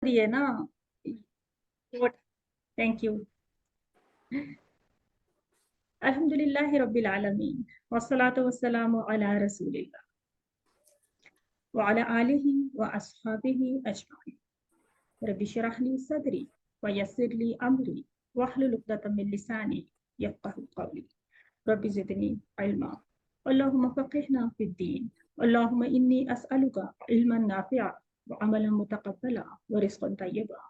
दिए ना। Thank you. अल्हम्दुलिल्लाहि रब्बिल आलमीन वस्सलातु वस्सलामु अला रसूलिल्लाह व अला आलिहि व अस्हाबिहि अजमाइन। रब्बि इश्रह ली सदरी व यस्सिर ली अमरी वहलुल उक़दतम मिन लिसानी यफ़क़हू क़ौली। रब्बि ज़िदनी इल्मा अल्लाहुम्मा फ़क़िहना फ़िद्दीन। अल्लाहुम्मा इन्नी अस्अलुका इल्मन नाफ़िअ व अमलन मुतक़ब्बला व रिज़्क़न तय्यबा।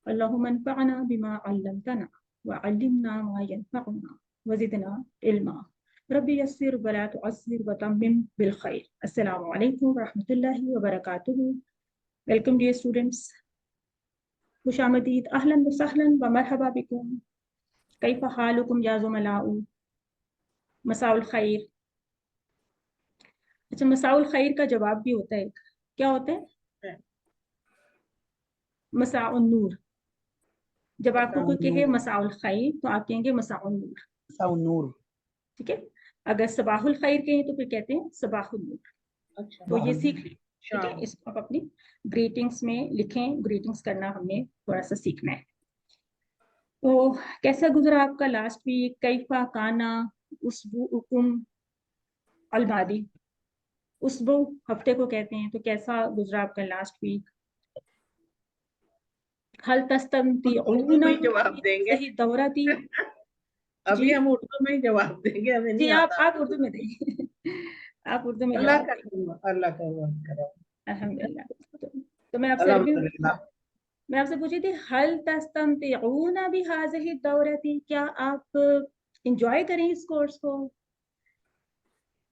अल्लाहुम्मा अन्फ़अना बिमा अल्लमतना व अल्लिमना मा यनफ़अुना व ज़िदना इल्मा। रब्बि यस्सिर व ला तुअस्सिर व तम्मिम बिल खैर। अस्सलामु अलैकुम व रहमतुल्लाहि व बरकातुहू। वेलकम डियर स्टूडेंट्स, खुशामदीद, अहलन व सहलन व मरहबा बिकुम। कैफ़ हालुकुम या ज़ुमलाउ, मसाउल खैर। अच्छा, मसाउल खैर का जवाब भी होता है, क्या होता है? मसाउन नूर। जब आपको कोई कहे मसाउल खैर तो आप कहेंगे मसाउन नूर। मसाउन नूर, ठीक है। अगर सबाहुल खैर कहें तो फिर कहते हैं सबाहुल नूर। अच्छा, तो ये सीख लें, ठीक है। इसको आप अपनी ग्रीटिंग्स में लिखें। ग्रीटिंग्स करना हमने थोड़ा सा सीखना है। तो कैसा गुजरा आपका लास्ट वीक? कैफा काना उसबुकुम अलमादी। उसबु हफ्ते को कहते हैं, तो कैसा गुजरा आपका लास्ट वीक? हल उर्दू में ही जवाब देंगे। सही दौरा थी। अभी हम उर्दू में ही जवाब देंगे, हमें जी, नहीं आता। आप उर्दू में देंगे। आप उर्दू में अल्लाह जवाब का देंगे। अल्लाह का करो। अल्हम्दुलिल्लाह। तो मैं आपसे अरबी अल्हम्दुलिल्लाह। मैं आपसे पूछी थी, हल तस्तमतिऊना बिहाज़िहि दौरती, क्या आप एंजॉय करें इस कोर्स को?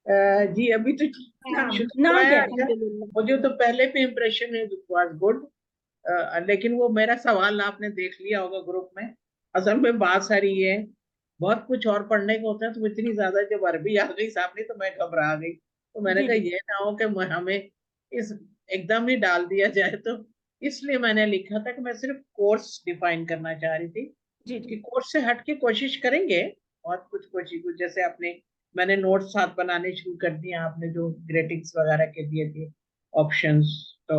जी अभी तो नाम शुरू नाम हुआ है। क्या अच्छा, है? मुझे तो पहले पे इम्प्रेशन है वाज गुड, लेकिन वो मेरा सवाल आपने देख लिया होगा ग्रुप में। असल में बात सारी है, बहुत कुछ और पढ़ने को होता है, तो इतनी ज्यादा जब अरबी आ गई सामने तो मैं घबरा गई। तो मैंने जी कहा जी ये ना हो कि हमें इस एकदम ही डाल दिया जाए, तो इसलिए मैंने लिखा था कि मैं सिर्फ कोर्स डिफाइन करना चाह रही थी जी कि जी कोर्स से हट के कोशिश करेंगे। और कुछ जैसे आपने मैंने नोट्स साथ बनाने शुरू कर दिए, आपने जो ग्रेटिंग्स वगैरह के दिए थे ऑप्शंस, तो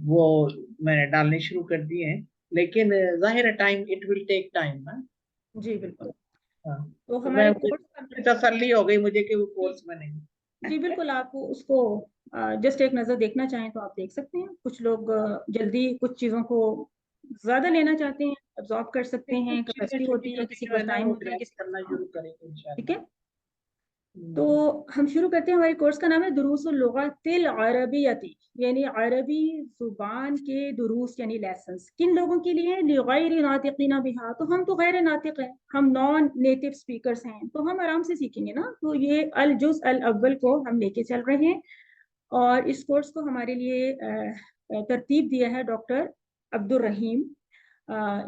वो मैंने डालने शुरू कर दिए हैं। लेकिन जाहिर है time, it will take time ना। जी बिल्कुल। हाँ, तो तो हमारे मैं कोर्स तसल्ली हो गई मुझे कि वो जी कोर्स में नहीं। जी बिल्कुल, आप उसको जस्ट एक नज़र देखना चाहें तो आप देख सकते हैं। कुछ लोग जल्दी कुछ चीज़ों को ज़्यादा लेना चाहते हैं, अब्जॉर्ब कर सकते कुछ हैं, चीजें कैपेसिटी छोटी होती है, छोटी किसी के जो है पास ना टाइम वो होता है, ग्रेस किसी के करना पास शुरू हाँ। करेंगे ठीक इंशाल्लाह। है, तो हम शुरू करते हैं। हमारे कोर्स का नाम है दुरूसुल लुगातिल अरबियती, यानी अरबी जुबान के दुरूस यानी लेसन्स। किन लोगों के लिए? लिगैर नातिकीना बिहा, तो हम तो गैर नातिक हैं, हम नॉन नेटिव स्पीकर्स हैं, तो हम आराम से सीखेंगे ना। तो ये अल जुज़ अल अव्वल को हम लेके चल रहे हैं, और इस कोर्स को हमारे लिए तरतीब दिया है डॉक्टर अब्दुल रहीम।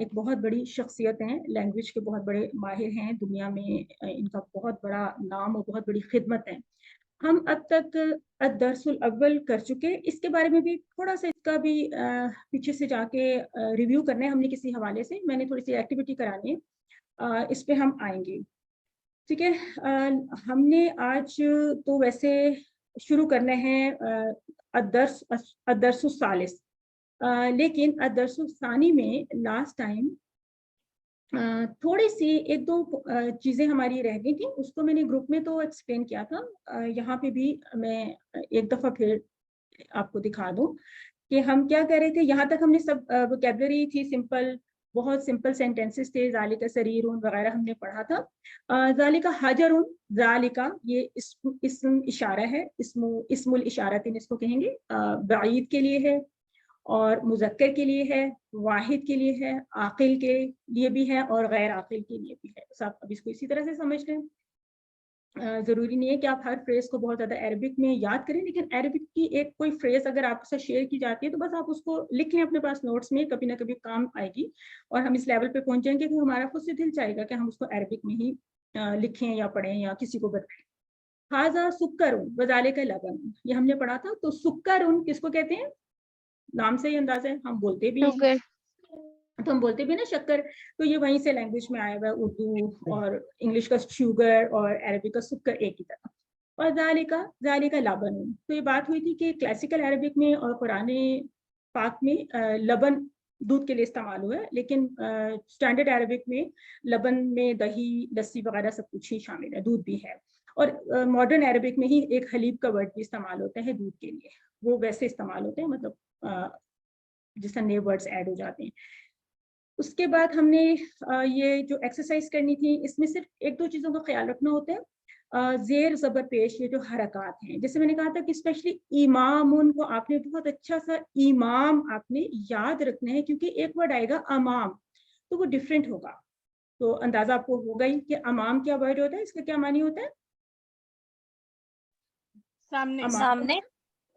एक बहुत बड़ी शख्सियत हैं, लैंग्वेज के बहुत बड़े माहिर हैं दुनिया में। इनका बहुत बड़ा नाम और बहुत बड़ी खिदमत है। हम अब तक अद-दर्सुल अव्वल कर चुके। इसके बारे में भी थोड़ा सा इसका भी पीछे से जाके रिव्यू करना है हमने किसी हवाले से। मैंने थोड़ी सी एक्टिविटी करानी है, इस पे हम आएंगे। ठीक है। हमने आज तो वैसे शुरू करना है अदर्सुस सालिस, लेकिन अदर्सुस सानी में लास्ट टाइम थोड़ी सी एक दो चीज़ें हमारी रह गई थी, उसको मैंने ग्रुप में तो एक्सप्लेन किया था। यहाँ पे भी मैं एक दफ़ा फिर आपको दिखा दूँ कि हम क्या कर रहे थे। यहाँ तक हमने सब वोकैबुलरी थी, सिंपल, बहुत सिंपल सेंटेंसेस थे। ज़ालिका सरीरुन वगैरह हमने पढ़ा था। ज़ालिका हजरुन, ज़ालिका ये इस्म इशारा है, इस्मुल इशारतिन इसको कहेंगे। बाईद के लिए है, और मुज़क्कर के लिए है, वाहिद के लिए है, आकिल के लिए भी है, और गैर आकिल के लिए भी है। सब अब इसको इसी तरह से समझ लें। ज़रूरी नहीं है कि आप हर फ्रेज़ को बहुत ज़्यादा अरबिक में याद करें, लेकिन अरबिक की एक कोई फ्रेज़ अगर आपके साथ शेयर की जाती है तो बस आप उसको लिख लें अपने पास नोट्स में, कभी ना कभी काम आएगी। और हम इस लेवल पे पहुंच जाएंगे कि हमारा खुद से दिल चाहेगा कि हम उसको अरबिक में ही लिखें या पढ़ें या किसी को बताएं। हाजा सुक्कर वजाले का लबन, ये हमने पढ़ा था। तो सुक्कर किसको कहते हैं? नाम से ही अंदाजा है, हम बोलते भी हैं, तो हम बोलते भी ना शक्कर। तो ये वहीं से लैंग्वेज में आया हुआ है, उर्दू और इंग्लिश का शुगर और अरबिक का सुक्कर एक ही तरह। और जालिका लाबन, तो ये बात हुई थी कि क्लासिकल अरबिक में और कुरानी پاک میں لبن دودھ کے لیے استعمال ہوا ہے، لیکن اسٹینڈرڈ عربک میں لبن میں دہی لسی وغیرہ سب کچھ ہی شامل ہے، دودھ بھی ہے. اور ماڈرن عربک میں ہی ایک حلیب کا ورڈ بھی استعمال ہوتا ہے دودھ کے لیے، وہ ویسے استعمال ہوتے ہیں، مطلب جس طرح نئے ورڈز ایڈ ہو جاتے ہیں. اس کے بعد ہم نے یہ جو ایکسرسائز کرنی تھی، اس میں صرف ایک دو چیزوں کا خیال رکھنا ہوتا ہے. زیر زبر پیش یہ جو حرکات ہیں، جیسے میں نے کہا تھا کہ اسپیشلی امام کو آپ نے بہت اچھا سا امام آپ نے یاد رکھنا ہے، کیونکہ ایک ورڈ آئے گا امام تو وہ ڈفرینٹ ہوگا. تو اندازہ آپ کو ہوگا ہی کہ امام کیا ورڈ ہوتا ہے، اس کا کیا معنی ہوتا ہے؟ سامنے. سامنے.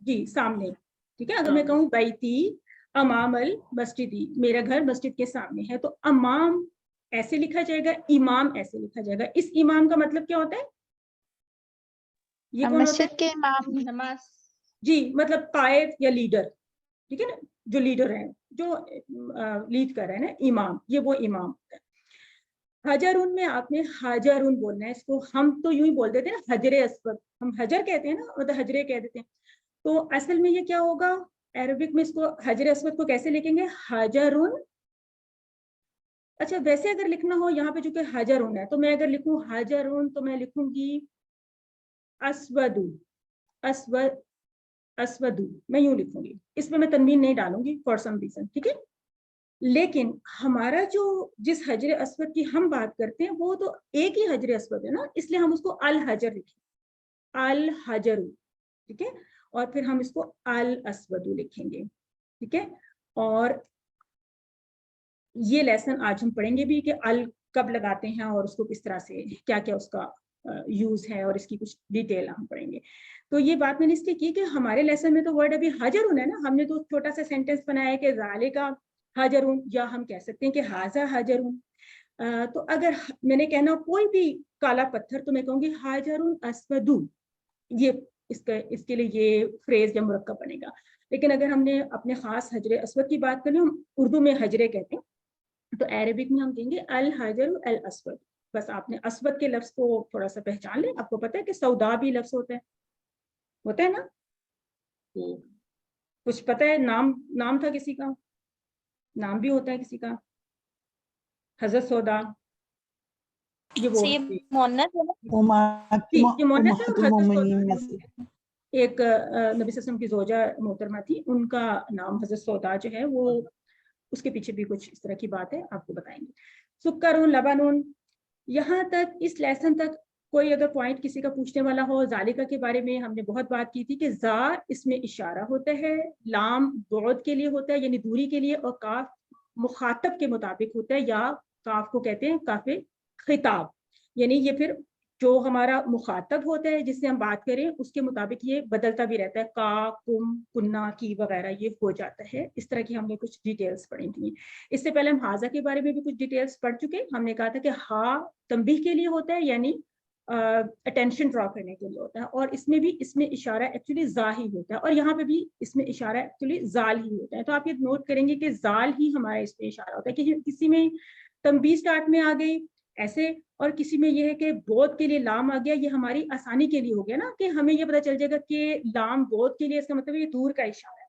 جی سامنے. ٹھیک ہے، اگر میں کہوں بیتی امام المسجدی، میرا گھر مسجد کے سامنے ہے، تو امام ایسے لکھا جائے گا، امام ایسے لکھا جائے گا. اس امام کا مطلب کیا ہوتا ہے؟ یہ کون ہوتا ہے؟ مسجد کے امام. نماز. جی مطلب قائد یا لیڈر. ٹھیک ہے نا، جو لیڈر ہے، جو لیڈ کر رہے ہیں نا، امام، یہ وہ امام ہوتا ہے. حجرون میں آپ نے حجرون بولنا ہے. اس کو ہم تو یوں ہی بول دیتے ہیں نا، حجر اسود، ہم حجر کہتے ہیں نا، مطلب حجرے کہہ دیتے ہیں. تو اصل میں یہ کیا ہوگا عربک میں، اس کو حجر اسود کو کیسے لکھیں گے؟ حجرون. اچھا ویسے اگر لکھنا ہو یہاں پہ جو کہ حجرون ہے، تو میں اگر لکھوں حجرون تو میں لکھوں گی اسودو. اسودو میں یوں لکھوں گی، اس میں تنوین نہیں ڈالوں گی فار سم ریزن. ٹھیک ہے، لیکن ہمارا جو جس حجر اسود کی ہم بات کرتے ہیں وہ تو ایک ہی حجر اسود ہے نا، اس لیے ہم اس کو الحجر لکھیں، الحجر. ٹھیک ہے، اور پھر ہم اس کو الاسود لکھیں گے. ٹھیک ہے، اور یہ لیسن آج ہم پڑھیں گے بھی کہ ال کب لگاتے ہیں اور اس کو کس طرح سے، کیا کیا اس کا یوز ہے، اور اس کی کچھ ڈیٹیل ہم پڑھیں گے. تو یہ بات میں نے اس لیے کی کہ ہمارے لیسن میں تو ورڈ ابھی حجرون ہے نا، ہم نے تو چھوٹا سا سینٹینس بنایا کہ ذالکا حجرون، یا ہم کہہ سکتے ہیں کہ ہاذا حجرون. تو اگر میں نے کہنا کوئی بھی کالا پتھر تو میں کہوں گی حجرون اسودو، یہ اس کے لیے یہ فریز یا مرکب بنے گا. لیکن اگر ہم نے اپنے خاص حجر اسود کی بات کریں، ہم اردو میں حجرے کہتے ہیں، تو عربک میں ہم کہیں گے الحجر الاسود. بس آپ نے اسود کے لفظ کو تھوڑا سا پہچان لیں. آپ کو پتہ ہے کہ سودا بھی لفظ ہوتا ہے نا، کچھ پتہ ہے؟ نام تھا کسی کا، نام بھی ہوتا ہے کسی کا، حضرت سودا. یہ وہ مونت ہے نا، یہ مونت ہے. اور حضرت سودا ایک نبی صلی اللہ علیہ وسلم کی زوجہ محترمہ تھی، ان کا نام حضرت سودا جو ہے، وہ اس کے پیچھے بھی کچھ اس طرح کی بات ہے، آپ کو بتائیں گے. سکرون لبنون. یہاں تک اس لیسن تک کوئی اگر پوائنٹ کسی کا پوچھنے والا ہو، ذالکہ کے بارے میں ہم نے بہت بات کی تھی کہ ذا اس میں اشارہ ہوتا ہے، لام بعد کے لیے ہوتا ہے یعنی دوری کے لیے، اور کاف مخاطب کے مطابق ہوتا ہے، یا کاف کو کہتے ہیں کاف خطاب، یعنی یہ پھر جو ہمارا مخاطب ہوتا ہے جس سے ہم بات کریں اس کے مطابق یہ بدلتا بھی رہتا ہے، کا، کم، کنا، کی وغیرہ یہ ہو جاتا ہے. اس طرح کی ہم نے کچھ ڈیٹیلز پڑھی تھیں. اس سے پہلے ہم حاضہ کے بارے میں بھی کچھ ڈیٹیلز پڑھ چکے. ہم نے کہا تھا کہ ہا تنبیہ کے لیے ہوتا ہے، یعنی اٹینشن ڈرا کرنے کے لیے ہوتا ہے، اور اس میں بھی اس میں اشارہ ایکچولی زا ہی ہوتا ہے، اور یہاں پہ بھی اس میں اشارہ ایکچولی زال ہی ہوتا ہے. تو آپ یہ نوٹ کریں گے کہ زال ہی ہمارا اس پہ اشارہ ہوتا ہے، کہ کسی میں تنبیہ اسٹارٹ میں آ گئی ایسے، اور کسی میں یہ ہے کہ بود کے لیے لام آ گیا. یہ ہماری آسانی کے لیے ہو گیا نا، کہ ہمیں یہ پتہ چل جائے گا کہ لام بود کے لیے، اس کا مطلب یہ دور کا اشارہ ہے.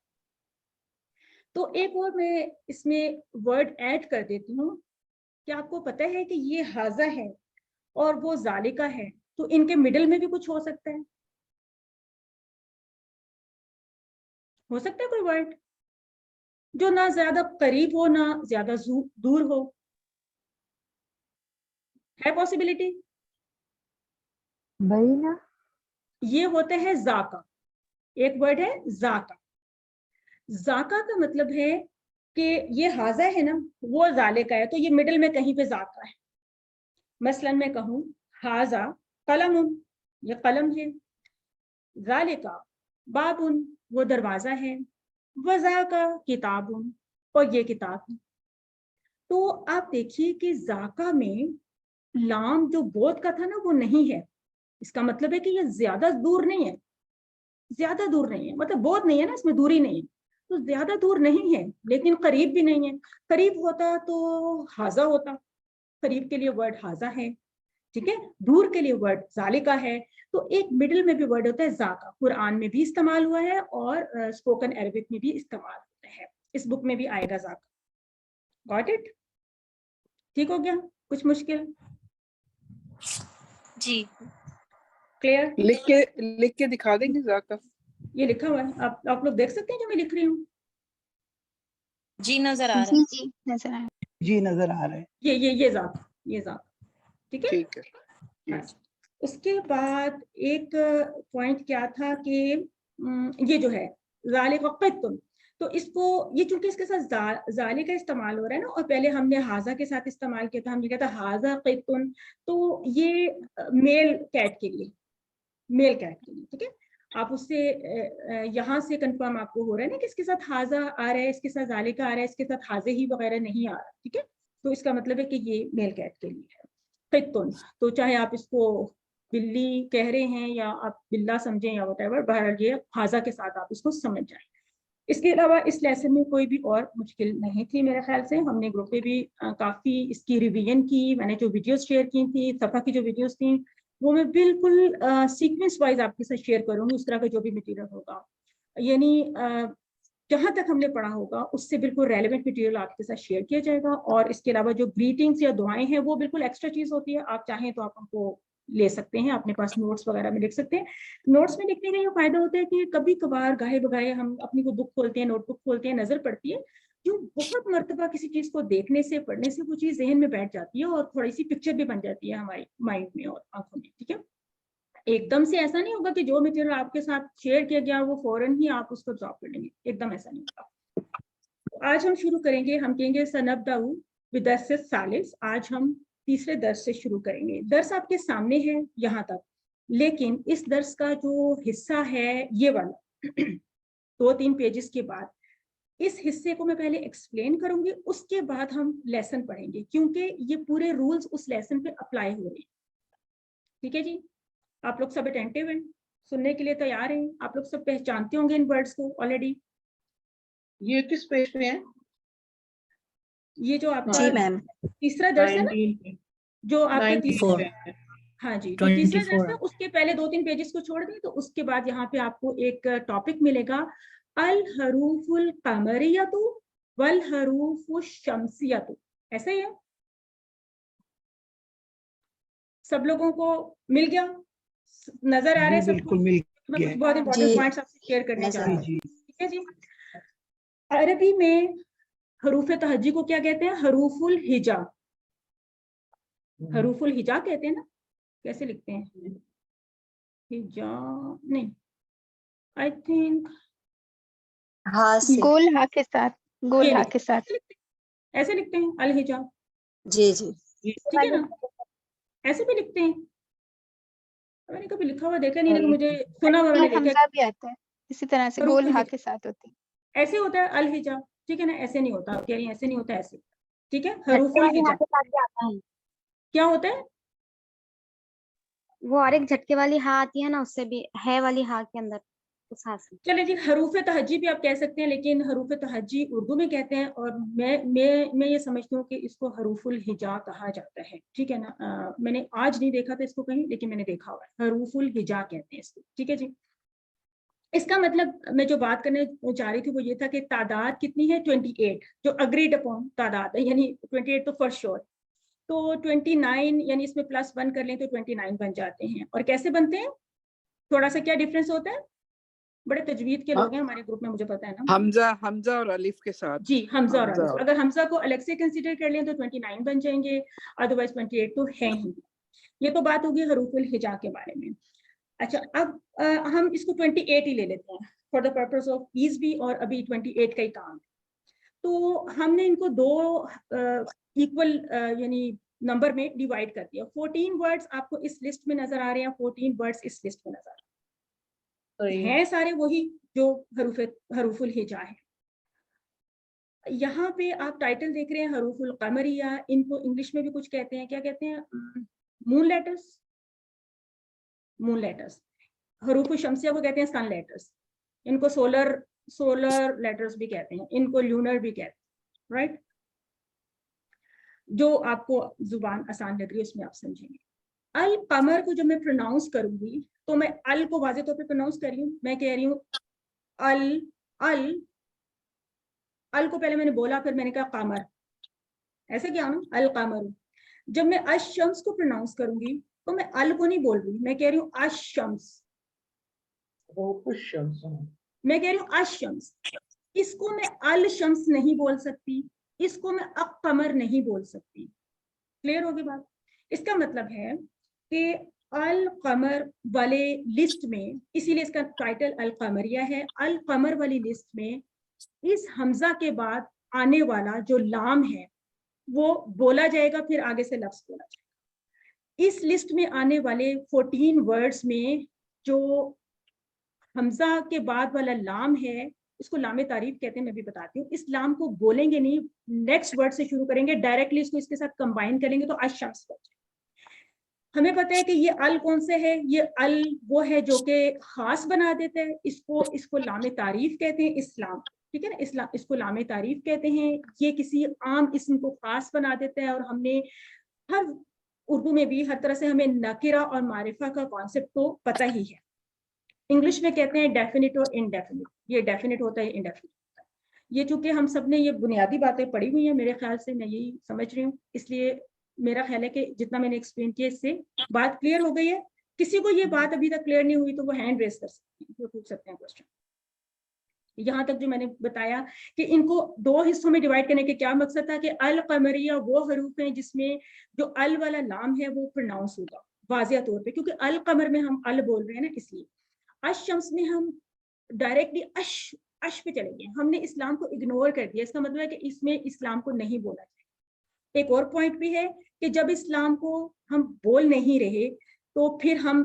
تو ایک اور میں اس میں ورڈ ایڈ کر دیتی ہوں کہ آپ کو پتہ ہے کہ یہ حاضہ ہے اور وہ ذالکہ ہے، تو ان کے مڈل میں بھی کچھ ہو سکتا ہے. ہو سکتا ہے کوئی ورڈ جو نہ زیادہ قریب ہو نہ زیادہ دور ہو، ہے پاسبلٹی؟ نا یہ ہوتا ہے ذاکا. ایک ورڈ ہے ذاکا. ذاکا کا مطلب ہے کہ یہ حاضہ ہے نا، وہ ذالکہ ہے، تو یہ مڈل میں کہیں پہ ذاکا ہے. مثلا میں کہوں حاضہ قلم، یہ قلم ہے، ذالکہ باب، وہ دروازہ ہے، وذاکا کتاب، اور یہ کتاب ہے. تو آپ دیکھیے کہ ذاکا میں لام جو بود کا تھا نا وہ نہیں ہے. اس کا مطلب ہے کہ یہ زیادہ دور نہیں ہے، زیادہ دور نہیں ہے، مطلب بود نہیں ہے نا، اس میں دوری نہیں ہے، تو زیادہ دور نہیں ہے لیکن قریب بھی نہیں ہے. قریب ہوتا تو حاضہ ہوتا، قریب کے لیے ورڈ حاضہ ہے. ٹھیک ہے، دور کے لیے ورڈ ذالکہ ہے. تو ایک مڈل میں بھی ورڈ ہوتا ہے ذاکا، قرآن میں بھی استعمال ہوا ہے اور اسپوکن عربک میں بھی استعمال ہوتا ہے. इस बुक में भी आएगा ज़ाक. Got it? ठीक हो गया? कुछ मुश्किल? जी. क्लियर? लिख के दिखा देंगे ज़ाक? ये लिखा हुआ है, आप लोग देख सकते हैं जो मैं लिख रही हूँ? जी नजर आ रहा है. जी नजर आ रहा है. जी नजर आ रहा है. ये ज़ाक. ठीक है? ठीक है. अच्छा. उसके बाद एक पॉइंट क्या था कि ये जो है ज़ालिका क़ित्तुन, तो इसको ये चूंकि इसके साथ जाले का इस्तेमाल हो रहा है ना, और पहले हमने हाजा के साथ इस्तेमाल किया था, हमने कहा था हाजा क़ित्तुन, तो ये मेल कैट के लिए, ठीक है. आप उससे यहाँ से कंफर्म आपको हो रहा है ना कि इसके साथ हाजा आ रहा है, इसके साथ जाले का आ रहा है, इसके साथ हाजे ही वगैरह नहीं आ रहा. ठीक है, तो इसका मतलब है कि ये मेल कैट के लिए है. क़ित्तुन, तो चाहे आप इसको बिल्ली कह रहे हैं या आप बिल्ला समझें या व्हाटएवर, बहरहाल ये हाजा के साथ आप इसको समझ जाएं. इसके अलावा इस लेसन में कोई भी और मुश्किल नहीं थी मेरे ख्याल से. हमने ग्रुप पे भी काफ़ी इसकी रिवीजन की. मैंने जो वीडियोस शेयर की थी, सफ़ा की जो वीडियोस थी, वो मैं बिल्कुल सीक्वेंस वाइज आपके साथ शेयर करूँगी. उस तरह का जो भी मटीरियल होगा, यानी जहाँ तक हमने पढ़ा होगा उससे बिल्कुल रेलेवेंट मटीरियल आपके साथ शेयर किया जाएगा. और इसके अलावा जो ग्रीटिंग्स या दुआएं हैं वो बिल्कुल एक्स्ट्रा चीज़ होती है. आप चाहें तो आप उनको ले सकते हैं, अपने पास नोट्स वगैरह में लिख सकते हैं. नोट्स में लिखने का ये फायदा होता है कि कभी कभार गाहे बगाहे हम अपनी को बुक खोलते हैं, नोटबुक खोलते हैं, नजर पड़ती है, जो बहुत मर्तबा किसी चीज को देखने से, पढ़ने से वो चीज जहन में बैठ जाती है और थोड़ी सी पिक्चर भी बन जाती है हमारी माइंड में और आंखों में. ठीक है, एकदम से ऐसा नहीं होगा कि जो मटेरियल आपके साथ शेयर किया गया वो फौरन ही आप उसको ऑब्जर्व कर लेंगे, एकदम ऐसा नहीं होगा. आज हम शुरू करेंगे, हम कहेंगे सनबदाउ बिदर्स सालिस. आज हम तीसरे दर्स से शुरू करेंगे. दर्स आपके सामने है यहाँ तक, लेकिन इस दर्स का जो हिस्सा है ये वाला 2-3 पेजेस के बाद, इस हिस्से को मैं पहले एक्सप्लेन करूंगी, उसके बाद हम लेसन पढ़ेंगे, क्योंकि ये पूरे रूल्स उस लेसन पे अप्लाई हो रहे हैं. ठीक है जी, आप लोग सब अटेंटिव हैं, सुनने के लिए तैयार हैं? आप लोग सब पहचानते होंगे इन वर्ड्स को ऑलरेडी. ये किस पेज पे है? ये जो आपका जी मैम. तीसरा दर्स है ना, 19 जो आपका 94 पे है. हाँ जी, जो तीसरा दर्स है उसके पहले 2-3 पेजेस को छोड़ दें, तो उसके बाद यहाँ पे आपको एक टॉपिक मिलेगा, अल हरूफुल कमरियतु वल हरूफुश शम्सियतु. ऐसा ही है? सब लोगों को मिल गया, नजर आ रहा है सब? बिल्कुल मिल मैं गया. कुछ बहुत इंपॉर्टेंट पॉइंट्स आपसे शेयर करने जा रही हूँ. जी. ठीक है जी. अरबी में हरूफ तहज्जी को क्या कहते हैं? हरूफुल हिजा. हरूफुल हिजा कहते हैं ना. कैसे लिखते हैं? हिजा नहीं, आई थिंक हाँ से. गोल हा के साथ, गोल हा के साथ ऐसे लिखते हैं अल हिजा. जी जी. ठीक है ना, ऐसे भी लिखते हैं. मैंने कभी लिखा हुआ देखा नहीं, लेकिन मुझे सुना हुआ मैंने देखा. हमजा भी आता है इसी तरह से, गोल हा के साथ होती है. ऐसे होता है अल हिजा. ठीक है ना, ऐसे नहीं होता. कह रही हैं ऐसे नहीं होता, ऐसे. ठीक है, हरूफुल हिजा क्या होता है? वो और एक झटके वाली हा आती है ना, उससे भी है वाली हा के अंदर उस हा से. चलिए जी, हरूफ तहज्जी भी आप कह सकते हैं, लेकिन हरूफ तहज्जी उर्दू में कहते हैं, और मैं ये समझती हूँ कि इसको हरूफुल हिजा कहा जाता है. ठीक है ना, मैंने आज नहीं देखा था इसको कहीं, लेकिन मैंने देखा हुआ है, हरूफुल हिजा कहते हैं इसको. ठीक है जी. इसका मतलब मैं जो बात करने जा रही थी वो ये था कि तादाद कितनी है? 28, जो अग्रीड अपॉन तादाद है, यानी 28 तो फॉर श्योर. तो 29 यानी इसमें +1 कर लें तो 29 बन जाते हैं. और कैसे बनते हैं? थोड़ा सा क्या डिफरेंस होता है? बड़े तजवीद के लोग हैं हमारे ग्रुप में, मुझे पता है ना. हमजा और अलिफ के साथ. जी, हमजा और अलिफ. अगर हमजा को अलग से कंसीडर कर लें तो 29 बन जाएंगे, अदरवाइज 28 तो है ही. ये तो बात होगी हरूफुल हिजा के बारे में. अच्छा, अब हम इसको 28 ही ले लेते हैं for the purpose of ease भी, और अभी 28 का ही काम है. तो हमने इनको दो इक्वल यानी नंबर में डिवाइड कर दिया. 14 वर्ड्स आपको इस लिस्ट में नजर आ रहे हैं, 14 वर्ड्स इस लिस्ट में नजर आ रहे हैं सारे वही जो हरूफुल हिजा है. यहाँ पे आप टाइटल देख रहे हैं हरूफुल कमरिया. इनको इंग्लिश में भी कुछ कहते हैं, क्या कहते हैं? Moon letters. Moon letters. हरूफ शम्सिया को कहते हैं सन लेटर्स. इनको सोलर लेटर्स भी कहते हैं, इनको ल्यूनर भी कहते हैं. राइट, जो आपको जुबान आसान लग रही है उसमें आप समझेंगे. अल कमर को जब मैं प्रोनाउंस करूंगी तो मैं अल को वाज़े तौर पे प्रोनाउंस कर रही हूँ. मैं कह रही हूँ अल अल अल को पहले मैंने बोला, फिर मैंने कहा कमर, ऐसे क्या ना, अल कमर। जब मैं अशम्स को प्रोनाउंस करूंगी तो मैं अल को नहीं बोल रही, मैं कह रही हूँ अशम्स, मैं कह रही हूँ अशम्स। इसको मैं अल शम्स नहीं बोल सकती, इसको मैं अक कमर नहीं बोल सकती। क्लियर होगी बात? इसका मतलब है कि अल कमर वाले लिस्ट में, इसीलिए इसका टाइटल अल कमरिया है, अल कमर वाली लिस्ट में इस हमजा के बाद आने वाला जो लाम है वो बोला जाएगा, फिर आगे से लफ्ज बोला जाएगा। इस लिस्ट में आने वाले 14 वर्ड्स में जो हमजा के बाद वाला लाम है, इसको लामे तारीफ कहते हैं, मैं भी बताती हूँ। इस लाम को बोलेंगे नहीं, नेक्स्ट वर्ड से शुरू करेंगे, डायरेक्टली इसको इसके साथ कंबाइन करेंगे तो अशम्स बन जाएगा। हमें पता है कि ये अल कौन से है, ये अल वो है जो कि खास बना देता है, इसको लामे तारीफ कहते हैं, इस्लाम, ठीक है ना, इसको लामे तारीफ कहते हैं। ये किसी आम इस्म को खास बना देता है, और हमने हर उर्दू में भी हर तरह से हमें नकिरा और मारिफा का कॉन्सेप्ट तो पता ही है। इंग्लिश में कहते हैं डेफिनिट और इनडेफिनिट, ये डेफिनिट होता है, इनडेफिनिट होता है। ये चूंकि हम सब ने ये बुनियादी बातें पढ़ी हुई हैं, मेरे ख्याल से, मैं यही समझ रही हूँ, इसलिए मेरा ख्याल है कि जितना मैंने एक्सप्लेन किया इससे बात क्लियर हो गई है। किसी को ये बात अभी तक क्लियर नहीं हुई तो वो हैंड रेस कर सकते हैं, वो पूछ सकते हैं क्वेश्चन। यहाँ तक जो मैंने बताया कि इनको दो हिस्सों में डिवाइड करने के क्या मकसद था कि अल कमरिया वो हरूफ हैं जिसमें जो अल वाला लाम है वो प्रोनाउंस होगा वाजिया तौर पे, क्योंकि अल कमर में हम अल बोल रहे हैं ना, इसलिए। अशम्स में हम डायरेक्टली अश पे चले गए, हमने इस्लाम को इग्नोर कर दिया। इसका मतलब है कि इसमें इस्लाम को नहीं बोला जाए। एक और पॉइंट भी है कि जब इस्लाम को हम बोल नहीं रहे तो फिर हम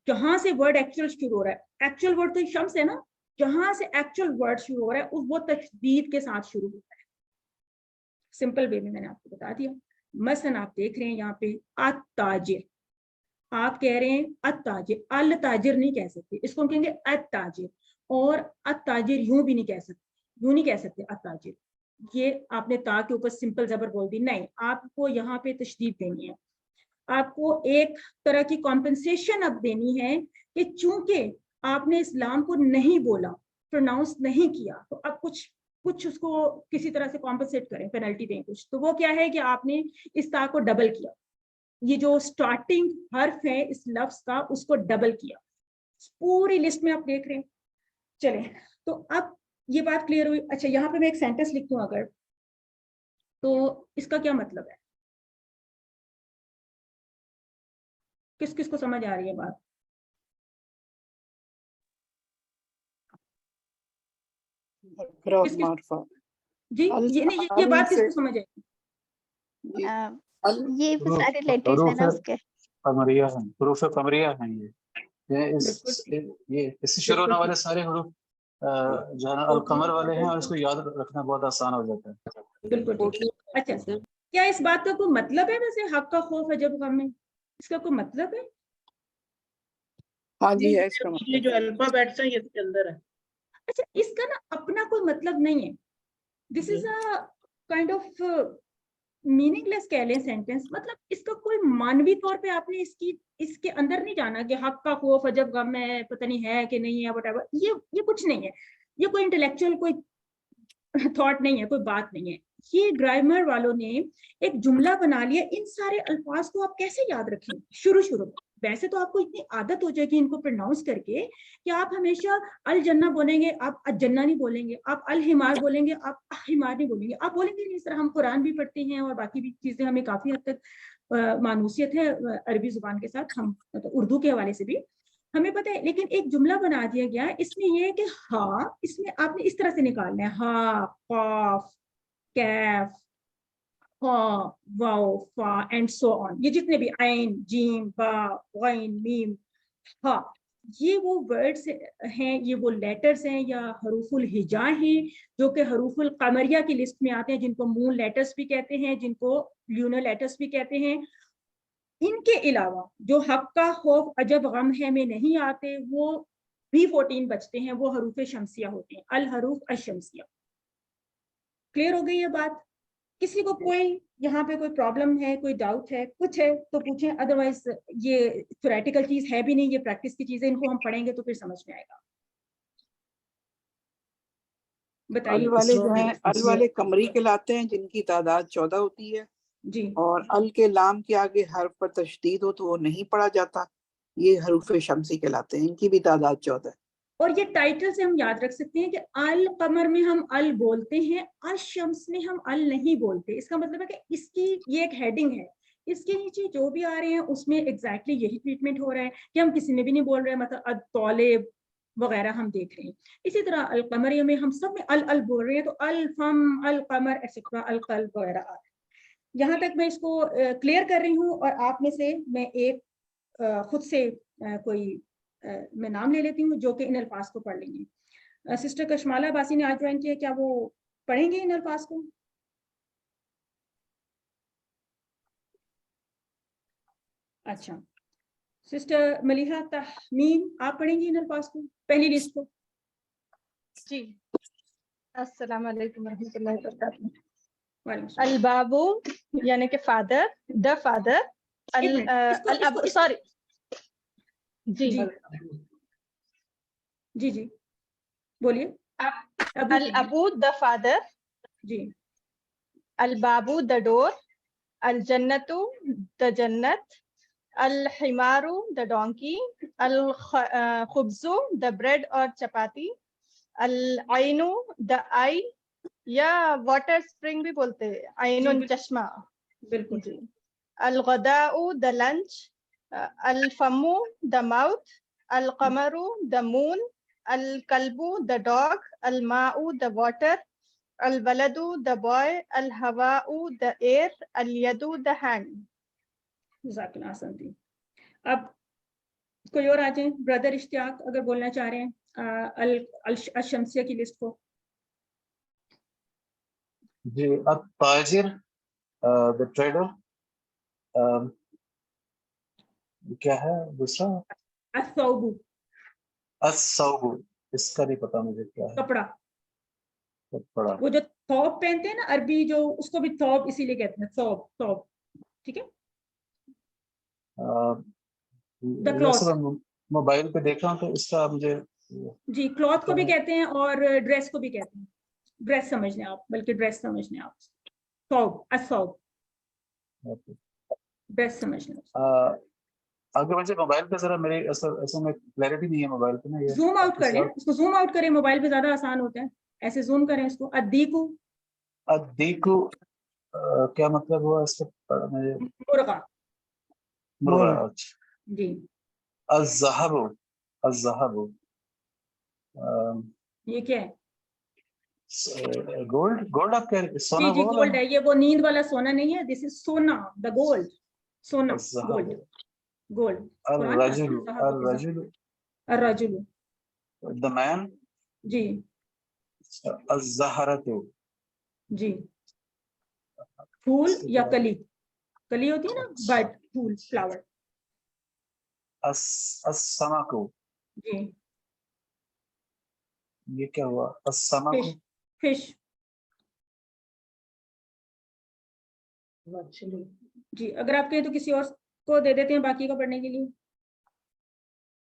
जहां से वर्ड एक्चुअल शुरू हो रहा है, एक्चुअल वर्ड तो शम्स है ना, जहां से एक्चुअल वर्ड शुरू हो रहा है वो तशदीद के साथ शुरू होता है। सिंपल वे में मैंने आपको बता दिया। मसलन आप देख रहे हैं यहाँ पे अत्ताजिर, आप कह रहे हैं अत्ताजिर, अल ताजिर नहीं कह सकते, इसको हम कहेंगे अत्ताजिर। और अत्ताजिर यूं भी नहीं कह सकते, यूं नहीं कह सकते अत्ताजिर, ये आपने ता के ऊपर सिंपल जबर बोल दी, नहीं, आपको यहाँ पे तशदीद देनी है। आपको एक तरह की कॉम्पेंसेशन अब देनी है कि चूंकि आपने इस्लाम को नहीं बोला, प्रोनाउंस नहीं किया, तो अब कुछ उसको किसी तरह से कॉम्पेंसेट करें, पेनल्टी दें कुछ। तो वो क्या है कि आपने इस ता को डबल किया, ये जो स्टार्टिंग हर्फ है इस लफ्ज का उसको डबल किया। पूरी लिस्ट में आप देख रहे हैं। चले, तो अब ये बात क्लियर हुई। अच्छा, यहाँ पे मैं एक सेंटेंस लिख दूं अगर, तो इसका क्या मतलब है, किस किस को समझ आ रही है बात? किस किस, जी ये नहीं, ये बात किसको समझ आएगी? ये भी सारे लेटर्स है ना उसके, कमरिया हैं, हुरूफ कमरिया हैं ये इससे शुरू होने वाले सारे हुरूफ जो है ना अल कमर वाले हैं, और इसको याद रखना बहुत आसान हो जाता है। बिल्कुल। अच्छा, क्या इस बात का कोई मतलब है वैसे, हक का खौफ है जब गम में, इसका कोई मतलब है? हाँ जी है इसका मतलब, ये जो अल्फाबेट्स हैं ये इसके अंदर है। अच्छा, इसका ना अपना कोई मतलब नहीं है, this is a kind of meaningless कह लें सेंटेंस। मतलब इसका कोई मानवी तौर पे आपने इसके अंदर नहीं जाना कि हक का खौफ अजब गम है, पता नहीं है कि नहीं है, व्हाटएवर, ये कुछ नहीं है, ये कोई इंटेलेक्चुअल कोई थॉट नहीं है, कोई बात नहीं है। ये ग्रामर वालों ने एक जुमला बना लिया। इन सारे अल्फाज को आप कैसे याद रखेंगे शुरू में? वैसे तो आपको इतनी आदत हो जाएगी इनको प्रोनाउंस करके कि आप हमेशा अल जन्ना बोलेंगे, आप अजन्ना नहीं बोलेंगे, आप अल हिमार बोलेंगे, आप हिमार नहीं बोलेंगे, आप बोलेंगे नहीं। इस तरह हम कुरान भी पढ़ते हैं और बाकी भी चीजें हमें काफी हद तक मानूसियत है अरबी जुबान के साथ, हम मतलब उर्दू के हवाले से भी हमें पता है। लेकिन एक जुमला बना दिया गया है, इसमें यह है कि हाँ, इसमें आपने इस तरह से निकालना है, हा, काफ, कैफ, वाओ, फा एंड सो ऑन, ये जितने भी ऐन, जीम, बा, गैन, मीम, हा, ये वो वर्ड्स हैं, ये वो लेटर्स हैं या हरूफुल हिजा हैं जो कि हरूफुल कमरिया की लिस्ट में आते हैं, जिनको मून लेटर्स भी कहते हैं, जिनको ल्यूनर लेटर्स भी कहते हैं। इनके अलावा जो हक का खौफ अजब गम है में नहीं आते, वो भी 14 बचते हैं, वो हरूफ शमसिया होते हैं, अल हरूफ अशमसिया। क्लियर हो गई ये बात? किसी को कोई यहाँ पे कोई प्रॉब्लम है, कोई डाउट है, कुछ है तो पूछें, अदरवाइज ये थ्योरेटिकल चीज है भी नहीं, ये प्रैक्टिस की चीजें, इनको हम पढ़ेंगे तो फिर समझ में आएगा। بتائیے. والے جو ہیں اس میں والے قمری کہلاتے ہیں جن کی تعداد 14 ہوتی ہے، جی اور کے لام کے آگے حرف پر تشدید ہو تو وہ نہیں پڑھا جاتا، یہ حروف شمسی کہلاتے ہیں، ان کی بھی تعداد 14 ہے. اور یہ ٹائٹل سے ہم یاد رکھ سکتے ہیں کہ القمر میں ہم ال بولتے ہیں، الشمس میں ہم ال نہیں بولتے. اس کا مطلب ہے کہ اس کی یہ ایک ہیڈنگ ہے، اس کے نیچے جو بھی آ رہے ہیں اس میں ایگزیکٹلی یہی ٹریٹمنٹ ہو رہا ہے کہ ہم کسی میں بھی نہیں بول رہے ہیں، مطلب الطالب وغیرہ ہم دیکھ رہے ہیں. اسی طرح القمر میں ہم سب میں ال بول رہے ہیں، تو الفم، القمر ایٹسٹرا، القلب وغیرہ آ رہے ہیں. یہاں تک میں اس کو کلیئر کر رہی ہوں. اور آپ میں سے میں ایک خود سے کوئی میں نام لے لیتی ہوں جو کہ ان الفاظ کو پڑھ لیں گے. سسٹر کشمالہ عباسی نے آج جوائن کیا، کیا وہ پڑھیں گے ان الفاظ کو؟ اچھا. سسٹر ملیحہ تحمیم آپ پڑھیں گی ان الفاظ کو، پہلی لسٹ کو؟ جی. السلام علیکم ورحمۃ اللہ وبرکاتہ. وعلیکم السلام. البابو یعنی کہ فادر، دا فادر. ایک منٹ، سوری جی جی جی جی بولیے. الابو دا فادر، جی البابو دا ڈور، الجنتو دا جنت، الحمارو دا ڈونکی، الخبزو دا بریڈ اور چپاتی، العینو دا آئی یا واٹر اسپرنگ بھی بولتے ہیں، عین چشمہ. بالکل. جی. الغداء دا لنچ، الفمو دا ماؤتھ، القمر دا مون، الکلب دا ڈاگ، الماء دا واٹر، الولد دا بوائے، الہواء دا ایئر، الید دا ہینڈ. جزاک اللہ آسان تھی. اب کوئی اور آ جائیں. بردر اشتیاق اگر بولنا چاہ رہے ہیں الشمسیہ کی لسٹ کو. جی. التاجر، the trader، کیا ہے دوسرا؟ الثوب، الثوب، اس کا نہیں پتا مجھے کیا ہے. کپڑا. کپڑا. وہ جو ثوب پہنتے ہیں نا عربی، جو اس کو بھی ثوب اسی لیے کہتے ہیں، ثوب. ثوب ٹھیک ہے. The cloth. موبائل پہ دیکھ رہا ہوں تو اس کا مجھے جی کلوتھ کو بھی کہتے ہیں اور ڈریس کو بھی کہتے ہیں. ڈریس سمجھ لیں آپ، بلکہ ڈریس سمجھ لیں آپ. ثوب، الثوب، ڈریس سمجھ لیں. اگر مجھے موبائل پہ ذرا میرے اصل میں کلیئرٹی نہیں ہے موبائل پہ نا. یہ زوم آؤٹ کر لیں، اس کو زوم آؤٹ کریں، موبائل پہ زیادہ آسان ہوتا ہے. ایسے زوم کریں اس کو. ادیکو، ادیکو کیا مطلب ہوا اس کا؟ مرغا. مرغا. جی. الذهب، الذهب یہ کیا ہے؟ گولڈ. گولڈ آپ کہہ رہے؟ سونا. جی گولڈ ہے. یہ وہ نیند والا سونا نہیں ہے. دس از سونا، دا گولڈ. سونا، گولڈ، گولڈ. الرجل، الرجل، الرجل، the man. جی الزہرۃ، جی پھول یا کلی. کلی ہوتی ہے نا، بڈ، پھول، فلاور. السمک، جی یہ کیا ہوا؟ السمک، فش. جی اگر آپ کہیں تو کسی اور کو دے دیتے ہیں باقی کو پڑھنے کے لیے.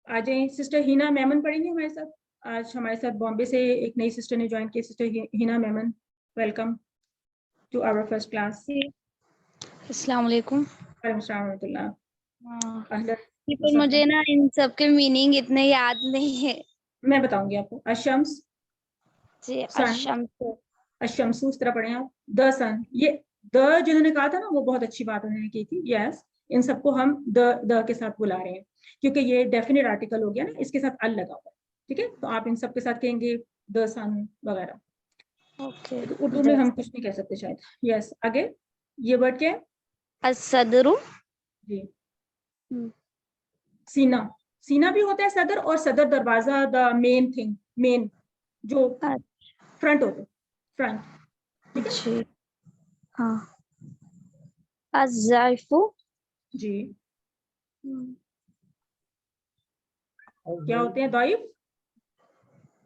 آ جائیں. سسٹر ہینا میمن پڑھیں گے ہمارے ساتھ. آج ہمارے ساتھ بامبے سے ایک نئی سسٹر نے جوائن کی. Sister Hina Memon, welcome to our first class. السلام علیکم. وعلیکم السلام ورحمۃ اللہ. مجھے نا ان سب کے میننگ اتنے یاد نہیں ہے. میں بتاؤں گی آپ کو. الشمس، جی. الشمس، الشمس اس طرح پڑھیں آپ. دا سن، یہ دا جنہوں نے کہا تھا نا وہ بہت اچھی بات انہوں نے کی تھی. یس، ان سب کو ہم دا کے ساتھ بلا رہے ہیں کیونکہ یہ ڈیفینٹ آرٹیکل ہو گیا نا، اس کے ساتھ ال لگا ہوا ہے. ٹھیک ہے، تو آپ ان سب کے ساتھ کہیں گے دا سن وغیرہ. اردو میں ہم کچھ نہیں کہہ سکتے شاید. یس آگے. یہ ورڈ کیا ہے؟ الصدر. جی سینہ. سینہ بھی ہوتا ہے صدر، اور صدر دروازہ، دا مین تھنگ، مین جو فرنٹ ہوتا ہے، فرنٹ. جی ہاں. الضعیف. جی کیا ہوتے ہیں؟ ضعیف.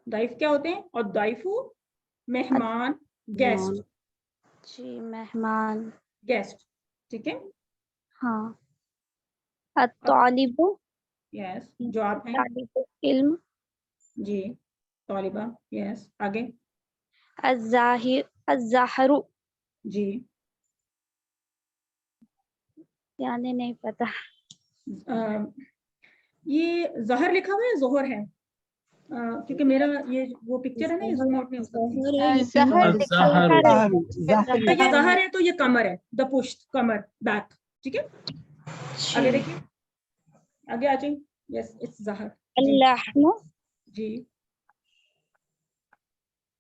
ضعیف کیا ہوتے ہیں؟ اور ضعیف مہمان، گیسٹ. جی مہمان، گیسٹ. ٹھیک ہے. ہاں. الطالب. یس جو آپ ہیں. طالب علم. جی طالبہ. یس آگے. الزہر جی یعنی نہیں پتا. یہ ظہر لکھا ہوا ہے ظہر ہے کیونکہ میرا یہ وہ پکچر ہے نا یہ زوم آؤٹ نہیں ہو سکتی. زہر یہ ظہر ہے تو یہ کمر ہے دا پشت کمر بیک. ٹھیک ہے آگے دیکھیے آگے آ جائیں. یس اٹس ظہر. اللحم جی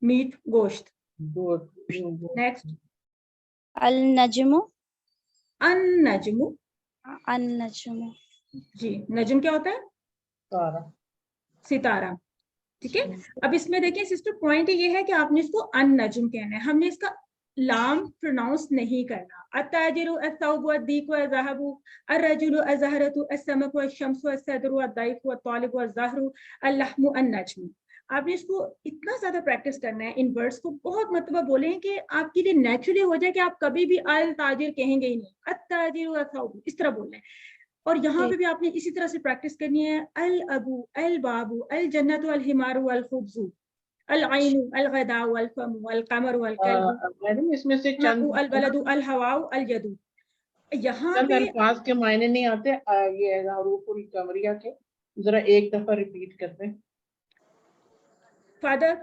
میٹ گوشت. نیکسٹ النجم النجم. النجم جی نجم کیا ہوتا ہے؟ تارا. ستارہ. ٹھیک ہے اب اس میں دیکھیں سسٹر پوائنٹ یہ ہے کہ آپ نے اس کو ان نجم کہنا ہے. ہم نے اس کا لام پروناؤنس نہیں کرنا. التاجر الثوب الدیک الذهب الرجل الزهرة السمك الشمس الصدر الضيف الطالب الزهر اللحم النجم. آپ نے اس کو اتنا زیادہ پریکٹس کرنا ہے ان ورڈز کو. بہت مرتبہ بولیں کہ آپ کے لیے نیچرلی ہو جائے کہ آپ کبھی بھی التاجر کہیں گے ہی نہیں. التاجر الثوب اس طرح بولنا ہے. اور یہاں پہ بھی آپ نے اسی طرح سے پریکٹس کرنی ہے. الابو البابو الجنت الحمار والخبز العین الغداء والفم والقمر والکلب میڈم اس میں سے چند البلد الہواء الید. یہاں چند پہ الفاظ کے معنی نہیں آتے. یہ حروف القمریہ کے ذرا ایک دفعہ ریپیٹ کرتے ہیں. فادر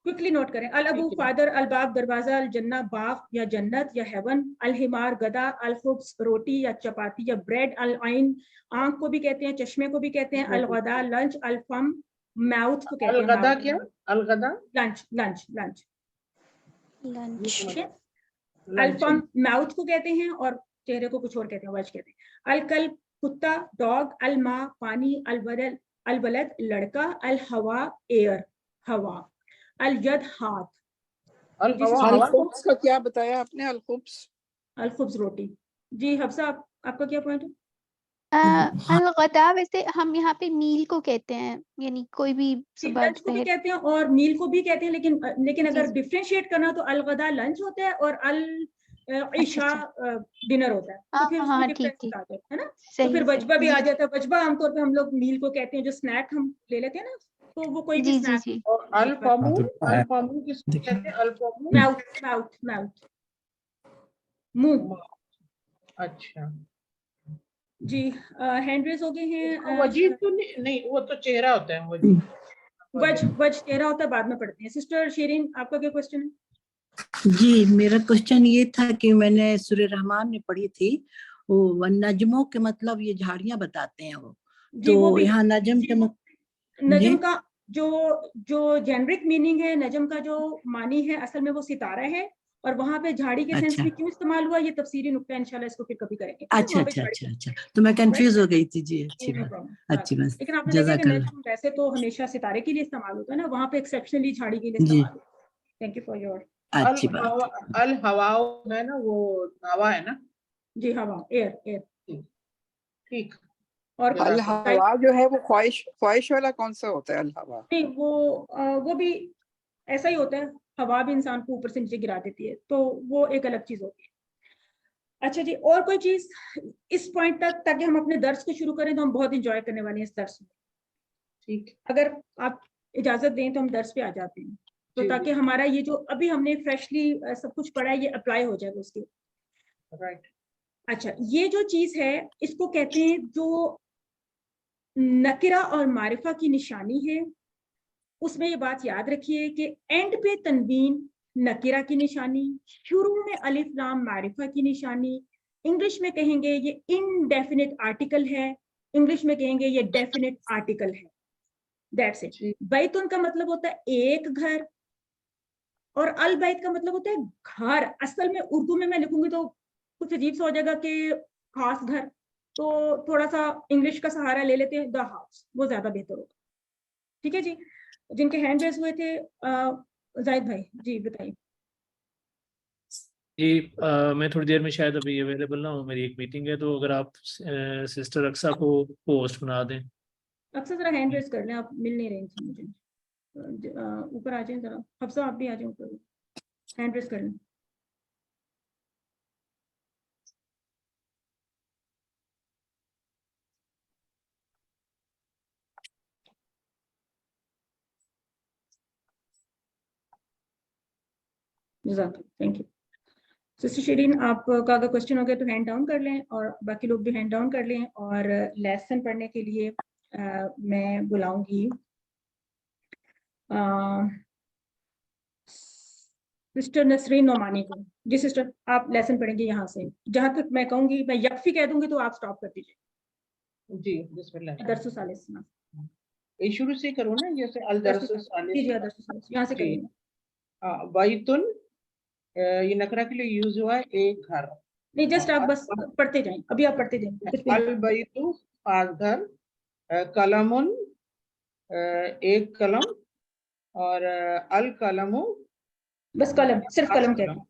کوئکلی نوٹ کریں. الابو فادر الباب دروازہ الجنہ باغ یا جنت یا ہیون الحمار گدا الخبز روٹی یا چپاتی یا بریڈ العین آنکھ کو بھی کہتے ہیں چشمے کو بھی کہتے ہیں الغدا لنچ الفم ماؤتھ کو کہتے ہیں. الغدا کیا؟ الغدا لنچ لنچ لنچ. لنچ الفم ماؤتھ کو کہتے ہیں اور چہرے کو کچھ اور کہتے ہیں وجہ کہتے ہیں. الکلب کتا ڈاگ الماء پانی البلد لڑکا الہوا ایئر ہوا الید ہاتھ. الخبز کا کیا بتایا آپ نے؟ الخبز الخبز روٹی. جی حفصہ آپ کا کیا پوائنٹ ہے؟ الغدا ویسے ہم یہاں پہ میل کو کہتے ہیں یعنی کوئی بھی صبح لنچ کو بھی کہتے ہیں اور میل کو بھی کہتے ہیں لیکن اگر ڈفرینشیٹ کرنا تو الغدا لنچ ہوتا ہے اور العشاء ڈنر ہوتا ہے. تو پھر اس میں ڈفرینس بتا دیں ہے نا. تو پھر وجبہ بھی آ جاتا ہے. وجبہ عام طور پہ ہم لوگ میل کو کہتے ہیں جو اسنیک ہم لے لیتے ہیں نا تو وہ کوئی بھی اسنیک. اور الفمو الفمو کس کو کہتے ہیں؟ الفمو ماؤتھ ماؤتھ ماؤتھ منہ. اچھا جی ہینڈ ریز ہو گئے ہیں. وجیب تو نہیں وہ تو چہرہ ہوتا ہے. وجیب وجہ چہرہ ہوتا ہے بعد میں پڑھتے ہیں. سسٹر شیرین آپ کا کیا کوشچن ہے؟ جی میرا کوشچن یہ تھا کہ میں نے سورہ رحمان میں پڑھی تھی وہ نجموں کے مطلب یہ جھاڑیاں بتاتے ہیں وہ تو یہاں نجم کے نجم کا جو جنرک میننگ ہے نجم کا جو معنی ہے اصل میں وہ ستارہ ہے اور وہاں پہ جھاڑی کے سینس میں کیوں استعمال ہوا یہ تفصیلی نقطہ انشاءاللہ اس کو پھر کبھی کریں گے. اچھا تو میں کنفیوز ہو گئی تھی. جی اچھی بات لیکن آپ نے دیکھا کہ نجم ویسے تو ہمیشہ ستارے کے لیے استعمال ہوتا ہے نا وہاں پہ ایکسیپشنلی جھاڑی کے لیے استعمال ہوتا ہے. تھینک یو فار یور الہوا ہے نا وہ ہوا ہے نا. جی ہوا ایئر. ٹھیک. اور الہوا جو ہے وہ خواہش والا کون سا ہوتا ہے؟ الہوا نہیں وہ بھی ایسا ہی ہوتا ہے. ہوا بھی انسان کو اوپر سے نیچے گرا دیتی ہے تو وہ ایک الگ چیز ہوتی ہے. اچھا جی اور کوئی چیز اس پوائنٹ تک تاکہ ہم اپنے درس کو شروع کریں تو ہم بہت انجوائے کرنے والے ہیں اس درس میں. ٹھیک اگر آپ اجازت دیں تو ہم درس پہ آ جاتے ہیں تو تاکہ ہمارا یہ جو ابھی ہم نے فریشلی سب کچھ پڑھا ہے یہ اپلائی ہو جائے گا اس کے. رائٹ. اچھا یہ جو چیز ہے اس کو کہتے ہیں جو نکرہ اور معرفہ کی نشانی ہے. اس میں یہ بات یاد رکھیے کہ اینڈ پہ تنوین نکرہ کی نشانی شروع میں الف لام معرفہ کی نشانی. انگلش میں کہیں گے یہ انڈیفینٹ آرٹیکل ہے انگلش میں کہیں گے یہ ڈیفینٹ آرٹیکل ہے. That's it. بیتن کا مطلب ہوتا ہے ایک گھر اور البیت کا مطلب ہوتا ہے گھر. اصل میں اردو میں لکھوں گی تو کچھ عجیب سا ہو جائے گا کہ خاص گھر تو تھوڑا سا انگلش کا سہارا لے لیتے ہیں دا ہاؤس وہ زیادہ بہتر ہوگا. ٹھیک ہے جی. جن کے ہینڈ ریز ہوئے تھے زاہد بھائی جی بتائیے. جی میں تھوڑی دیر میں شاید ابھی اویلیبل نہ ہوں میری ایک میٹنگ ہے تو اگر آپ سسٹر اقصیٰ کو پوسٹ بنا دیں. اکثر ذرا ہینڈ ریز کر لیں آپ مل نہیں رہی تھی مجھے. اوپر آ جائیں ذرا حفصہ آپ بھی آ جائیں اوپر ہینڈ ریز کر لیں. Thank you. सिस्टर शिरीन, आपका अगर क्वेश्चन हो गया तो हैंड डाउन कर लें, और बाकी लोग भी हैंड डाउन कर लें। और लेसन पढ़ने के लिए मैं बुलाऊंगी सिस्टर नसरीन नोमानी को। जी सिस्टर, आप लेसन पढ़ेंगे यहाँ से। जहां तक मैं कहूंगी, मैं यकफी कह दूंगी तो आप स्टॉप कर दीजिए। जी बिस्मिल्लाह। दरसु सालिस ये शुरू से करो ना, जैसे अल दरसु सालिस। जी दरसु सालिस यहाँ से करेंगे। बैतुन, ये नकरा के लिए यूज हुआ है एक घर। नहीं, जस्ट आप बस पढ़ते जाएं, अभी आप पढ़ते जाएं। अल बैतु खास घर, कलमुन एक कलम, और अल कलमु, बस कलम, सिर्फ कलम कहते हैं,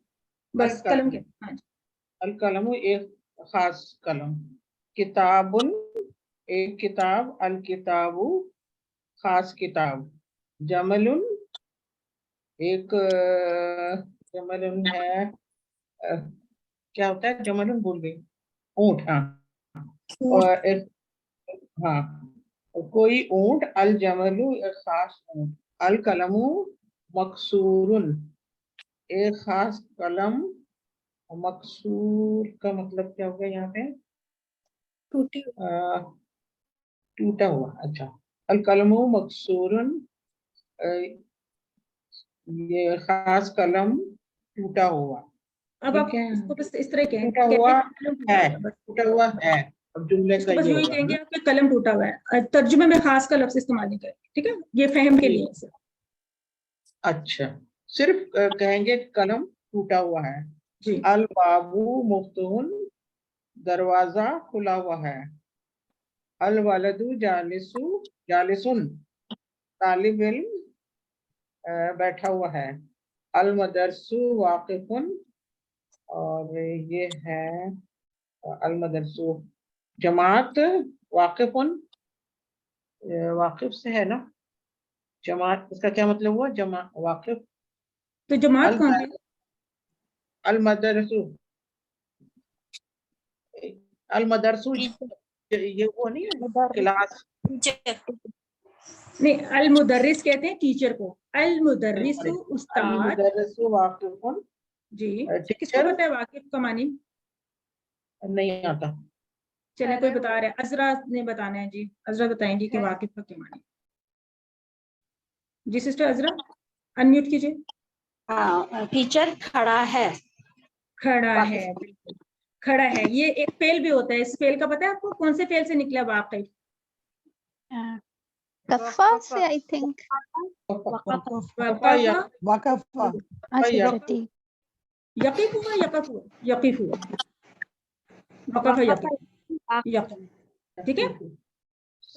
बस कलम कहते हैं। अल कलमु एक खास कलम, किताबुन एक किताब, अल किताबु खास किताब, जमलुन एक जमलुन है, क्या होता है जमलुन, भूल गई, ऊंट। हाँ, और एक, हाँ कोई ऊंट, अल जमलु एक खास ऊंट, अल कलमु मकसूरुन एक खास कलम। मकसूर का मतलब क्या होगा यहाँ पे? टूटा हुआ। अच्छा, अल कलमु मकसूरुन, ये खास कलम टूटा हुआ। अब आप इसको बस इस तरह कहें, टूटा हुआ है, टूटा हुआ है। अब जुमले का बस ये यूं ही होगा कहेंगे आपके कलम टूटा हुआ है। तर्जुमे में खास का लफ्ज इस्तेमाल नहीं करेंगे, ठीक है? ये फहम के लिए। अच्छा, सिर्फ कहेंगे कलम टूटा हुआ है। जी। अल बाबू मुफ्तून, दरवाजा खुला हुआ है। अल वलदु जालिसु जालिसुन, तालिब इल्म बैठा हुआ है। अल मदरसु वाकिफुन, और ये है अल मदरसु जमात वाकिफुन, वाकिफ से है ना जमात, इसका क्या मतलब हुआ? जमा वाकिफ, तो जमात कौन है? अल मदरसु, अल मदरसु ये वो नहीं है क्लास। नहीं, अल मुदर्रिस कहते हैं टीचर को। अल मुदर्रिसु उस्ताद। अल मुदर्रिसु वाकिफुन, जी। किसको पता है वाकिफ का मानी? नहीं आता। चले, कोई बता रहा है? अजरा ने बताना है जी। अजरा बताएंगी कि वाकिफ का क्या मानी। जी सिस्टर अजरा, अनम्यूट कीजिए। हाँ, टीचर खड़ा है। खड़ा है, बिल्कुल खड़ा है। ये एक फेल भी होता है। इस फेल का पता है आपको कौन से फेल से निकला वाकिफ? कफ़ा से, आई थिंक। यकीफ हुआ, यकफ हुआ, यकीफ हुआ, वक़फ़ यकीफ, ठीक है?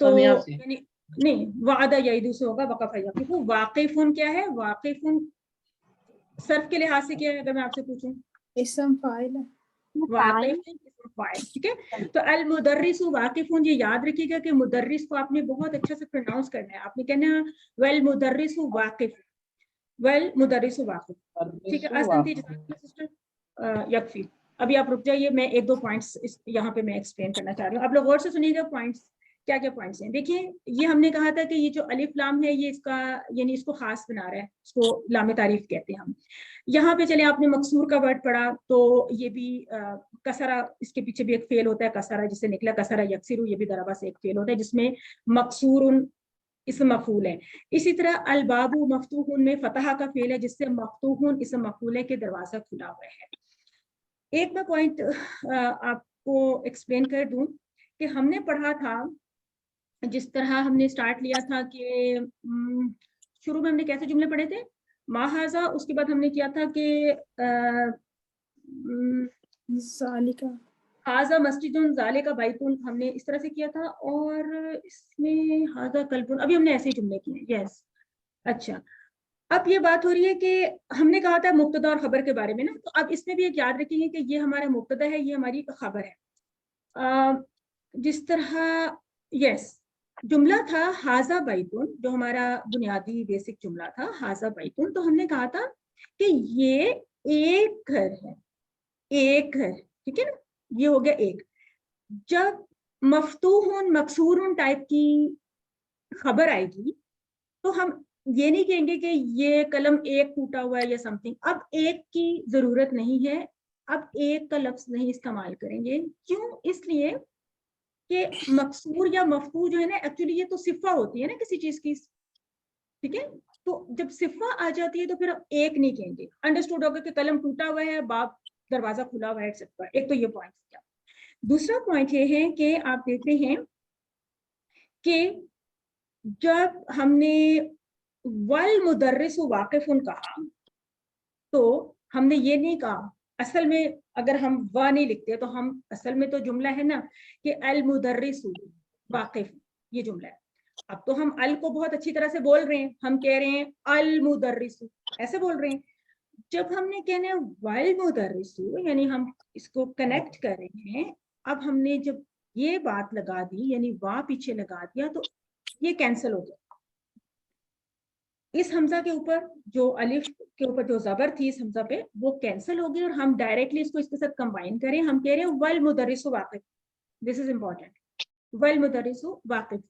तो यानी नहीं, वादा यईदु से होगा, वक़फ़ यकीफ। वाकिफुन क्या है? वाकिफुन सर्फ के लिहाज से क्या है, अगर मैं आपसे पूछूं? इस्म फाइल है। वाकिफुन इस्म फाइल, ठीक है? तो अल मुदर्रिसु वाकिफुन, ये याद रखिएगा कि मुदर्रिस को आपने बहुत अच्छे से प्रोनाउंस करना है। आपने कहना है वेल मुदर्रिसु वाकिफ, वेल मुदर्रिसु वाकिफ, ठीक है? असंती सिस्टर यकफी। अभी आप रुक जाइए, मैं एक दो पॉइंट्स यहाँ पे मैं एक्सप्लेन करना चाह रही हूँ। आप लोग गौर से सुनिएगा पॉइंट्स, क्या क्या पॉइंट्स हैं। देखिए, ये हमने कहा था कि ये जो अलिफ लाम है, ये इसका यानी इसको खास बना रहा है, इसको लामे तारीफ कहते हैं हम। यहाँ पे चले, आपने मकसूर का वर्ड पढ़ा, तो ये भी कसरा, इसके पीछे भी एक फेल होता है कसरा, जिससे निकला कसरा यकसिरु, ये भी दरबा से एक फेल होता है, जिसमें मकसूरुन इसम मफूल है। इसी तरह अल बाबू मफ्तूहुन में फतहा का फेल है, जिससे मफ्तूहुन इसम मफूल है कि दरवाजा खुला हुआ है। एक मैं पॉइंट आपको एक्सप्लेन कर दूं कि हमने पढ़ा था, जिस तरह हमने स्टार्ट लिया था कि शुरू में हमने कैसे जुमले पढ़े थे, माहाजा, उसके बाद हमने किया था कि हाजा मस्जिदुन ज़ालिका बैतुन, हमने इस तरह से किया था। और इसमें हाजा कल्बुन, अभी हमने ऐसे ही जुमले किए। यस, अच्छा। अब ये बात हो रही है कि हमने कहा था मुब्तदा और खबर के बारे में ना, तो अब इसमें भी एक याद रखेंगे कि ये हमारा मुब्तदा है, ये हमारी खबर है। जिस तरह यस, जुमला था हाजा बैतुन, जो हमारा बुनियादी बेसिक जुमला था हाजा बैतुन, तो हमने कहा था कि ये एक घर है, एक घर, ठीक है ना? ये हो गया एक। जब मफ्तूहुन मकसूरुन टाइप की खबर आएगी तो हम ये नहीं कहेंगे कि ये कलम एक टूटा हुआ है या समथिंग। अब एक की जरूरत नहीं है, अब एक का लफ्ज नहीं इस्तेमाल करेंगे। क्यों? इसलिए कि मकसूर या मफतू जो है ना, एक्चुअली ये तो सिफा होती है ना किसी चीज की, ठीक है? तो जब सिफा आ जाती है तो फिर अब एक नहीं कहेंगे। अंडरस्टूड होगा कि कलम टूटा हुआ है, बाप दरवाजा खुला हुआ है, एक्सेट्रा। एक तो ये पॉइंट किया। दूसरा पॉइंट ये है कि आप देखते हैं कि जब हमने वल मुदर्रिसु वाकिफुन कहा तो हमने ये नहीं कहा, असल में अगर हम वा नहीं लिखते तो हम असल में तो जुमला है ना कि अल मुदर्रिसु वाकिफ, ये जुमला है। अब तो हम अल को बहुत अच्छी तरह से बोल रहे हैं, हम कह रहे हैं अल मुदर्रिसु, ऐसे बोल रहे हैं। जब हमने कहना है वल मुदर्रिसु, यानी हम इसको कनेक्ट कर रहे हैं, अब हमने जब ये बात लगा दी यानी वा पीछे लगा दिया तो ये कैंसिल हो गया। इस हमजा के ऊपर जो अलिफ के ऊपर जो जबर थी इस हमजा पे, वो कैंसिल हो गई और हम डायरेक्टली इसको इसके साथ कंबाइन करें। हम कह रहे हैं वल मुदर्रिसु वाकिफ। दिस इज इंपॉर्टेंट, वल मुदर्रिसु वाकिफ।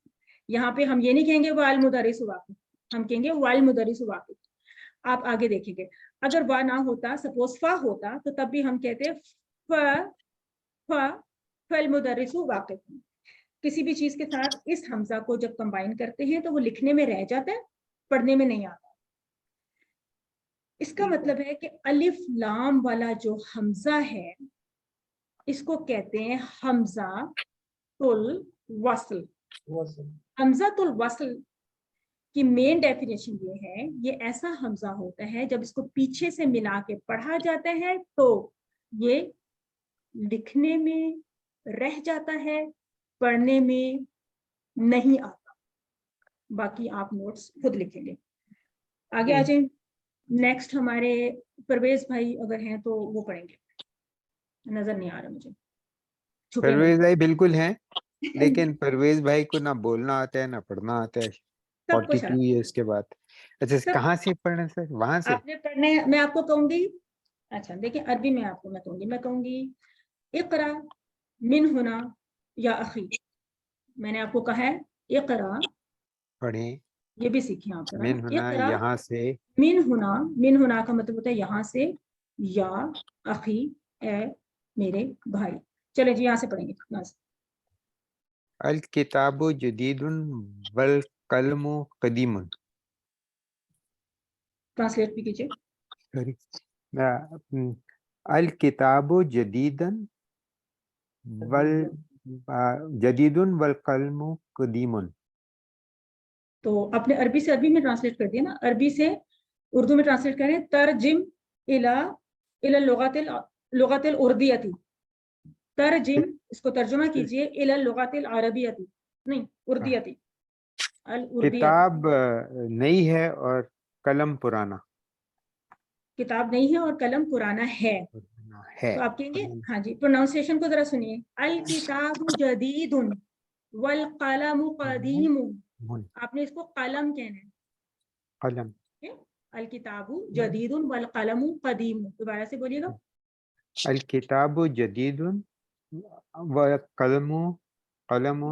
यहाँ पे हम ये नहीं कहेंगे वल मुदर्रिसु वाकिफ, हम कहेंगे वल मुदर्रिसु वाकिफ। आप आगे देखेंगे, अगर वा ना होता, सपोज फा होता, तो तब भी हम कहते फल मुदर्रिसु वाकिफ। किसी भी चीज के साथ इस हमजा को जब कंबाइन करते हैं तो वो लिखने में रह जाता है, पढ़ने में नहीं आता। इसका मतलब है कि अलिफ लाम वाला जो हमजा है इसको कहते हैं हमजातुल वस्ल। हमजातुल वस्ल की मेन डेफिनेशन ये है, ये ऐसा हमजा होता है जब इसको पीछे से मिला के पढ़ा जाता है तो ये लिखने में रह जाता है, पढ़ने में नहीं आता। बाकी आप नोट्स खुद लिखेंगे। आगे आ जाए। नेक्स्ट हमारे परवेज भाई अगर हैं तो वो पढ़ेंगे, नजर नहीं आ रहा मुझे। परवेज भाई बिल्कुल हैं, लेकिन परवेज भाई को ना बोलना आता है ना पढ़ना आता है 42 ईयर्स के बाद। अच्छा, कहाँ से पढ़ना सर? वहां से आपने पढ़ने, मैं आपको कहूंगी। अच्छा देखिए, अरबी में आपको मैं कहूंगी इकरा मिन हुना या अखी। मैंने आपको कहा है इकरा, पढ़े, ये भी सीखिए आप। मिन हुना यहाँ से, मिन हुना का मतलब होता है यहाँ से, या अखी ए मेरे भाई। चले जी यहाँ से पढ़ेंगे। अल किताबु जदीदुन वल कलमु कदीमुन। ट्रांसलेट भी कीजिए। सॉरी, अल किताबु जदीदन वल जदीदुन वल कलमु कदीमुन। तो आपने अरबी से अरबी में ट्रांसलेट कर दिया ना, अरबी से उर्दू में ट्रांसलेट करें। तरजिम इला इला लुगतिल उर्दियती। तरजिम, इसको तर्जुमा कीजिए इला लुगतिल अरबियती, नहीं उर्दियती। किताब नई है और कलम पुराना। किताब नहीं है और कलम पुराना है। तो आप कहेंगे, हाँ जी, प्रोनाउंसिएशन को जरा सुनिए। अल किताबु जदीदुन वल कलमु कदीमुन। आपने इसको कलम कहना है, कलम। अल किताबु जदीदुन वल कलमु कदीमुन। दोबारा से बोलिएगा। अल किताबु जदीदुन वल कलमु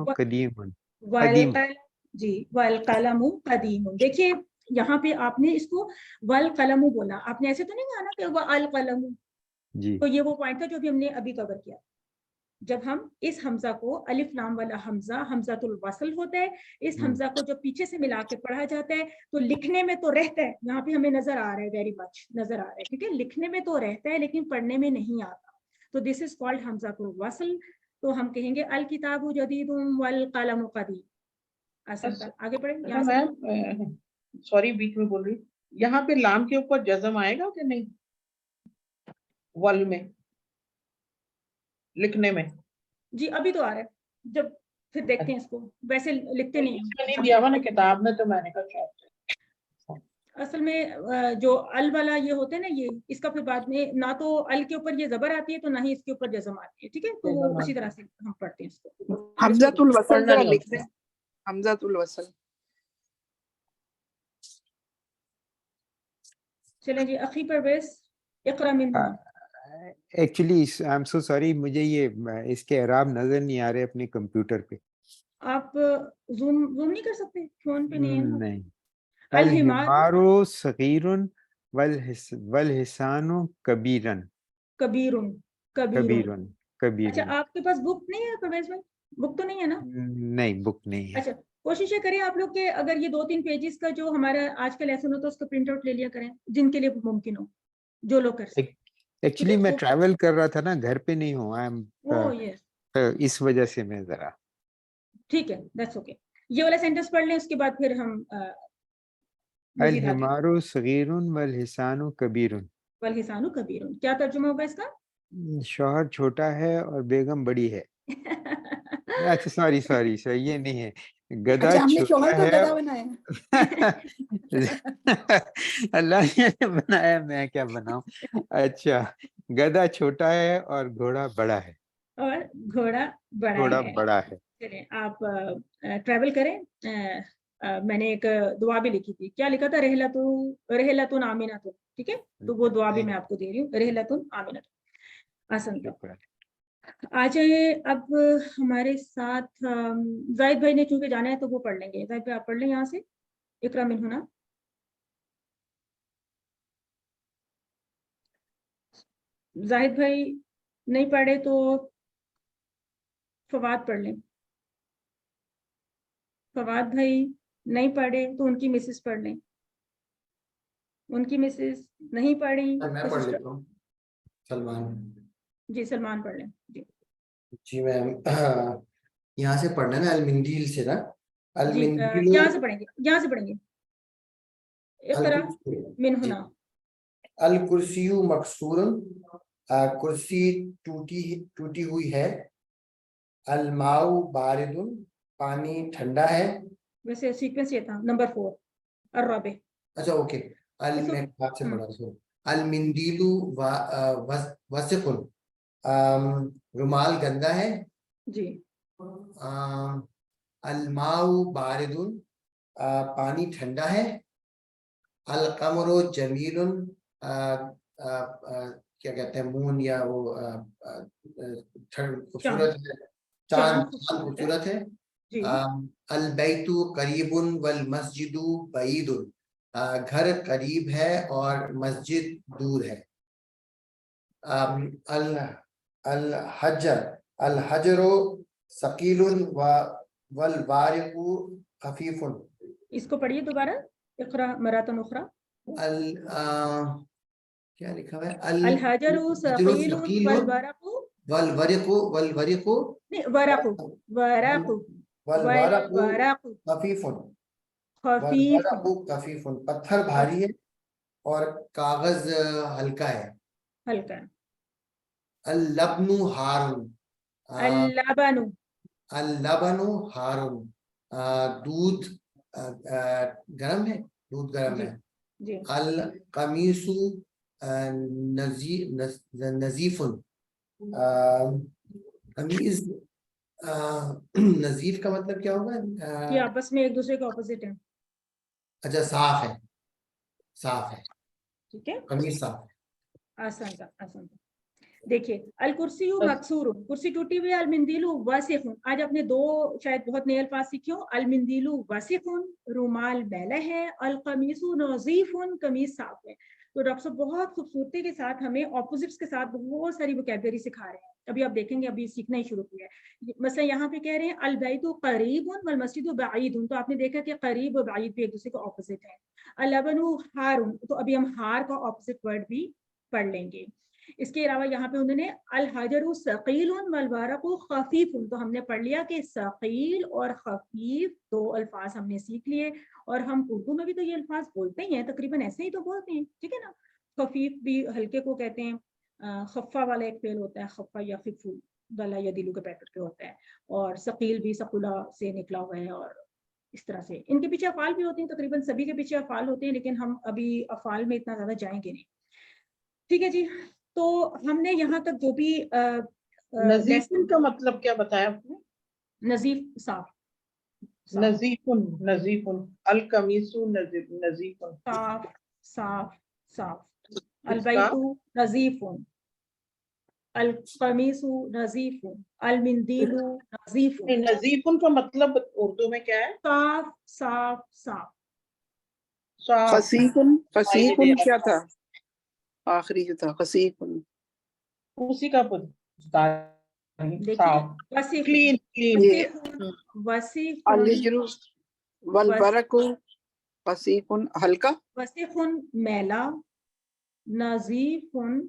कदीमुन। जी, वल कलमु कदीमुन। देखिए यहाँ पे आपने इसको वल कलमु बोला, आपने ऐसे तो नहीं कहा ना कि वह अल कलमु जी। तो ये वो पॉइंट था जो भी हमने अभी कवर किया। जब हम इस हमजा को, अलिफ लाम वाला हमजा हमजातुल वस्ल होता है, इस हमजा को जब पीछे से मिला के पढ़ा जाता है तो लिखने में तो रहता है, यहाँ पे हमें नजर आ रहा है, वेरी मच नजर आ रहा है, ठीक है, लिखने में तो रहता है लेकिन पढ़ने में नहीं आता। तो दिस इज कॉल्ड हमजातुल वस्ल। तो हम कहेंगे अल किताबु जदीदुन वल कलमु कदीम। आगे बढ़े। सॉरी बीच में बोल रही, यहाँ पे लाम के ऊपर जज़म आएगा कि नहीं वल में लिखने में? जी अभी तो आ रहा है, जब फिर देखते हैं इसको। वैसे लिखते नहीं दिया हुआ ना किताब में, तो मैंने कहा असल में जो अल वाला ये होता है ना, ये इसका फिर बाद में ना तो अल के ऊपर ये जबर आती है तो ना ही इसके ऊपर जज़म आती है, ठीक है। तो वो उसी तरह से हम पढ़ते हैं इसको। हमजातुल वस्ल जरा लिख दें, हमजातुल वस्ल। चलें जी, अखी परवेज इक़रा मिन। Actually I am so sorry, मुझे ये इसके एराब नजर नहीं आ रहे अपने कंप्यूटर पे। आप जूम नहीं कर सकते? फोन पे नहीं है ना? नहीं। الحمارو صغیرن والحصان کبیرن. کبیرن کبیرن. کبیرن اچھا کبیرن. آپ کے پاس بک نہیں ہے پرویز بھائی؟ بک تو نہیں ہے نا؟ نہیں بک نہیں ہے. اچھا کوشش یہ کریں آپ لوگ کہ اگر یہ 2-3 پیجز کا جو ہمارا آج کا لیسن ہو تو اس کا پرنٹ آؤٹ لے لیا کریں جن کے لیے ممکن ہو، جو لوگ کر سکیں. ایکچولی میں ٹریول کر رہا تھا نا، گھر پہ نہیں ہوں، اس وجہ سے میں ذرا. ٹھیک ہے دیٹس اوکے. یہ والا سینٹنس پڑھ لیں اس کے بعد پھر ہم مزید آگے. الحمار صغیر والحصان کبیر. والحصان کبیر، کیا ترجمہ ہوگا اس کا؟ شوہر چھوٹا ہے اور بیگم بڑی ہے. اچھا سوری یہ نہیں ہے. گدھا چھوٹا ہے. اللہ نے بنایا، میں کیا بناؤں. اچھا گدھا چھوٹا ہے اور گھوڑا بڑا ہے. اور گھوڑا بڑا ہے. چلیں آپ ٹریول کریں. میں نے ایک دعا بھی لکھی تھی، کیا لکھا تھا؟ رحلتن آمنۃ. ٹھیک ہے، تو وہ دعا بھی میں آپ کو دے رہی ہوں، رحلتن آمنۃ. آسان. آ جائیے اب ہمارے ساتھ زاہد بھائی نے چونکہ جانا ہے تو وہ پڑھ لیں گے. زاہد بھائی آپ پڑھ لیں یہاں سے، اقرا من ہونا. زاہد بھائی نہیں پڑھے تو فواد پڑھ لیں. فواد بھائی نہیں پڑھے تو ان کی مسز پڑھ لیں. ان کی مسز نہیں پڑھی. میں پڑھ لیتا ہوں. سلمان. جی سلمان پڑھ لیں. جی میم یہاں سے پڑھنا نا، المندیل سے نا. المندیل یہاں سے پڑھیں گے. اقرا من ہونا. الکرسی مکسور، کرسی ٹوٹی ہوئی ہے. الماء بارد، پانی ٹھنڈا ہے. ویسے سیکوینس یہ تھا نمبر 4 الرابع. اچھا اوکے. المندیل وسخ، رومال گندا ہے. جی. الماء بارد، پانی ٹھنڈا ہے. القمر جمیل، کیا کہتے ہیں مون یا وہ خوبصورت ہے. چاند خوبصورت ہے. البیت قریب والمسجد بعید، گھر قریب ہے اور مسجد دور ہے. الحجر ثقیل والوارق خفیف. اس کو پڑھیے دوبارہ، اقرا مراتن اخرى. کیا لکھا ہوا ہے؟ الحجر ثقیل والورق خفیف. خفیف، پتھر بھاری ہے اور کاغذ ہلکا ہے. اللبن ہار، اللبن ہار، دودھ گرم ہے. دودھ گرم ہے. القمیص نظیف، قمیض نظیف کا مطلب کیا ہوگا؟ یہ آپس میں ایک دوسرے کے اپوزٹ ہیں. اچھا صاف ہے. صاف ہے. ٹھیک ہے، قمیض صاف ہے. آسان تھا. دیکھیے الکرسی مکسور، کرسی ٹوٹی ہوئی. المندیل واسخ، آج آپ نے 2 شاید بہت نئے الفاظ سیکھے ہو. المندیل واسخ، رومال میلا ہے. القمیص نظیف، قمیص صاف ہے. تو ڈاکٹر صاحب بہت خوبصورتی کے ساتھ ہمیں اپوزٹس کے ساتھ بہت ساری ووکیبلری سکھا رہے ہیں. ابھی آپ دیکھیں گے، ابھی سیکھنا ہی شروع کیا ہے. مثلا یہاں پہ کہہ رہے ہیں البیت قریب والمسجد بعید، تو آپ نے دیکھا کہ قریب و بعید بھی ایک دوسرے کو اپوزٹ ہے. اللبن ہار، تو ابھی ہم ہار کا اپوزٹ ورڈ بھی پڑھ لیں گے. اس کے علاوہ یہاں پہ انہوں نے الحجر ثقیل والورق خفیف، تو ہم نے پڑھ لیا کہ ثقیل اور خفیف 2 الفاظ ہم نے سیکھ لیے. اور ہم اردو میں بھی تو یہ الفاظ بولتے ہی ہیں، تقریباً ایسے ہی تو بولتے ہیں. ٹھیک ہے نا. خفیف بھی ہلکے کو کہتے ہیں. خفا والا ایک فعل ہوتا ہے، خفا یا خفو، دلا یا دلو کے پیٹرن پہ ہوتا ہے. اور ثقیل بھی ثقلا سے نکلا ہوا ہے. اور اس طرح سے ان کے پیچھے افعال بھی ہوتے ہیں، تقریباً سبھی کے پیچھے افعال ہوتے ہیں، لیکن ہم ابھی افعال میں اتنا زیادہ جائیں گے نہیں. ٹھیک ہے جی. تو ہم نے یہاں تک جو بھی نظیف کا مطلب کیا بتایا آپ نے؟ نظیف صاف. نظیف القمیص نظیف صاف. البیت نظیف، القمیص نظیف، المندیل نظیف. نظیف کا مطلب اردو میں کیا ہے؟ صاف. खसीकुन क्या था आखिरी जो था खसीकुन उसी का वसीफ क्लीन वसीफ अलहिजरु वल बरकु खसीकुन हल्का वसीफुन मैला नजीफुन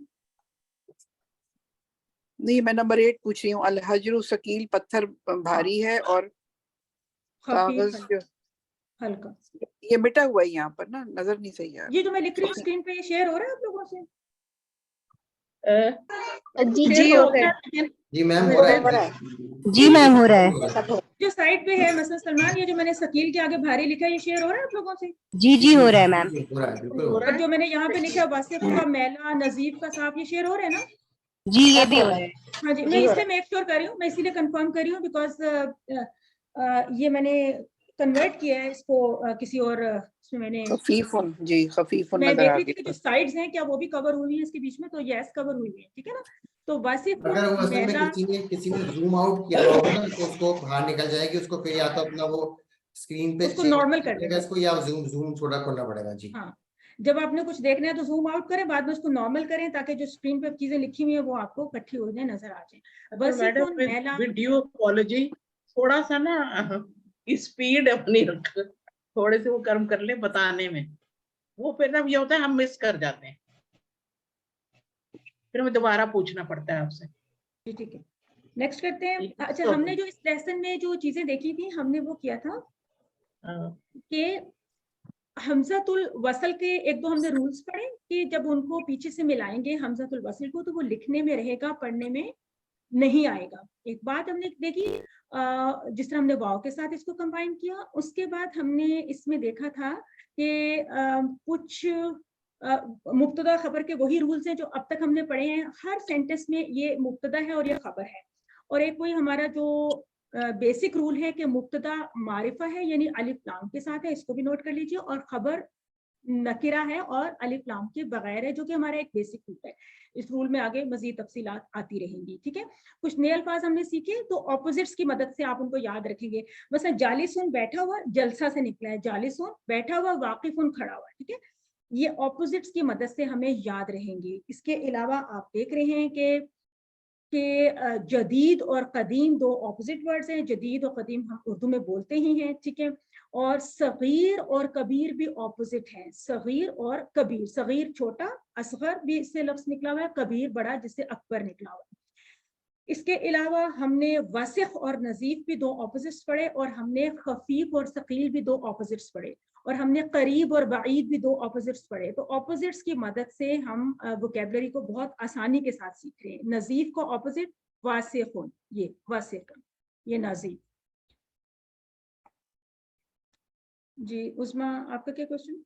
नहीं मैं नंबर 8 पूछ रही हूँ अलहजरु सकील पत्थर भारी है और कागज जो हल्का ये मिटा हुआ है यहाँ पर ना नजर नहीं सही है ये जो मैं लिख रही हूँ स्क्रीन पे ये शेयर हो रहा है आप लोगों से जी हो रहा है जी मैम हो रहा है जी मैम हो रहा है जो साइड पे है मसलन सलमान ये जो मैंने सकील के आगे भारी लिखा है ये शेयर हो रहा है आप लोगों से जी हो रहा है मैम हो रहा है बिल्कुल हो रहा और जो मैंने यहाँ पे लिखा है वासिफ का मैला नजीफ का साफ ये शेयर हो रहा है ना जी ये भी हो रहा है हाँ जी मैं इसलिए मेक श्योर कर रही हूँ मैं इसीलिए कंफर्म कर रही हूँ बिकॉज ये मैंने कन्वर्ट किया है इसको किसी और इसमें मैंने खफीफुन जी खफीफुन मैं नजर देख आ रही थी कि जो गया साइड्स हैं क्या वो भी कवर हुई है इसके बीच में तो यस कवर हुई है ठीक है ना तो वासिफ अगर वो असल में मैला किसी ने जूम आउट किया होगा ना तो उसको बाहर निकल जाएगी उसको फिर या तो अपना वो स्क्रीन पे उसको चेंज नॉर्मल कर करना पड़ेगा देना इसको या जूम थोड़ा खोलना पड़ेगा जी हाँ जब आपने कुछ देखना है तो जूम आउट करें बाद में उसको नॉर्मल करें ताकि जो स्क्रीन पे चीजें लिखी हुई है वो आपको इकट्ठी हो जाए नजर आ जाए मैडम मैला विद ड्यू अपॉलॉजी थोड़ा सा ना स्पीड अपनी थोड़े से वो कर्म कर ले बताने में वो फिर ना ये होता है हम मिस कर जाते हैं फिर हमें दोबारा पूछना पड़ता है आपसे ठीक है नेक्स्ट करते हैं अच्छा हमने जो इस लेसन में जो चीजें देखी थी हमने वो किया था कि हमज़तुल वसल के एक दो हमने रूल्स पढ़े कि जब उनको पीछे से मिलाएंगे हमज़तुल वसल को तो वो लिखने में रहेगा पढ़ने में नहीं आएगा एक बात हमने देखी जिस तरह हमने वाव के साथ इसको कंबाइन किया उसके बाद हमने इसमें देखा था कि कुछ मुब्तदा खबर के वही रूल्स हैं जो अब तक हमने पढ़े हैं हर सेंटेंस में ये मुब्तदा है और ये खबर है और एक कोई हमारा जो बेसिक रूल है कि मुब्तदा मारिफा है यानी अलिफ लाम के साथ है इसको भी नोट कर लीजिए और खबर नकिरा है और अलिफ लाम के बगैर है जो कि हमारा एक बेसिक रूल है इस रूल में आगे मजीद तफसीलात आती रहेंगी ठीक है कुछ नए अल्फाज हमने सीखे तो ऑपोजिट्स की मदद से आप उनको याद रखेंगे मतलब जालिसुन बैठा हुआ जलसा से निकला है जालिसुन बैठा हुआ वाकिफुन खड़ा हुआ ठीक है ये ऑपोजिट्स की मदद से हमें याद रहेंगे इसके अलावा आप देख रहे हैं कि जदीद और कदीम दो ऑपोजिट वर्ड्स हैं जदीद और कदीम हम उर्दू में बोलते ही हैं ठीक है और सगीर और कबीर भी ऑपोजिट हैं सगीर और कबीर सगीर छोटा असगर भी इससे लफ्ज निकला हुआ है कबीर बड़ा जिससे अकबर निकला हुआ है इसके अलावा हमने वसिख और नजीफ भी दो ऑपोजिट्स पढ़े और हमने खफीफ और सकील भी दो ऑपोजिट्स पढ़े और हमने करीब और बाईद भी दो ऑपोजिट्स पढ़े तो ऑपोजिट्स की मदद से हम वोकैबुलरी को बहुत आसानी के साथ सीख रहे हैं नजीफ का ऑपोजिट वासिखुन ये वासिख ये नजीफ जी उस्मा आपका क्या क्वेश्चन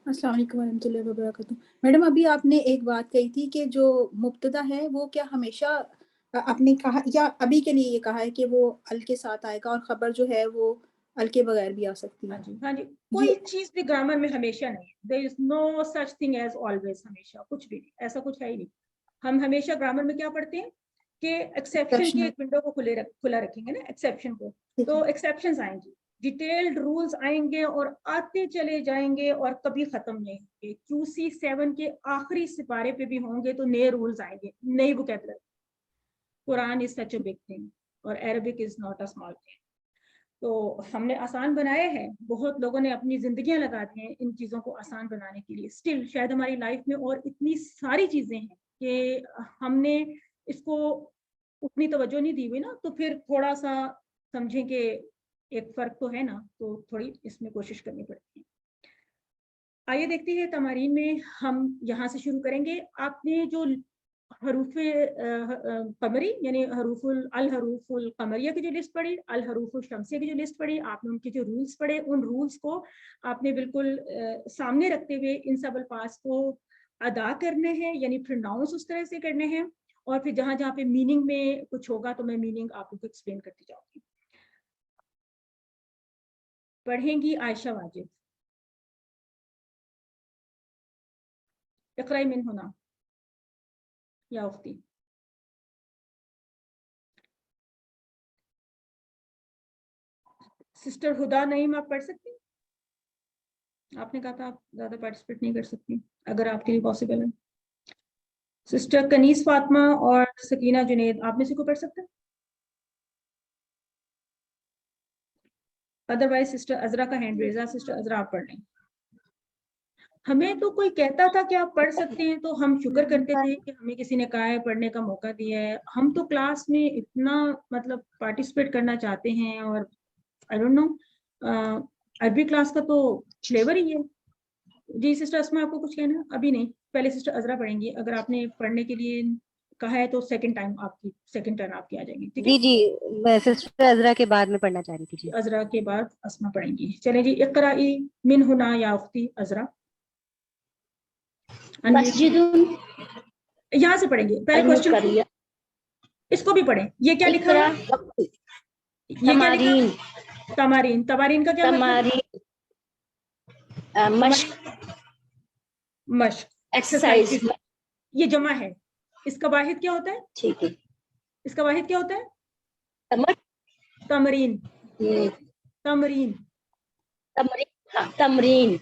अस्सलाम वालेकुम रहमतुल्लाहि व बरकातहू मैडम अभी आपने एक बात कही थी कि जो मुब्तदा है वो क्या हमेशा आपने कहा या अभी के लिए ये कहा है कि वो अल के साथ आएगा और खबर जो है वो अल के बगैर भी आ सकती है हाँ जी कोई चीज भी ग्रामर में हमेशा नहीं there is no such thing as always हमेशा कुछ भी नहीं ऐसा कुछ है ही नहीं हम हमेशा ग्रामर में क्या पढ़ते हैं कि एक्सेप्शन की एक विंडो को खुला रखेंगे ना एक्सेप्शन को तो एक्सेप्शंस आएंगी डिटेल्ड रूल्स आएंगे और आते चले जाएंगे और कभी खत्म नहीं होंगे QC 7 के आखिरी सिपारे पे भी होंगे तो नए रूल्स आएंगे नई vocabulary Quran is such a big thing और Arabic is not a small thing तो हमने आसान बनाया है बहुत लोगों ने अपनी जिंदगियां लगा दी हैं इन चीज़ों को आसान बनाने के लिए स्टिल शायद हमारी लाइफ में और इतनी सारी चीज़ें हैं कि हमने इसको उतनी तवज्जो नहीं दी हुई ना तो फिर थोड़ा सा समझें कि एक फ़र्क तो है ना तो थोड़ी इसमें कोशिश करनी पड़ती है आइए देखते हैं तमारीन में हम यहाँ से शुरू करेंगे आपने जो हरूफ कमरी यानी अल हरूफुल कमरिया की जो लिस्ट पढ़ी अल हरूफुल शमसिया की जो लिस्ट पढ़ी आपने उनके जो रूल्स पढ़े उन रूल्स को आपने बिल्कुल सामने रखते हुए इन सब अल्फाज को अदा करने हैं यानी प्रोनाउंस उस तरह से करने हैं और फिर जहाँ जहाँ पे मीनिंग में कुछ होगा तो मैं मीनिंग आपको एक्सप्लेन करती जाऊंगी पढ़ेंगी आयशा वाजिद इक़रा मिन हुना या उख्ती सिस्टर हुदा नईम आप पढ़ सकती آپ نے کہا تھا آپ زیادہ پارٹیسپیٹ نہیں کر سکتی اگر آپ کے لیے پاسبل ہے. سسٹر کنیز فاطمہ اور سکینہ جنید آپ میں سے کوئی پڑھ سکتا ہے؟ ادروائز سسٹر عذرا کا ہینڈ ریز ہے. سسٹر عذرا آپ پڑھ لیں. ہمیں تو کوئی کہتا تھا کہ آپ پڑھ سکتے ہیں تو ہم شکر کرتے تھے کہ ہمیں کسی نے کہا ہے پڑھنے کا موقع دیا ہے. ہم تو کلاس میں اتنا مطلب پارٹیسپیٹ کرنا چاہتے ہیں اور آئی ڈونٹ نو عربی کلاس کا تو فلیور ہی ہے. جی سسٹر اسما آپ کو کچھ کہنا؟ ابھی نہیں, پہلے سسٹر عذرا پڑھیں گی. اگر آپ نے پڑھنے کے لیے کہا ہے تو سیکنڈ ٹرن آپ کی آ جائیں گی. ٹھیک ہے جی میں سسٹر عذرا کے بعد میں پڑھنا چاہ رہی تھی. جی عذرا کے بعد اسما پڑھیں گی. چلیں جی اقرائی من ہنا یا اختی عذرا. مسجد یہاں سے پڑھیں گے پہلے کوشچن, اس کو بھی پڑھیں. یہ کیا لکھا ہے؟ یہ کیا لکھا ہے؟ تمارین. تمارین کا کیا مطلب؟ مشق ایکسرسائز. یہ جمع ہے. اس کا واحد کیا ہوتا ہے؟ ٹھیک ہے. اس کا واحد کیا ہوتا ہے؟ تمرین. تمرین. تمرین.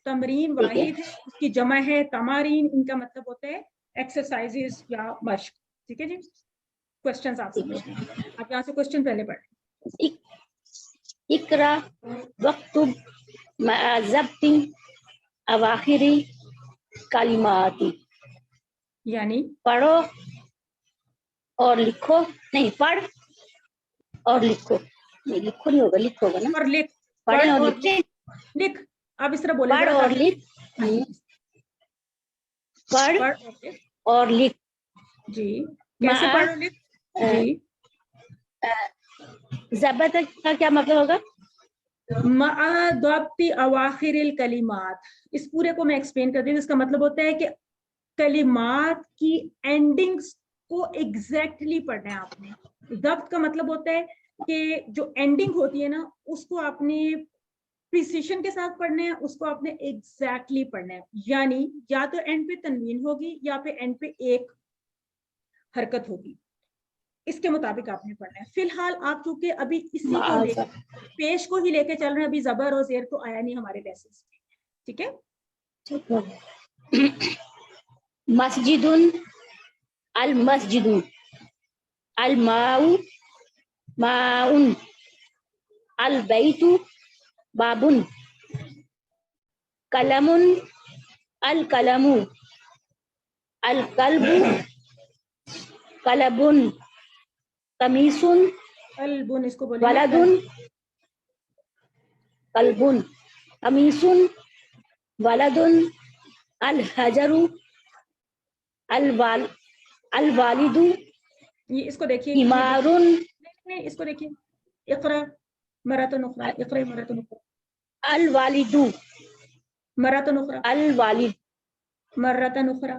تمرین واحد ہے, اس کی جمع ہے تمارین. ان کا مطلب ہوتا ہے ایکسرسائزز یا مشق. ٹھیک ہے جی. کوشچنز آپ سمجھ لیں. آپ یہاں سے کوشچن پہلے پڑھیں. اقرا وقتب مع ضبط اواخر کلمات. یعنی پڑھو اور لکھو. نہیں پڑھ اور لکھو. نہیں لکھو نہیں ہوگا, لکھو ہوگا نا. اور لکھ. پڑھیں اور لکھیں. لکھ. آپ اس طرح بولیں. پڑھ اور لکھ. پڑھ اور لکھ. جی کیسے پڑھ اور لکھ؟ جی ضبط کا کیا مطلب ہوگا؟ مع ضبط اواخر الکلمات. اس پورے کو میں ایکسپلین کر دوں. اس کا مطلب ہوتا ہے کہ کلمات کی اینڈنگز کو ایگزیکٹلی پڑھنا ہے آپ نے. ضبط کا مطلب ہوتا ہے کہ جو اینڈنگ ہوتی ہے نا اس کو آپ نے پریسیشن کے ساتھ پڑھنا ہے, اس کو آپ نے ایگزیکٹلی پڑھنا ہے. یعنی یا تو اینڈ پہ تنوین ہوگی یا پہ اینڈ پہ ایک حرکت ہوگی. اس کے مطابق آپ نے پڑھنا ہے. فی الحال آپ چونکہ ابھی اسی کو پیش کو ہی لے کے چل رہے ہیں, ابھی زبر اور زیر تو آیا نہیں ہمارے لیسنس میں. ٹھیک ہے. مسجد المسجد الماء ماء البیت باب قلم القلم القلب قلب قمیص قلبن. اس کو بولیں ولد قلب قمیص ولد الحجر الوالد. یہ اس کو دیکھیے. حمار. اس کو دیکھیے. اقرا مرتن اخرى. اقرا مرتن اخرى. الوالد مرتن اخرى. الوالد مرتن اخرى.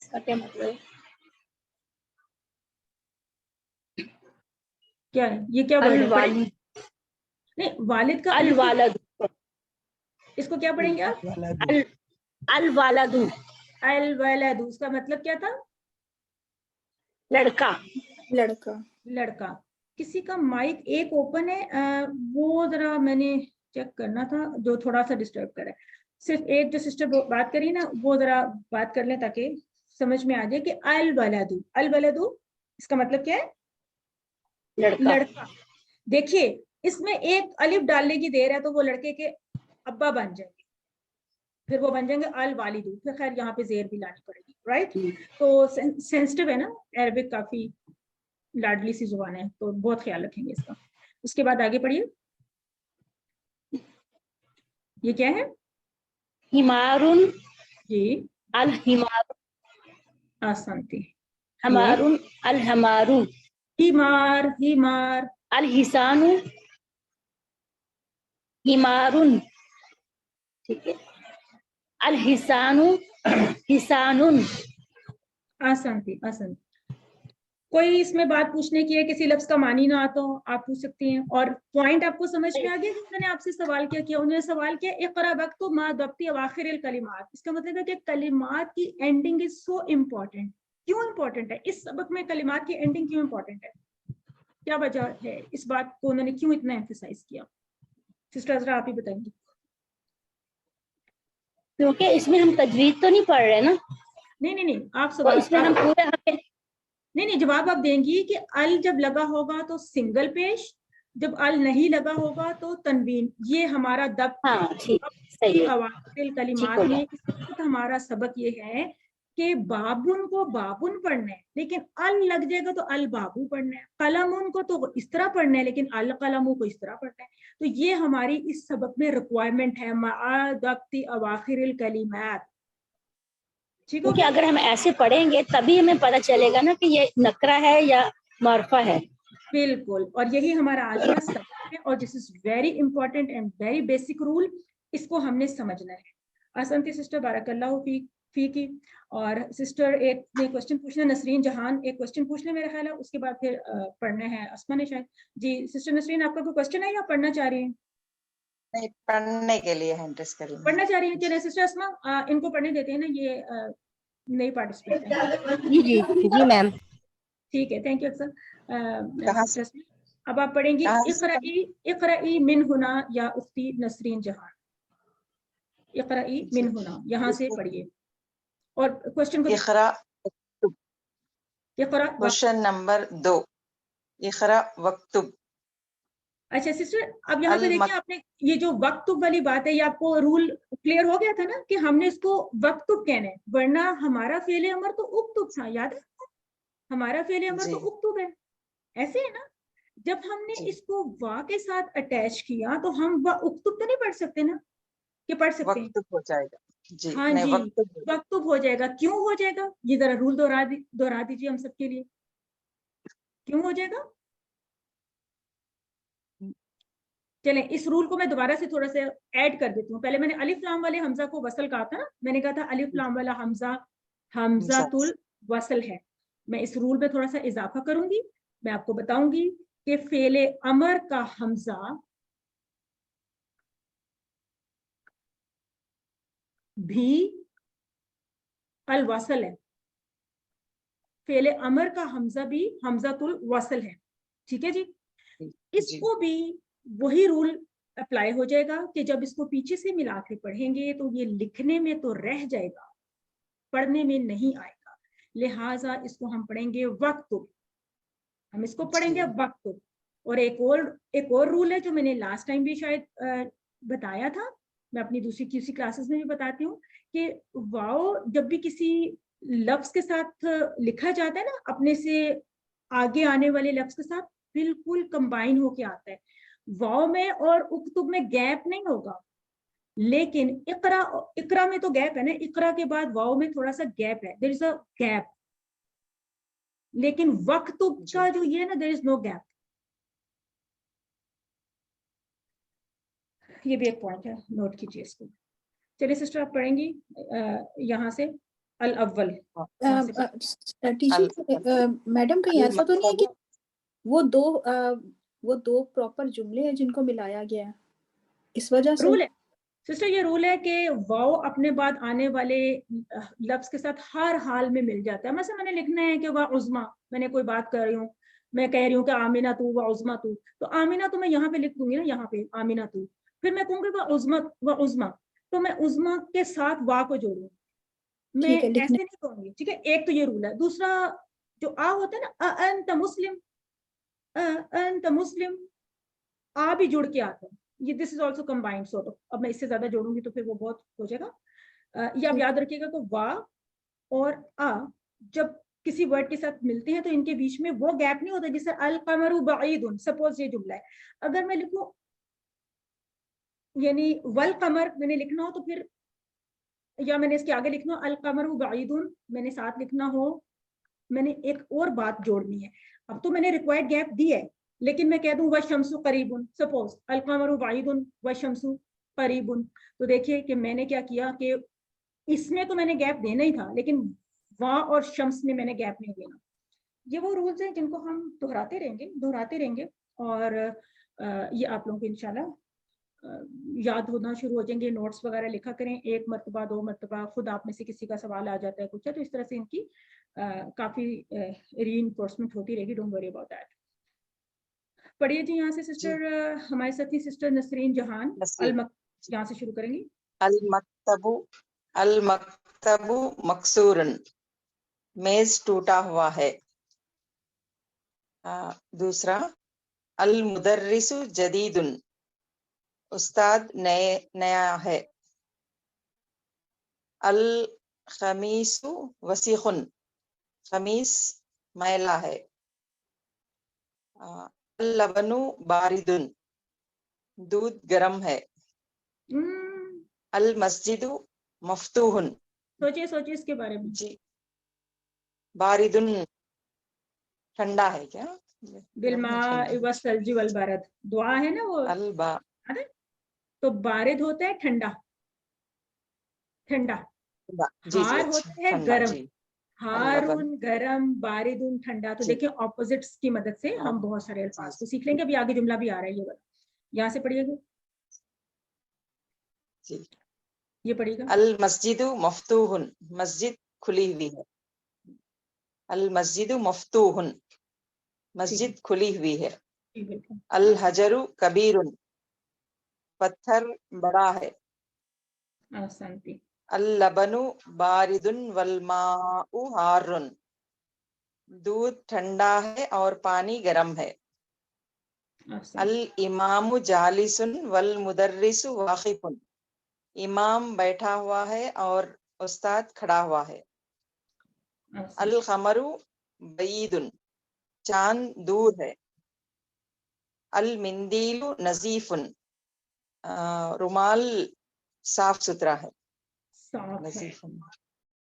اس کا کیا مطلب ہے؟ کیا ہے یہ؟ کیا بول رہے ہیں؟ نہیں والد کا الوالد. اس کو کیا پڑھیں گے آپ؟ الوالد. الولد. اس کا مطلب کیا تھا؟ لڑکا. لڑکا. لڑکا. کسی کا مائک ایک اوپن ہے, وہ ذرا میں نے چیک کرنا تھا, جو تھوڑا سا ڈسٹرب کرے. صرف ایک جو سسٹر بات کری نا وہ ذرا بات کر لیں تاکہ سمجھ میں آ جائے کہ الولد. الولد اس کا مطلب کیا ہے؟ لڑکا. دیکھیے اس میں ایک الف ڈالنے کی دیر ہے تو وہ لڑکے کے ابا بن جائیں گے, پھر وہ بن جائیں گے الوالد. پھر خیر یہاں پہ زیر بھی لانی پڑے گی. رائٹ. تو سینسٹیو ہے نا, عربک کافی لاڈلی سی زبان ہے تو بہت خیال رکھیں گے اس کا. اس کے بعد آگے پڑھیے. یہ کیا ہے؟ حمارن. جی الحمار. آسانتی. حمارن الحمار. حمار. حمار. الحسان. حمارن. ٹھیک ہے. الحسان. حسان. آسانتی. آسانتی. کوئی اس میں بات پوچھنے کی ہے, کسی لفظ کا معنی نہ آتا ہو آپ پوچھ سکتے ہیں. اور پوائنٹ آپ کو سمجھ میں آ گیا. جس نے آپ سے سوال کیا انہوں نے سوال کیا اقرا وقت ما ضبط اواخر الکلمات. اس کا مطلب ہے کہ کلمات کی اینڈنگ از سو امپورٹنٹ. کیوں امپورٹنٹ ہے؟ اس سبق میں کلمات کی اینڈنگ کیوں امپورٹنٹ ہے؟ کیا وجہ ہے اس بات کو انہوں نے کیوں اتنا ایمفسائز کیا؟ सिस्टर अजरा आप ही बताएंगी। क्योंकि इसमें हम तजवीज तो नहीं पढ़ रहे ना, नहीं आप तो सवाल इसमें हम पूरे नहीं जवाब आप देंगी कि अल जब लगा होगा तो सिंगल पेश, जब अल नहीं लगा होगा तो तनवीन। ये हमारा दब ठीक सही है, अवाखिल कलिमात में इस वक्त हमारा सबक ये है कि बाबुन को बाबुन पढ़ना है, लेकिन अल लग जाएगा तो अल बाबू पढ़ना है। कलमुन को तो इस तरह पढ़ना है, लेकिन अल कलमू को इस तरह पढ़ना है। तो ये हमारी इस सबक में रिक्वायरमेंट है, मा दब्ती अवाखिरिल कलिमात। क्योंकि अगर हम ऐसे पढ़ेंगे तभी हमें पता चलेगा ना कि ये नकरा है या मारफा है। बिल्कुल, और यही हमारा आज का सबक है, और this is very important and very basic rule, इसको हमने समझना है। असंती सिस्टर बारकल्लाहु फी की, और सिस्टर एक ने क्वेश्चन पूछना, नसरीन जहान एक क्वेश्चन पूछना मेरा ख्याल है, उसके बाद फिर पढ़ना है अस्मा ने शायद। जी सिस्टर नसरीन, आपका कोई क्वेश्चन है या पढ़ना चाह रही हैं? नहीं, पढ़ने के लिए हैंड रेस करेंगे। पढ़ना चाह रही हैं? चलिए सिस्टर अस्मा इनको पढ़ने देते हैं ना, ये नई पार्टिसिपेंट है। जी मैम। ठीक है, थैंक यू अक्सर। अब आप पढ़ेंगी इक़राई मिन हुना या उख्ती नसरीन जहान। इक़राई मिन हुना, यहाँ से पढ़िए और क्वेश्चन को क्वेश्चन नंबर 2, इक़रा वक्तुब। अच्छा सिस्टर, अब यहाँ पे देखिए, आपने ये जो वक्तुब वाली बात है, ये आपको रूल क्लियर हो गया था ना कि हमने इसको वक्तुब कहना है, वरना हमारा फेले अमर तो उक्तुब था, याद है? हमारा फेले अमर तो उक्तुब है, ऐसे है ना। जब हमने इसको वा के साथ अटैच किया तो हम वा उक्तुब तो नहीं पढ़ सकते ना, कि पढ़ सकते हैं? वक्तुब हो जाएगा जी। हाँ नहीं, जी, वक्तुब हो जाएगा। क्यों हो जाएगा? ये जरा रूल दोहरा दीजिए हम सबके लिए, क्यों हो जाएगा? चलें, इस रूल को मैं दोबारा से थोड़ा सा ऐड कर देती हूँ। पहले मैंने अलिफ लाम वाले हमजा को वसल कहा था ना, मैंने कहा था अलिफ लाम वाला हमजा हमजातुल वसल है। मैं इस रूल में थोड़ा सा इजाफा करूंगी, मैं आपको बताऊंगी कि फेले अमर का हमजा भी अल वसल है, फेले अमर का हमजा भी हमजातुल वसल है, ठीक है जी। इसको भी वही रूल अप्लाई हो जाएगा कि जब इसको पीछे से मिला के पढ़ेंगे तो ये लिखने में तो रह जाएगा, पढ़ने में नहीं आएगा, लिहाजा इसको हम पढ़ेंगे वक्तुब, हम इसको पढ़ेंगे वक्तुब। और एक और रूल है जो मैंने लास्ट टाइम भी शायद बताया था, मैं अपनी दूसरी किसी क्लासेस में भी बताती हूँ कि वाओ जब भी किसी लफ्ज के साथ लिखा जाता है ना, अपने से आगे आने वाले लफ्ज के साथ बिल्कुल कंबाइन होके आता है। वाओ में और उक्तुब में गैप नहीं होगा, लेकिन इकरा में तो गैप है ना, इकरा के बाद वाओ में थोड़ा सा गैप है, देयर इज अ गैप, लेकिन वक्तुब का जो ये ना, देयर इज नो गैप। ये भी एक पॉइंट है, नोट कीजिए इसको। चलिए सिस्टर, आप पढ़ेंगी यहाँ से अल अव्वल। टीचर मैडम, कहीं ऐसा तो नहीं है कि वो दो प्रॉपर जुमले हैं जिनको मिलाया गया है, इस वजह से? रूल है सिस्टर, ये रूल है कि वाओ अपने बाद आने वाले लफ्ज के साथ हर हाल में मिल जाता है। मतलब मैंने लिखना है कि वाह उज़्मा, मैंने कोई बात कर रही हूँ, मैं कह रही हूँ कि आमिना तू व उज़्मा तू, तो आमिना तो मैं यहाँ पे लिख दूंगी ना, यहाँ पे आमिना तू, फिर मैं कहूँगी व उज़्मा, तो मैं उज़्मा के साथ वाह को जोड़ू, मैं ऐसे नहीं कहूँगी, ठीक है। एक तो ये रूल है। दूसरा जो आ होता है ना, अंत मुस्लिम, अंत मुस्लिम, आ भी जुड़ के आता है, ये this is also combined sort of. अब मैं इससे ज्यादा जोड़ूंगी तो फिर वो बहुत हो जाएगा। ये आप याद रखिएगा कि वाह और आ जब किसी वर्ड के साथ मिलते हैं तो इनके बीच में वो गैप नहीं होता। जैसे अल कमरु बईदुन, सपोज ये जुमला है, अगर मैं लिखूं यानी वल कमर मैंने लिखना हो तो फिर, या मैंने इसके आगे लिखना हो अल कमरु बईदुन, मैंने साथ लिखना हो, मैंने एक और बात जोड़नी है। अब तो मैंने रिक्वायर्ड गैप दी है, लेकिन मैं कह दूं वशम्सु करीबुन, सपोज अल कमरु बाइदुन वशम्सु करीबुन, तो देखिए कि मैंने क्या किया कि इसमें तो मैंने गैप देना ही था, लेकिन वहां और शम्स में मैंने गैप नहीं देना। ये वो रूल्स हैं जिनको हम दोहराते रहेंगे और ये आप लोगों को इंशाल्लाह याद होना शुरू हो जाएंगे। नोट्स वगैरह लिखा करें, एक मरतबा 2 मरतबा, खुद आप में से किसी का सवाल आ जाता है कुछ है, तो इस तरह से इनकी काफी रीइंफोर्समेंट होती रहेगी। Don't worry about that. पढ़िए जी यहाँ से सिस्टर, हमारे साथ थी सिस्टर नसरीन जहान। यहाँ से शुरू करेंगे। अल मक्तबु मकसूरन, मेज टूटा हुआ है। दूसरा, अल मुदर्रिसु जदीदुन, उस्ताद नया है। अल खमीसु वसीखुन, खमीस मैला है। अल लबनु बारिदुन, दूध गरम है। अल मस्जिदु मफ्तूहुन, सोचिए सोचिए इसके बारे में जी। बारिदुन ठंडा है क्या? बिलमा वसल्जी वल बारद, दुआ है ना वो, अलबा, तो बारिद होता है ठंडा, ठंडा। हार होता है गरम, हारून गरम, बारिदुन ठंडा। तो देखिए ऑपोजिट्स की मदद से हम बहुत सारे अल्फाज को सीख लेंगे। अभी आगे जुमला भी आ रहा है ये वाला, यहाँ से पढ़िएगा जी। ये पढ़िएगा। अल मस्जिदु मफ्तूहुन, मस्जिद खुली हुई है। अल मस्जिदु मफ्तूहुन, मस्जिद खुली हुई है। अल हजरु कबीरुन, पत्थर बड़ा है। अल लबनु बारिदुन वल माउ हारुन, दूध ठंडा है और पानी गर्म है। अल इमामु जालिसुन वल मुदर्रिसु वाक़िफुन, इमाम बैठा हुआ है और उस्ताद खड़ा हुआ है। अल क़मरु बईदुन, चांद दूर है। अल मिंदीलु नजीफुन, रुमाल साफ सुथरा है।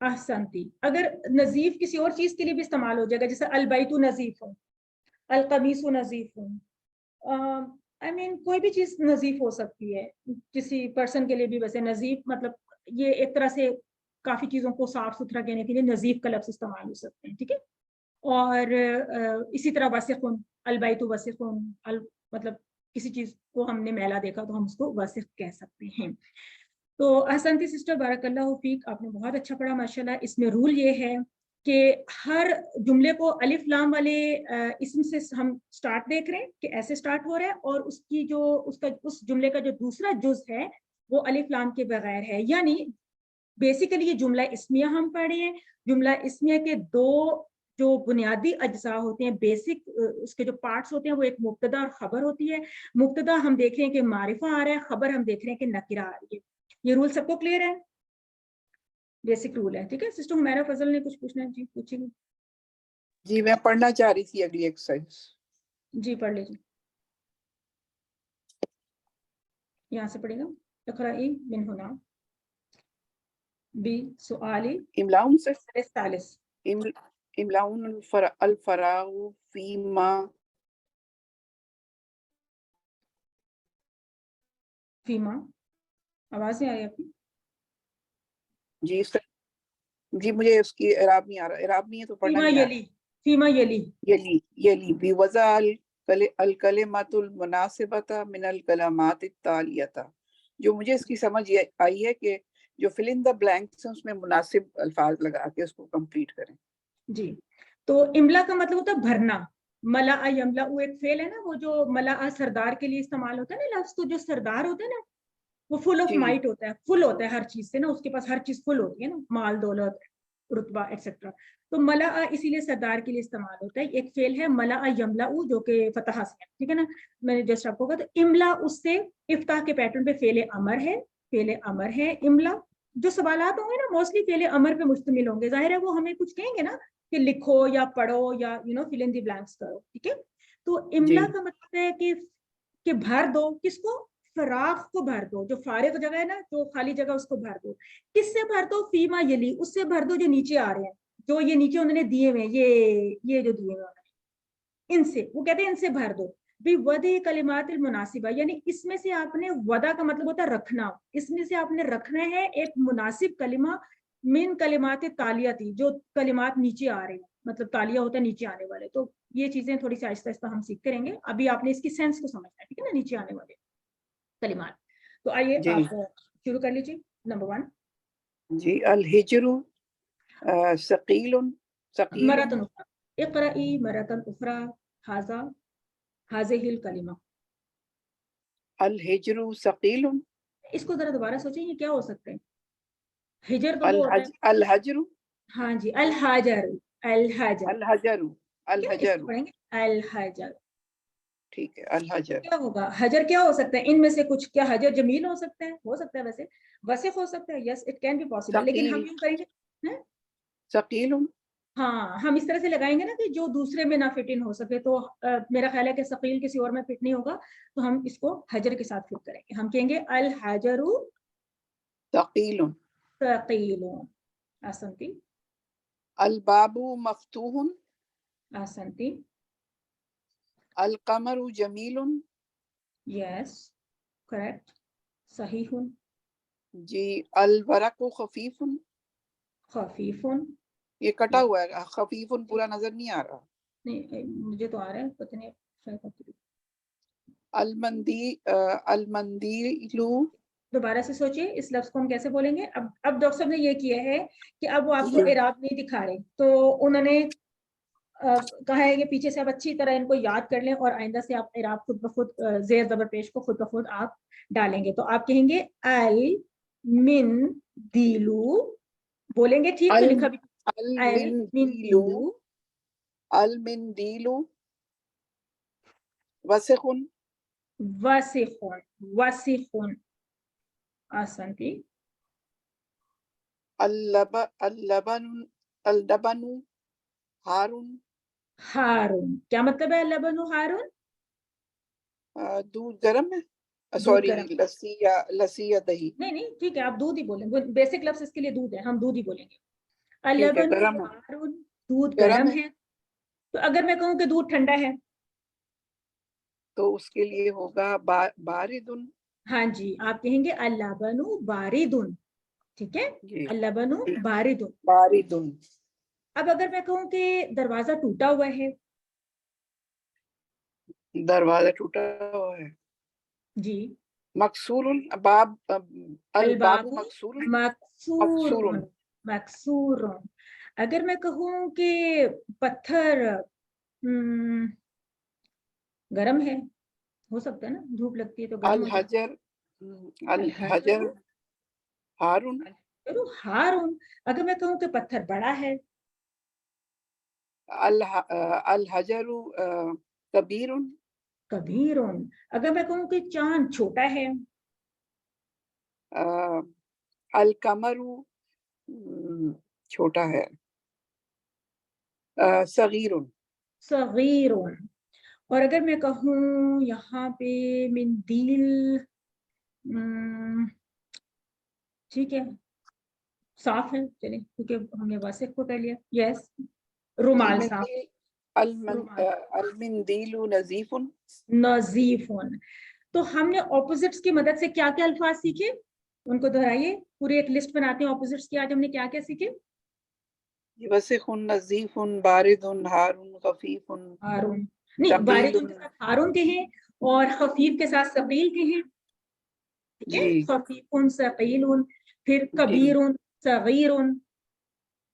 ahsanti, अगर नजीफ किसी और चीज के लिए भी इस्तेमाल हो जाएगा, जैसे अल बैतु नजीफुन, अल कमीसु नजीफुन, आई मीन कोई भी चीज नजीफ हो सकती है किसी पर्सन के लिए भी। वैसे नजीफ मतलब ये एक तरह से काफी चीजों को साफ सुथरा कहने के लिए नजीफ का लफ्ज इस्तेमाल हो सकते हैं, ठीक है। और इसी तरह वसिखुन, अल बैतु वसिखुन, मतलब किसी चीज को हमने मैला देखा तो हम उसको वसिख कह सकते हैं। तो अहसनती सिस्टर, बारकल्लाहु फीक, आपने बहुत अच्छा पढ़ा माशाल्लाह। इसमें रूल ये है कि हर जुमले को अलिफ लाम वाले इसम से हम स्टार्ट देख रहे हैं कि ऐसे स्टार्ट हो रहा है, और उसकी जो उस जुमले का जो दूसरा जुज है वो अलिफ लाम के बगैर है। यानी बेसिकली ये जुमला इस्मिया हम पढ़े हैं। जुमला इस्मिया के दो जो बुनियादी अज्जा होते हैं, बेसिक उसके जो पार्ट्स होते हैं, वो एक मुब्तदा और खबर होती है। मुब्तदा हम देख रहे हैं कि मारिफा आ रहा है, खबर हम देख रहे हैं कि नकिरा आ रही है। ये रूल सबको क्लियर है? बेसिक रूल है, ठीक है। सिस्टर हुमैरा फजल ने कुछ पूछना है जी, पूछिए जी। मैं पढ़ना चाह रही थी अगली एक्सरसाइज। जी पढ़ लीजिए, यहाँ से पढ़ेगा। इक़राई मिन हुना बी सुआली इमलाउन से सालिस, इमलाउन अल फरागु फीमा, फीमा, आवाज नहीं आ रही आपकी जी। जी मुझे उसकी इराब नहीं आ रहा, इराब नहीं है तो पढ़ना नहीं आ रहा। फीमा यली यली बिवज़ा अल कलिमातुल मुनासिबता मिनल कलमात तालियता। जो मुझे इसकी समझ आई है कि जो फिल इन द ब्लैंक्स हैं उसमें मुनासिब अल्फाज लगा के उसको कंप्लीट करें। जी। तो इमला का मतलब होता है भरना। मला यमला वो एक फेल है ना, वो जो मला सरदार के लिए इस्तेमाल होता है ना लफ्ज, तो जो सरदार होता है ना वो फुल ऑफ माइट होता है, फुल होता है हर चीज से ना, उसके पास हर चीज फुल होती है ना, माल दौलत रुतबा एक्सेट्रा। तो मला इसीलिए सरदार के लिए इस्तेमाल होता है। एक फेल है मला यमला जो कि फतहा से है, ठीक है ना, मैंने जस्ट आपको कहा। तो इमला उससे इफ्ताह के पैटर्न पे फेले अमर है, फेले अमर है इमला। जो सवालात होंगे ना मोस्टली फेले अमर पे मुश्तमिल होंगे। जाहिर है वो हमें कुछ कहेंगे ना कि लिखो या पढ़ो या फिल इन द ब्लैंक्स करो, ठीक है। तो इमला का मतलब है कि भर दो, किसको? फराग को भर दो, जो फारिग जगह है ना, जो खाली जगह उसको भर दो। किससे भर दो? फीमा यली, उससे भर दो जो नीचे आ रहे हैं, जो ये नीचे उन्होंने दिए हुए हैं, ये जो दिए हुए हैं इनसे, वो कहते हैं इनसे भर दो। वदे कलिमातिल मुनासिबा, यानी इसमें से आपने, वदा का मतलब होता है रखना, इसमें से आपने रखना है एक मुनासिब कलिमा मिन कलिमात तालियाती, जो कलिमात नीचे आ रहे हैं, मतलब तालिया होता है नीचे आने वाले। तो ये चीजें थोड़ी सी आहिस्ता आहिस्ता हम सीखते रहेंगे। अभी आपने इसकी सेंस को समझना है, ठीक है ना, नीचे आने वाले कलिमात। तो आइए आप शुरू कर लीजिए। नंबर 1 जी। अल हिजरु सकीलुन, मरतन उखरा, इक़राई मरतन उखरा, हाजा हाज़िहिल कलिमा। अल हिजरु सकीलुन, इसको जरा दोबारा सोचिए, ये क्या हो सकता है? हिजर तो वो होता है, अल हजरु, हाँ जी, अल हाजर, अल हाजर, अल हजरु, अल ठीक है, इसको हजरु, पढ़ेंगे अल हाजर। ठीक है, अल हजर। क्या होगा? हजर क्या हो सकता है इनमें से कुछ? क्या हजर जमील हो सकता है वैसे, वसिफ हो सकता है, yes it can be possible, लेकिन हम यूं करेंगे हैं? सकीलुन, हाँ, हम इस तरह से लगाएंगे ना कि जो दूसरे में ना फिट इन हो सके, तो मेरा ख्याल है कि सकील किसी और में फिट नहीं होगा, तो हम इसको हजर के साथ फिट करेंगे। हम कहेंगे अल हजरु सकीलुन, सकीलुन। आसंती, अल बाबु मफ्तूहुन, आसंती, अल कमरु जमीलुन, यस करेक्ट, सहीहुन, जी, अल वरकु खफीफुन, खफीफुन, ये कटा हुआ है, खफीफुन पूरा नजर नहीं आ रहा। नहीं मुझे तो आ रहा है, पता नहीं शायद। अल मंदीलु, दोबारा से सोचिए इस लफ्ज को हम कैसे बोलेंगे। अब डॉक्टर साहब ने ये किया है कि अब वो आपको इराब नहीं दिखा रहे, तो उन्होंने कहा है कि पीछे से आप अच्छी तरह इनको याद कर लें और आइंदा से आप इराब खुद ब खुद जेर जबर पेश को खुद ब खुद आप डालेंगे। तो आप कहेंगे अल मिन दीलू, बोलेंगे ठीक तो लिखा भी अल मिन दीलू, अल मिन दीलू, वसिखुन, वसिखुन, वसिखुन, आसंती, अल-लबनु हारून, हारून, क्या मतलब है लबनु हारून? दूध गरम है, दूध सॉरी गरम, लस्सी या दही, नहीं ठीक है, आप दूध ही बोलेंगे, बेसिक लफ्ज इसके लिए दूध है, हम दूध ही बोलेंगे। ठीक है, अलबनु गरम है, हारून, दूध गरम गरम है, है। तो अगर मैं कहूँ कि दूध ठंडा है, तो उसके लिए होगा बारिदुन, हाँ जी, आप कहेंगे अल्लबनु बारिदुन, ठीक है, जी, अल्लबनु बारिदुन। बारिदुन। अब अगर मैं कहूँ कि दरवाजा टूटा हुआ है, दरवाजा टूटा हुआ है, जी, मकसूरुन, बाब अल बाबु अलबाबु मकसूरुन, मकसूरुन, मकसूरुन, मकसूरुन। अगर मैं कहूँ कि पत्थर गरम है, हो सकता है ना, धूप लगती है तो गर्म अल हो जाता हजर, अल है। हजर हारून, हारून। अगर मैं कहूँ कि पत्थर बड़ा है, अल हजरु कबीरुन, कबीरुन। अगर मैं कहूँ कि चांद छोटा है, अल कमरु छोटा है, सगीरुन, सगीरुन। और अगर मैं कहूँ यहाँ पे मिंदील, ठीक है, साफ है, चलिए, क्योंकि हमने वासिफ को कर लिया, यस, रुमाल साफ, रुमाल अलमिंदीलु नजीफुन, नजीफुन। तो हमने ऑपोजिट्स की मदद से क्या क्या अल्फाज सीखे, उनको दोहराइए, पूरी एक लिस्ट बनाते हैं ऑपोजिट्स की। आज हमने क्या क्या सीखे? वसिखुन, नजीफुन, बारिदुन, हारून, खफीफुन, हारून, नहीं, बारिदुन के साथ हारून के हैं और खफीफ के साथ सकील के हैं, ठीक है, खफीफुन, सकीलुन, फिर कबीरुन, सगीरुन।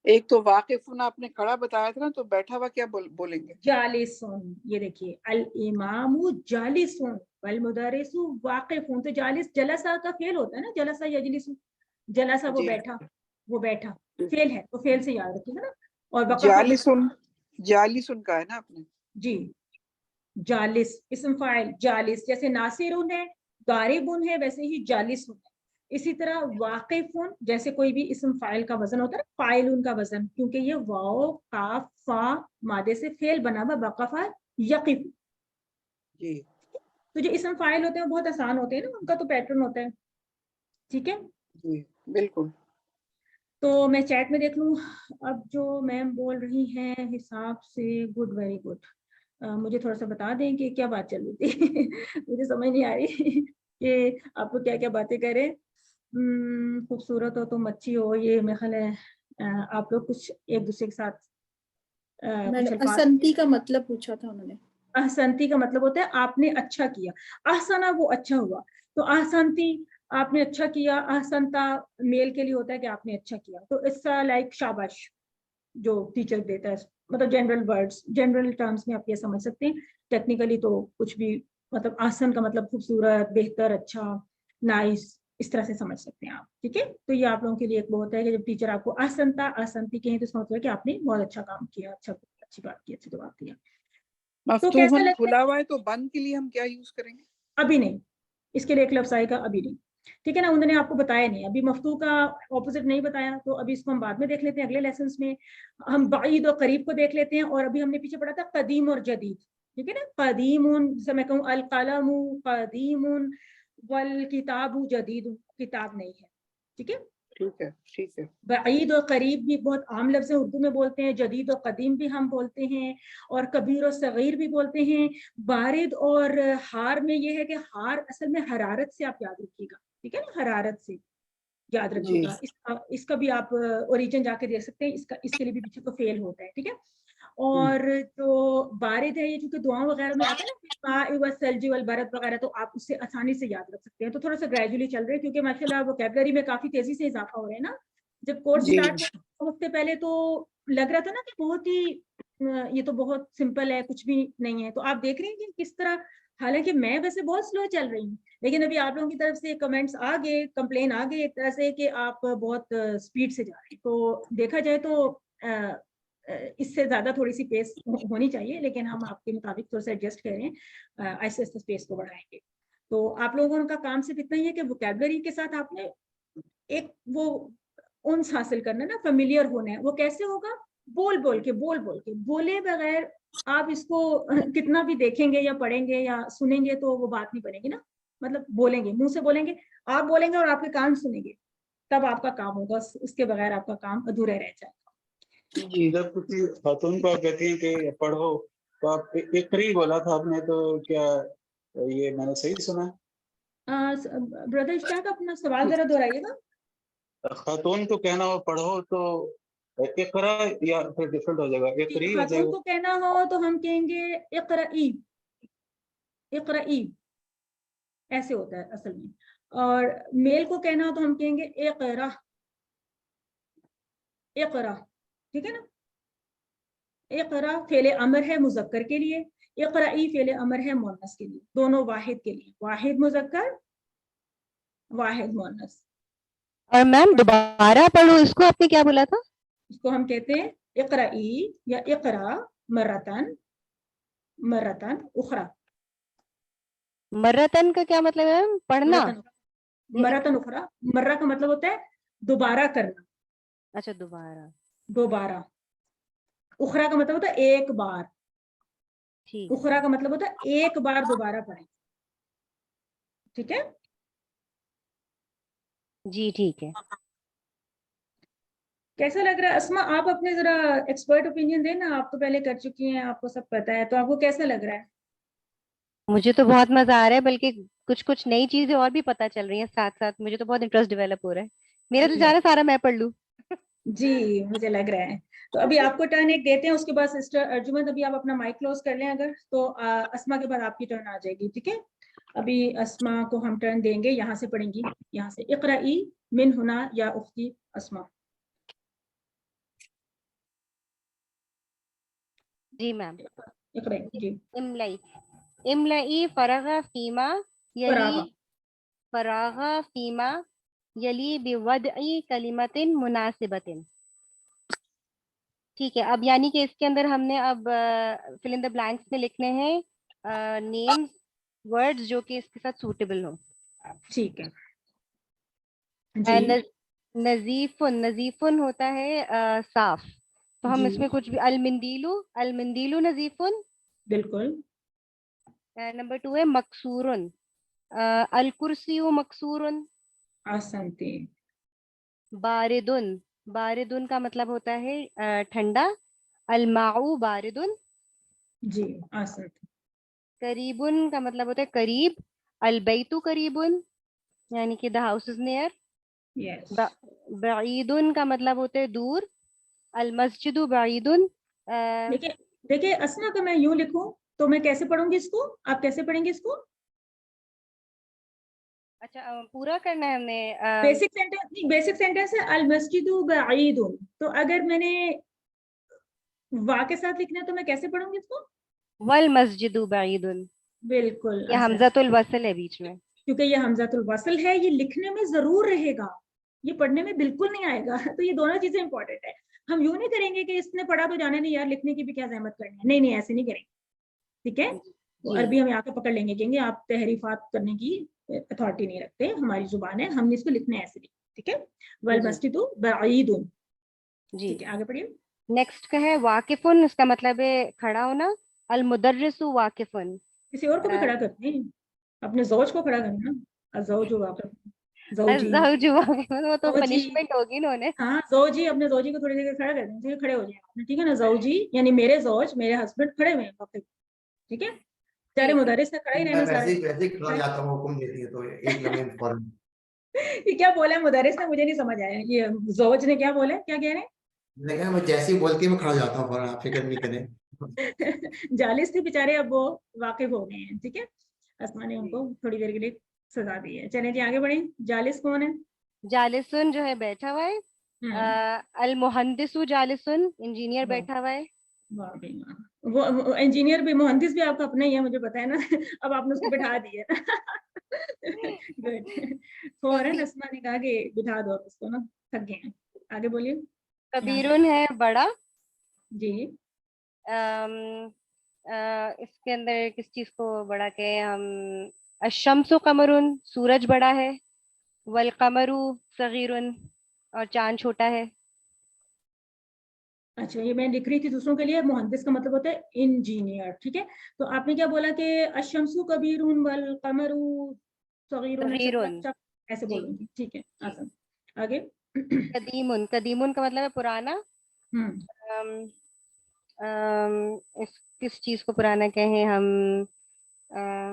एक तो वाकिफुन आपने खड़ा बताया था ना, तो बैठा हुआ क्या बोलेंगे? जालिसुन, ये देखिए, अल इमामु जालिसुन वल मुदर्रिसु वाकिफुन। तो जालिस जलसा का फेल होता है ना, जलसा यजलिसु, जलसा वो बैठा, वो बैठा फेल है, तो फेल से याद रखिएगा ना। और जालिसुन, जालिसुन का है ना आपने? जी, जालिस इस्म फाइल, जालिस जैसे नासिरुन है, गारिबुन है, वैसे ही जालिसुन है। इसी तरह वाकिफुन, जैसे कोई भी इस्म फाइल का वजन होता है ना, फाइलुन का वजन, क्योंकि ये वाओ काफ फा मादे से फेल बना हुआ, वक़फ़ा यक़िफ। जी, तो जो इस्म फाइल होते हैं वो बहुत आसान होते हैं ना, उनका तो पैटर्न होता है, ठीक है जी, बिल्कुल। तो मैं चैट में देख लूँ अब जो मैम बोल रही हैं हिसाब से। Good, very good. मुझे थोड़ा सा बता दें कि क्या बात चल रही थी मुझे समझ नहीं आ रही कि आपको क्या क्या बातें करें। खूबसूरत हो तुम, अच्छी हो, ये मेरे ख्याल है आप लोग कुछ एक दूसरे के साथ असंती का मतलब पूछा था उन्होंने। अहसनती का मतलब होता है आपने अच्छा किया, अहसना वो अच्छा हुआ, तो अहसनती आपने अच्छा किया, अहसनता मेल के लिए होता है कि आपने अच्छा किया। तो इट्स लाइक शाबाश जो टीचर देता है मतलब जनरल वर्ड्स, जनरल टर्म्स में आप ये समझ सकते हैं। टेक्निकली तो कुछ भी, मतलब आसन का मतलब खूबसूरत, बेहतर, अच्छा, नाइस, इस तरह से समझ सकते हैं आप। ठीक है, तो ये आप लोगों के लिए एक वो होता है कि जब टीचर आपको आसनता आसनती कहें तो इसका मतलब है कि आपने बहुत अच्छा काम किया, अच्छा, अच्छी बात की, अच्छा जवाब दिया। तो कैसा मफ्तूहन लगता है? खुला हुआ है तो बंद के लिए हम क्या यूज करेंगे? अभी नहीं, इसके लिए एक लफ्ज़ आएगा, अभी नहीं। ठीक है ना, उन्होंने आपको बताया नहीं, अभी मफ्तू का ऑपोजिट नहीं बताया, तो अभी इसको हम बाद में देख लेते हैं, अगले लेसन में। हम बाईद और करीब को देख लेते हैं। और अभी हमने पीछे पढ़ा था कदीम और जदीद। ठीक है ना, कदीमुन, जैसे मैं कहूँ अल कलमु कदीमुन वल किताबु जदीद, किताब नहीं है। ठीक है, ठीक है, ठीक है। बाईद और करीब भी बहुत आम लफ्ज़ है, उर्दू में बोलते हैं। जदीद और कदीम भी हम बोलते हैं, और कबीर और सगीर भी बोलते हैं। बारिद और हार में ये है कि हार असल में हरारत से आप याद रखिएगा। ठीक है ना, हरारत से याद रखिएगा। इसका भी आप ओरिजिन जाके देख सकते हैं, इसके लिए भी पीछे को फेल होता है। ठीक है, और जो बारिद है ये चूंकि दुआओं वगैरह में आता है ना, सलजी वल बरद वगैरह, तो आप उससे आसानी से याद रख सकते हैं। तो थोड़ा सा ग्रेजुअली चल रहे हैं, क्योंकि माशाल्लाह वोकैबुलरी में काफी तेजी से इजाफा हो रहा है ना। जब कोर्स स्टार्ट हुआ हफ्ते पहले तो लग रहा था ना कि बहुत ही ये तो बहुत सिंपल है, कुछ भी नहीं है। तो आप देख रहे हैं कि किस तरह, हालांकि मैं वैसे बहुत स्लो चल रही हूँ, लेकिन अभी आप लोगों की तरफ से कमेंट्स आ गए, कंप्लेन आ गई एक तरह से कि आप बहुत स्पीड से जा रहे हैं। तो देखा जाए तो इससे ज्यादा थोड़ी सी पेस होनी चाहिए, लेकिन हम आपके मुताबिक थोड़ा सा एडजस्ट कर रहे हैं, आहिस्ते आहिस्ते पेस को बढ़ाएंगे। तो आप लोगों का काम सिर्फ इतना ही है कि वोकैबुलरी के साथ आपने एक वो उन्स हासिल करना है ना, फेमिलियर होना है। वो कैसे होगा? बोल बोल के बोले बगैर आप इसको कितना भी देखेंगे या पढ़ेंगे या सुनेंगे तो वो बात नहीं बनेगी ना। मतलब बोलेंगे, मुंह से बोलेंगे, आप बोलेंगे और आपके कान सुनेंगे, तब आपका काम होगा, उसके बगैर आपका काम अधूरा रह जाएगा। जी, जब किसी खातून को आप कहती हैं कि पढ़ो, तो आप इकरी बोला था आपने, तो क्या ये मैंने सही सुना? ब्रदर इश्ताक, अपना सवाल जरा दोहराइएगा। खातून को कहना हो पढ़ो तो इकरा, या फिर डिफरेंट हो जाएगा, इकरी हो खातून जाएगा? को कहना हो तो हम कहेंगे इकराई, इकराई ऐसे होता है असल में। और मेल को कहना हो तो हम कहेंगे इकरा, इकरा। ठीक है ना, इकरा फेले अमर है मुजक्कर के लिए, इकराई फेले अमर है मुअन्नस के लिए, दोनों वाहिद के लिए, वाहिद मुजक्कर वाहिद मुअन्नस। और मैम दोबारा पढ़ो, इसको आपने क्या बोला था? इसको हम कहते हैं इकराई या इकरा मर्रतन, मर्रतन उखरा। मर्रतन का क्या मतलब है? पढ़ना। मर्रतन उखरा, मर्रा का मतलब होता है दोबारा करना। अच्छा, दोबारा। दोबारा। उखरा का मतलब होता है एक बार। ठीक। उखरा का मतलब होता है एक बार दोबारा पढ़ें। ठीक है जी, ठीक है। कैसा लग रहा है अस्मा? आप अपने जरा एक्सपर्ट ओपिनियन देना, आप तो पहले कर चुकी हैं, आपको सब पता है, तो आपको कैसा लग रहा है? मुझे तो बहुत मजा आ रहा है, बल्कि कुछ कुछ नई चीजें और भी पता चल रही हैं साथ साथ। मुझे तो बहुत इंटरेस्ट डेवलप हो रहा है। मेरा तो जा रहा है सारा मैं पढ़ लूं। जी, मुझे लग रहा है। तो अभी आपको टर्न एक देते हैं, उसके बाद सिस्टर अर्जुमंद अभी आप अपना माइक क्लोज कर लें अगर, तो अस्मा के बाद आपकी टर्न आ जाएगी। ठीक है, अभी अस्मा को हम टर्न देंगे, यहाँ से पढ़ेंगी, यहाँ से इक़राई मिन हुना या उख्ती अस्मा। जी मैम। इक़राई जी। इमलाई, इमलाई फरागा फीमा यली, फरागा फीमा यली बिवदई कलिमतिन मुनासिबतिन। ठीक है, अब यानी कि इसके अंदर हमने अब फिल इन द ब्लैंक्स में लिखने हैं नेम्स, वर्ड्स जो कि इसके साथ सूटेबल हो। ठीक है जी। नजीफुन, नजीफुन होता है साफ, तो हम इसमें कुछ भी, अलमिंदीलू, अलमिंदीलू नजीफुन। बिल्कुल। नंबर 2 है मकसूरुन, अलकुर्सियु मकसूरुन। आसनती। बारिदुन, बारिदुन का मतलब होता है ठंडा, अलमाउ बारिदुन। जी, आसनती। करीबुन का मतलब होता है करीब, अलबैतु करीबुन यानी कि the house is near. Yes. बईदुन का मतलब होता है दूर, अलमस्जिदु बईदुन। देखिए देखिए अस्मा, का मैं यूं लिखूं तो मैं कैसे पढ़ूंगी इसको, आप कैसे पढ़ेंगे इसको? अच्छा, पूरा करना है हमने। बेसिक सेंटेंस नहीं, बेसिक सेंटेंस है अल मस्जिदु बईदुन। तो अगर मैंने वा के साथ लिखना है तो मैं कैसे पढ़ूंगी इसको? वल मस्जिदु बईदुन, बिल्कुल, ये हमजातुल वसल है बीच में, क्योंकि ये हमजातुल वसल है, ये लिखने में जरूर रहेगा, ये पढ़ने में बिल्कुल नहीं आएगा। तो ये दोनों चीजें इंपॉर्टेंट है। हम यूं नहीं करेंगे कि इसने पढ़ा तो जाने नहीं यार, लिखने की भी क्या जहमत करनी है, नहीं नहीं ऐसे नहीं करेंगे, ठीक है। तो अरबी हम यहाँ पे पकड़ लेंगे, कहेंगे आप तहरीफात करने की अथॉरिटी नहीं रखते, हमारी जुबान है, हमने इसको लिखना है ऐसे लिखना, ठीक है। वल मस्जिदु बईदुन, ठीक है, आगे पढ़िए। नेक्स्ट का है वाकिफुन, इसका मतलब है खड़ा होना। अल मुदर्रिसु वाकिफुन, किसी और को भी खड़ा करते हैं, अपने ज़ौज को खड़ा करना, अज़ौजु वाकिफ, ज़ौजी, अज़ौजु वाकिफुन, वो तो ज़ौजी, पनिशमेंट होगी इन्होंने। हाँ ज़ौजी, अपने ज़ौजी को थोड़ी देर खड़ा कर देना, खड़े हो जाए आपने, ठीक है ना। ज़ौजी यानी मेरे ज़ौज, मेरे हस्बैंड खड़े हुए हैं वाकिफ, ठीक है। चाहे मुदर्रिस ने खड़ा ही रहना सारा। वैसे ही खड़ा जाता हूँ, हुक्म देती है तो एक लम्हे में फौरन। ये क्या बोला है मुदर्रिस ने, मुझे नहीं समझ आया, ये ज़ौज ने क्या बोला, क्या कह रहे हैं? लेकिन मैं जैसे ही बोलती है मैं खड़ा जाता हूँ फौरन, आप फिक्र नहीं करें। जालिस थे बेचारे, अब वो वाकिफ हो गए हैं, ठीक है। अस्मा ने उनको थोड़ी देर के लिए सजा दी है। चलें जी आगे बढ़ें। जालिस कौन है? जालिसुन जो है बैठा हुआ है। अल मुहंदिसु जालिसुन, इंजीनियर बैठा हुआ है। वाह भाई वाह, वो इंजीनियर भी, मुहंदिस भी आपका अपना ही है, मुझे पता है ना। अब आपने उसको बिठा दिया गुड, फौरन अस्मा ने कहा कि बिठा दो उसको ना, थक गए हैं। आगे बोलिए। कबीरुन है बड़ा जी। इसके अंदर किस चीज को बड़ा कहें हम? अशम्सु कमरुन, सूरज बड़ा है। वल कमरु सगीरुन, और चांद छोटा है। अच्छा, ये मैं लिख रही थी दूसरों के लिए, मुहंदिस का मतलब होता है इंजीनियर, ठीक है। तो आपने क्या बोला कि अशम्सु कबीरुन वल कमरु सगीरुन, ऐसे बोलूंगी, ठीक है, आसान। आगे। कदीमुन, कदीमुन का मतलब है पुराना। इस किस चीज को पुराना कहें हम?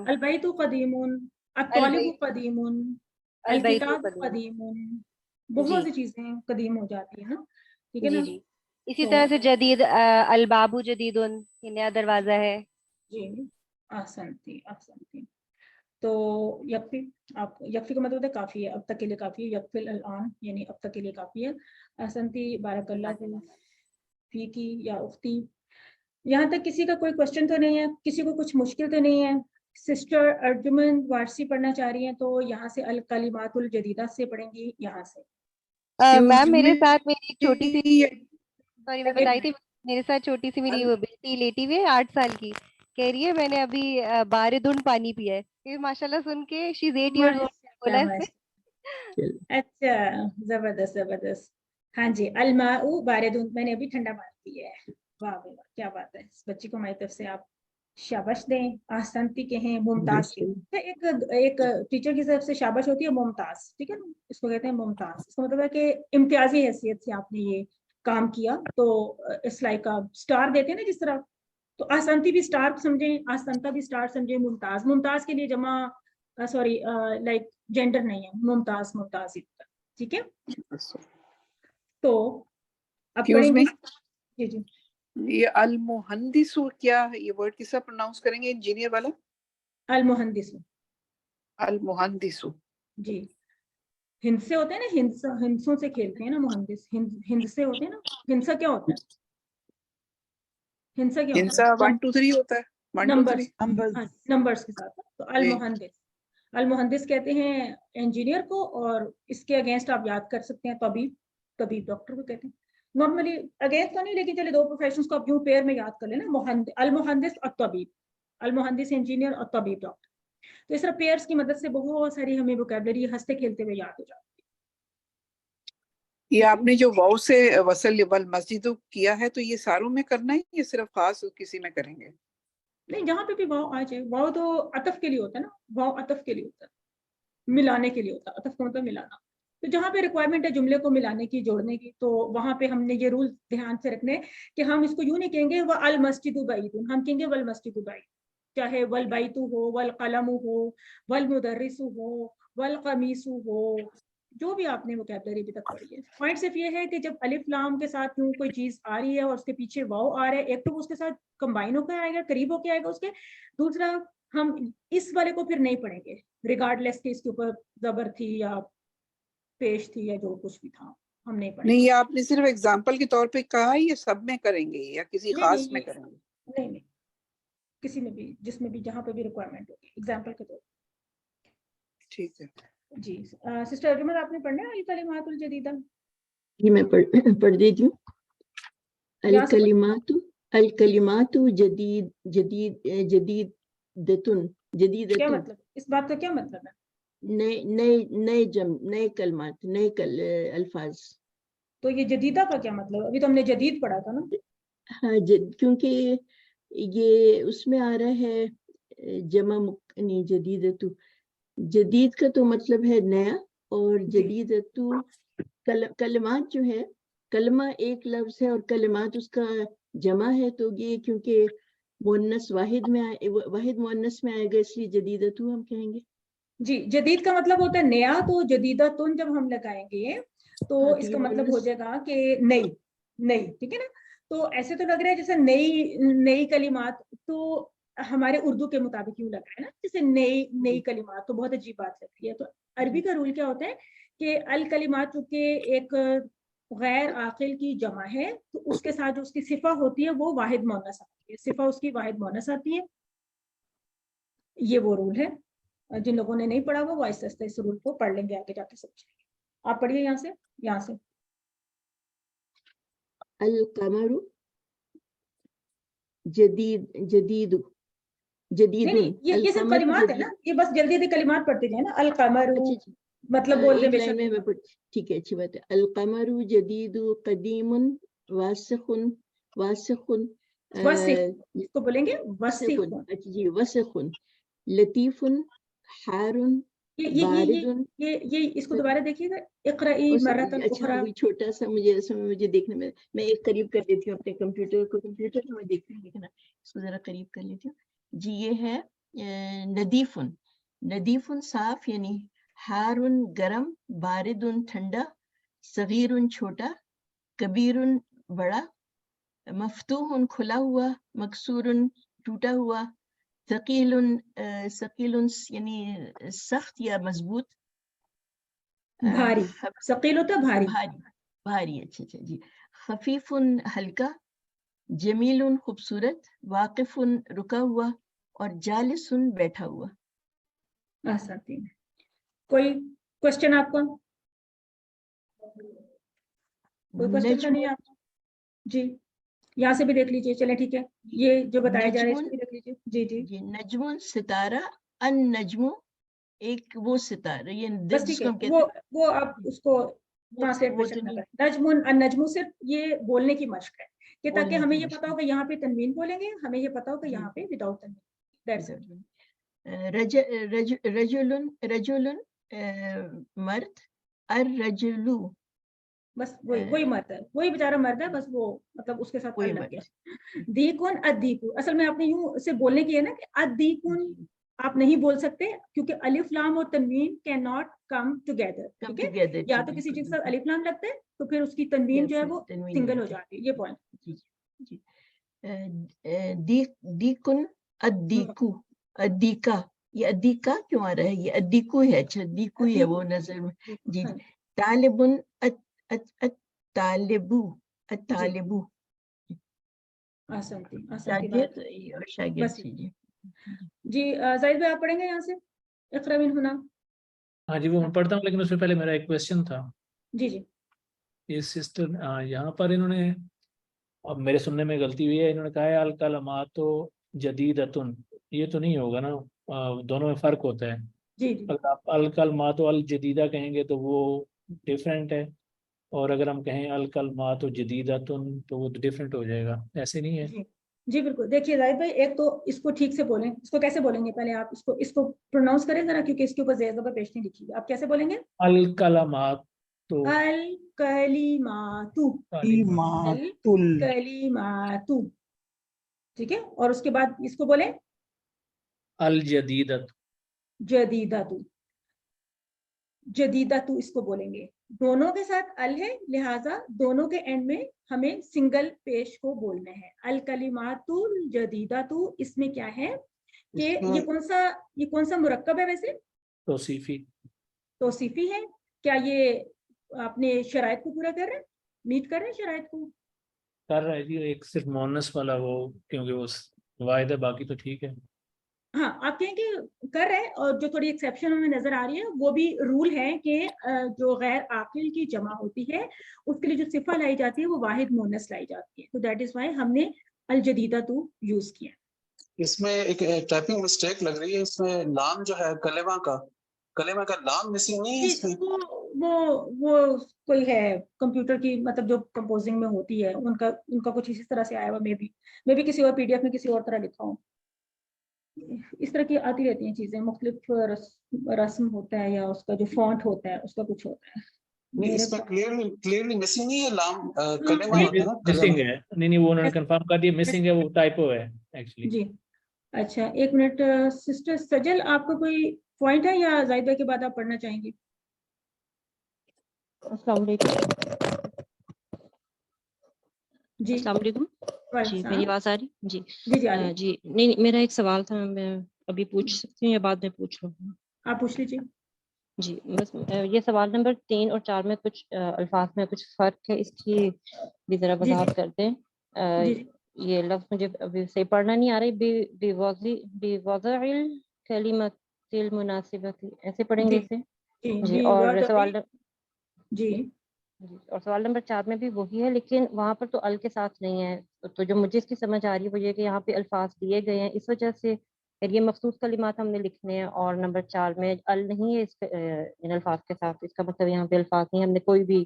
अल बैतु कदीमुन, अत-तालिबु कदीमुन, अल किताबु कदीमुन, बहुत सी चीजें कदीम हो जाती है ना, ठीक है ना। जी। इसी तरह से जदीद, अल बाबु जदीदुन, ये नया दरवाजा है। जी, आसान थी। तो यकफी, आप यकफी का मतलब होता है काफी है, अब तक के लिए काफी है। यकफिल अल-आन यानी अब तक के लिए काफी है। असंती बारकल्लाहु फीकी या उख्ती। यहाँ तक किसी का कोई क्वेश्चन तो नहीं है, किसी को कुछ मुश्किल तो नहीं है? सिस्टर अर्जुमन वारसी पढ़ना चाह रही हैं तो यहाँ से अल कलिमातुल जदीदा से पढ़ेंगी, यहाँ से। मैम मेरे साथ मेरी एक छोटी सी, सॉरी मैं बताई थी, मेरे साथ छोटी सी मेरी बेटी लेटी हुई है 8 साल की, कह रही है मैंने अभी बारिदुन पानी पिया है। ये माशाल्लाह सुन के शी इज 8 years old, बोला इसने। अच्छा, जबरदस्त। हाँ जी, अलमाउ बारिदुन, मैंने अभी ठंडा पानी पिया है। वाह वाह, क्या बात है। इस बच्ची को हमारी तरफ से आप शाबाश दें, आसंती कहें, मुमताज कहें। एक टीचर की तरफ से शाबाश होती है मुमताज, ठीक है ना, इसको कहते हैं मुमताज। इसका मतलब है कि इम्तियाजी हैसियत से आपने ये काम किया, तो इट्स लाइक अ स्टार देते हैं ना जिस तरह, तो आसंती भी स्टार समझें, आसंता भी स्टार समझें। मुमताज के लिए जमा, सॉरी लाइक जेंडर नहीं है, मुमताज, ठीक है। तो अब पढ़ेंगे जी। ये अल मुहंदिसु, क्या ये वर्ड किसका प्रोनाउंस करेंगे, इंजीनियर वाला? अल मुहंदिसु जी। हिंद से होते हैं ना, हिंसों से खेलते हैं ना मुहंदिस, हिंद से होते हैं ना। हिंसा क्या होता है? हिंसा 1 2 3 होता है, 1 2 3 नंबर्स के साथ। तो अल मुहंदिस कहते हैं इंजीनियर को, और इसके अगेंस्ट आप याद कर सकते हैं तबीब डॉक्टर को कहते हैं। नॉर्मली अगेंस्ट तो नहीं, लेकिन चलिए दो प्रोफेशंस को आप यूं पेयर में याद कर लेना, अल मुहंदिस और तबीब, अल मुहंदिस इंजीनियर और तबीब डॉक्टर। तो इस तरह पेयर्स की मदद से बहुत सारी हमें वोकैबुलरी हंसते खेलते हुए याद हो जाती है। ये आपने जो वाव से वसल वल मस्जिद किया है, तो ये सारों में करना है या सिर्फ खास किसी में करेंगे? नहीं, जहाँ पे भी वाव आ जाए। वाव तो अतफ के लिए होता है ना, वाव अतफ के लिए होता है, मिलाने के लिए होता है। अतफ का मतलब मिलाना। तो जहाँ पे रिक्वायरमेंट है जुमले को मिलाने की, जोड़ने की, तो वहां पे हमने ये रूल ध्यान से रखने कि हम इसको यूं नहीं कहेंगे व अल मस्जिदु बैतुन, हम कहेंगे वल मस्जिदु बैत। चाहे वल बैतु हो, वल कलमु हो, वल मुदर्रिसु हो, वल कमीसु हो, जो भी आपने वोकैबुलरी अभी तक पढ़ी है। पॉइंट सिर्फ ये है कि जब अलिफ लाम के साथ यूं कोई चीज आ रही है और उसके पीछे वाव आ रहा है, एक तो उसके साथ कंबाइन होकर आएगा, करीब होकर आएगा उसके। दूसरा, हम इस वाले को फिर नहीं पढ़ेंगे रिगार्डलेस कि इसके ऊपर जबर थी या पेश थी या जो कुछ भी था। हम नहीं पढ़ेंगे। नहीं, ये आपने सिर्फ एग्जाम्पल के तौर पे कहा है, ये सब में करेंगे या किसी खास में करेंगे? नहीं, किसी में भी, जिसमें भी, जहाँ पे भी रिक्वायरमेंट होगी, एग्जाम्पल के तौर पे। ठीक है जी। सिस्टर अर्जुमन, आपने पढ़ना है अल कलिमातुल जदीदा? जी मैं पढ़ देती हूँ। अल कलिमातु जदीदतुन। क्या मतलब, इस बात का क्या मतलब है? नए कलमात, नए अल्फाज। तो ये जदीदा का क्या मतलब? अभी तो हमने जदीद पढ़ा था ना। हाँ, क्योंकि ये उसमें आ रहा है नहीं, जदीदतु। जदीद का तो मतलब है नया, और जदीदतु कलमात जो है, कलमा एक लफ्ज है और कलमात उसका जमा है, तो ये क्योंकि मुअन्नस वाहिद मुअन्नस में आएगा, इसलिए जदीदतु हम कहेंगे। जी, जदीद का मतलब होता है नया, तो जदीदतुन जब हम लगाएंगे तो हाँ, इसका मतलब हो जाएगा कि नई, ठीक है ना। तो ऐसे तो लग रहा है जैसे नई कलिमात, तो हमारे उर्दू के मुताबिक यूं लग रहा है ना, जैसे नई कलिमात, तो बहुत अजीब बात लग रही है। तो अरबी का रूल क्या होता है कि अल कलिमात चूंकि एक गैर आकिल की जमा है, तो उसके साथ जो उसकी सिफा होती है वो वाहिद मुअन्नस आती है, सिफा उसकी वाहिद मुअन्नस आती है। ये वो रूल है। जिन लोगों ने नहीं पढ़ा वो आहिस्ते आहिस्ते इस रूल को पढ़ लेंगे, आगे जाके समझेंगे। आप पढ़िए यहाँ से। अल कमरु जदीदुन। नहीं, ये सिर्फ कलिमात है ना, ये बस जल्दी कलिमात पढ़ते जाए ना। अल कमरु मतलब बोल दे बेशक। ठीक है, अच्छी बात है। अल कमरु जदीदु कदीमुन वासिखुन। इसको बोलेंगे वसिखुन। अच्छा जी, वसिखुन लतीफुन हारुन बारिदुन। ये इसको दोबारा देखिएगा। इक़राई मरतन उखरा। अच्छा, छोटा सा मुझे देखने में, मैं एक करीब कर देती हूँ अपने कंप्यूटर को मैं देखती हूँ, देखना इसको जरा करीब कर लेती हूँ जी। ये है नदीफुन साफ, यानी हारुन गरम, बारिदुन ठंडा, सगीरुन छोटा, कबीरुन बड़ा, मफ्तूहुन खुला हुआ, मकसूरुन टूटा हुआ, सकीलुन यानी सख्त या मजबूत, भारी। सकील होता भारी। भारी। अच्छा जी। खफीफुन हल्का, जमीलुन खूबसूरत, वाकिफुन रुका हुआ, और जालिसुन बैठा हुआ। कोई क्वेश्चन आपका? कोई क्वेश्चन तो नहीं आपका? जी, यहाँ से भी देख लीजिए। चले ठीक है, ये जो बताया जा रहा है इसको भी देख लीजिए। जी। नजमुन सितारा, अन नजमु एक वो सितारा, ये बस ठीक है, वो आप उसको ट्रांसलेट बेशक ना करें। नजमुन अन नजमु सिर्फ ये बोलने की मशक है कि ताकि हमें ये पता हो कि यहाँ पे तनवीन बोलेंगे, हमें ये पता हो कि यहाँ पे विदाउट तनवीन। रजुलुन मर्द, अर रजुलु बस वही मर्द है, वही बेचारा मर्द है, बस वो मतलब उसके साथ कोई लग गया। दीकुन अदीकु, असल में आपने यूं से बोलने की है ना कि अदीकुन आप नहीं बोल सकते, क्योंकि अलिफ लाम और तनवीन कैन नॉट कम टुगेदर। ठीक है, या तो किसी चीज के साथ अलिफ लाम लगता है तो फिर उसकी तनवीन जो है वो सिंगल हो जाती है। ये पॉइंट। दीकुन अदीकु, अदीका, ये अदीका क्यों आ रहा है? ये अदीकु है। अच्छा, अदीकु है वो नजर में जी। तालिबुन तालिबू, तालिबू जी। जाहिद भाई आप पढ़ेंगे यहाँ से? इक़रा बिन हुना। हाँ जी, वो मैं पढ़ता हूँ, लेकिन उससे पहले मेरा एक क्वेश्चन था। जी। ये सिस्टर यहाँ पर इन्होंने, अब मेरे सुनने में गलती हुई है, इन्होंने कहा है अल कलमातो जदीदतुन। ये तो नहीं होगा ना, दोनों में फर्क होता है। जी। अगर आप अल कलमातो अल जदीदा कहेंगे तो वो डिफरेंट है, और अगर हम कहें अल कलमातो जदीदतुन तो वो डिफरेंट हो जाएगा, ऐसे नहीं है? जी बिल्कुल। देखिए जाहिद भाई, एक तो इसको ठीक से बोलें। इसको कैसे बोलेंगे? पहले आप इसको प्रोनाउंस करें जरा, क्योंकि इसके ऊपर ज़ेर ज़बर पेश नहीं लिखी है। आप कैसे बोलेंगे? अल कलमातु, अल कलिमातु, कलिमातु। ठीक है, और उसके बाद इसको बोले अल जदीदत, जदीदतु, जदीदतु इसको बोलेंगे। दोनों के साथ अल है, लिहाजा दोनों के एंड में हमें सिंगल पेश को बोलना है। अल कलिमातुल जदीदतु, इसमें क्या है कि ये कौन सा मुरक्कब है वैसे? तौसीफी है। क्या ये अपने शराइत को पूरा कर रहे हैं, मीट कर रहे हैं शराइत को? कर रहा है जी, एक सिर्फ मोनस वाला वो क्योंकि वो वाहिद है, बाकी तो ठीक है। हाँ, आप कहें कि कर रहे हैं, और जो थोड़ी एक्सेप्शन हमें नजर आ रही है वो भी रूल है कि जो गैर आकिल की जमा होती है उसके लिए जो सिफा लाई जाती है वो वाहिद मोनस लाई जाती है, तो दैट इज वाई हमने अल जदीदा तो यूज किया। इसमें एक टाइपिंग मिस्टेक लग रही है, इसमें लाम जो है कलेमा का लाम मिसिंग नहीं है इसमें। वो कोई है कंप्यूटर की, मतलब जो कंपोजिंग में होती है उनका कुछ इसी तरह से आया हुआ, मे भी किसी और पीडीएफ में किसी और तरह लिखा हो, इस तरह की आती रहती हैं चीजें, मुख्तलिफ रस्म होता है या उसका जो फॉन्ट होता है उसका कुछ होता है। नहीं, इसमें क्लियरली मिसिंग नहीं है लाम, कलेमा नहीं, होता है ना, मिसिंग कलेमा। है, नहीं वो उन्होंने कंफर्म कर दिया मिसिंग है, वो टाइपो है एक्चुअली। जी अच्छा, एक मिनट सिस्टर सजल, आपका कोई पॉइंट है या जाहिदा के बाद आप पढ़ना चाहेंगे? अस्सलाम वालेकुम। जी अस्सलाम वालेकुम। जी वालेकुम मेरी आवाज आ रही? जी जी आ रही है। जी नहीं, मेरा एक सवाल था, मैं अभी पूछ सकती हूँ या बाद में पूछ लूँ? आप पूछ लीजिए। जी बस ये सवाल नंबर 3 और 4 में कुछ अल्फाज में कुछ फर्क है, इसकी भी जरा जी वजाहत कर दें। जी ये लफ्ज मुझे अभी सही पढ़ना नहीं आ रही, बिवज़इल कलिमतिल मुनासिबती, ऐसे पढ़ेंगे जी इसे? जी जी जी और जी सवाल जी जी और सवाल नंबर 4 में भी वही है, लेकिन वहाँ पर तो अल के साथ नहीं है। तो जो मुझे इसकी समझ आ रही है वो ये कि यहाँ पे अल्फाज दिए गए हैं, इस वजह से ये मखसूस कलिमात हमने लिखने हैं, और नंबर 4 में अल नहीं है इन अल्फाज के साथ, इसका मतलब यहाँ पे अल्फाज नहीं, हमने कोई भी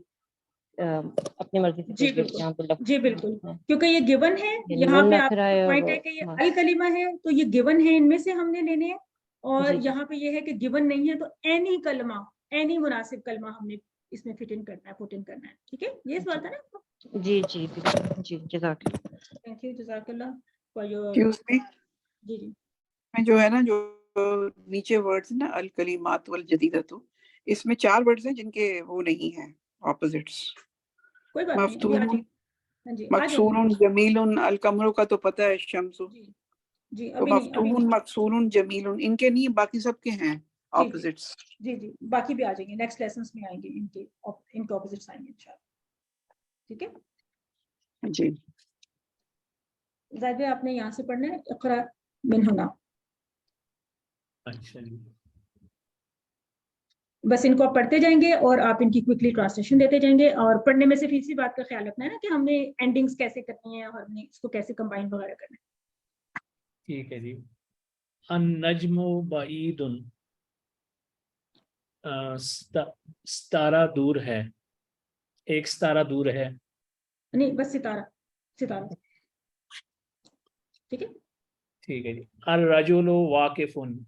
अपनी मर्जी से जी कोई भी बिल्कुल यहाँ पे जी बिल्कुल, क्योंकि ये गिवन है, यानी यहाँ नुन पे नखरा आपका है पॉइंट और है कि ये अल कलिमा है, तो ये गिवन है, इनमें से हमने लेने हैं, और जी जी यहाँ पे ये है कि गिवन नहीं है तो एनी कलमा, एनी मुनासिब कलमा हमने इसमें फिट इन करना है, पुट इन करना है। ठीक है, ये सवाल था ना आपका? जी जी बिल्कुल जी, जज़ाकल्लाह। थैंक यू, जज़ाकल्लाह फॉर योर। एक्सक्यूज मी, जी जी में जो है ना, जो नीचे वर्ड्स ना अल कलीमात वल जदीदतु, इसमें 4 वर्ड्स हैं जिनके वो नहीं है ऑपोजिट्स। कोई बात नहीं, अभी आ मफ्तूनुन, जाएंगे। हाँ जी आ जाएंगे। मकसूरुन, जमीलुन, अल कमरू का तो पता है, शम्सु। जी जी तो अभी नहीं, अभी मफ्तून, मकसूरुन, जमीलुन इनके नहीं, बाकी सबके हैं जी जी ऑपोजिट्स। जी जी बाकी भी आ जाएंगे, नेक्स्ट लेसन्स में आएंगे, इनके ऑपोजिट्स आएंगे इंशाल्लाह। ठीक है जी ज़ाहिद भाई, आपने यहाँ से पढ़ना है, इक़रा मिन हुना। अच्छा जी, बस इनको आप पढ़ते जाएंगे और आप इनकी क्विकली ट्रांसलेशन देते जाएंगे, और पढ़ने में सिर्फ इसी बात का ख्याल रखना है ना कि हमने एंडिंग्स कैसे करनी है और हमने इसको कैसे कंबाइन वगैरह करना है। ठीक है जी। अन-नज्मु बईदुन, सितारा दूर है, एक सितारा दूर है। नहीं, बस सितारा, सितारा। ठीक है ठीक है जी। अर-रजुलु वाकिफुन,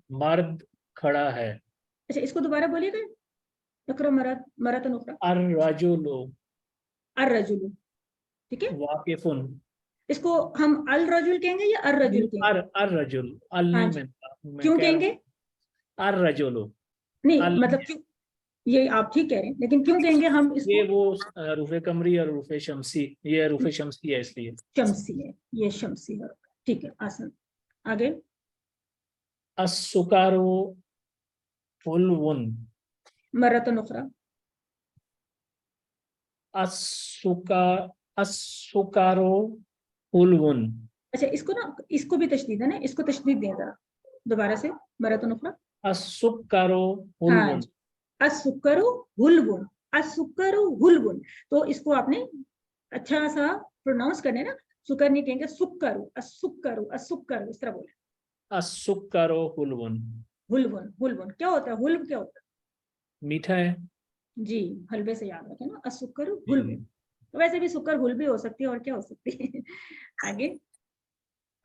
मर्द खड़ा है। अच्छा, इसको दोबारा बोलिएगा, इक़रा मरतन उख़रा। अर-रजुलु अर-रजुलु, ठीक है, वाकिफुन, इसको हम अल रजुल कहेंगे या अर रजुल कहेंगे? अर-रजुल, अल हाँ नहीं, जी, मैं क्यों कह रहा कहेंगे? हूँ अर-रजुलु, नहीं अल मतलब क्यों, ये आप ठीक कह रहे हैं, लेकिन क्यों कहेंगे हम ये इसको? वो रूफे कमरी और रूफे शमसी, ये रूफे शमसी है इसलिए। शमसी है, ये शमसी है। ठीक है, आसान। आगे अस-सुकारू हुल्वुन, मरतन उख़रा। अस-सुकारू हुल्वुन, अच्छा, इसको ना, इसको भी तशदीद है ना, इसको तशदीद दें जरा दोबारा से, मरतन उख़रा। अस-सुकारू हाँ हुल्वुन, जी, असुकरु हुलवुन, असुकरु हुलवुन, तो इसको आपने अच्छा सा प्रोनाउंस करना है ना, सुकर नहीं कहेंगे, सुक्करु, असुक्करु, असुक्करु, इस तरह बोले। अस-सुकारू हुल्वुन, हुलवुन, हुलवुन क्या होता है? हुल्व क्या होता मीठा है। है? जी, हलवे से याद रखें ना, असुकरु जी, हुलवुन। तो वैसे भी सुकर हुल भी हो सकती है, और क्या हो सकती है? आगे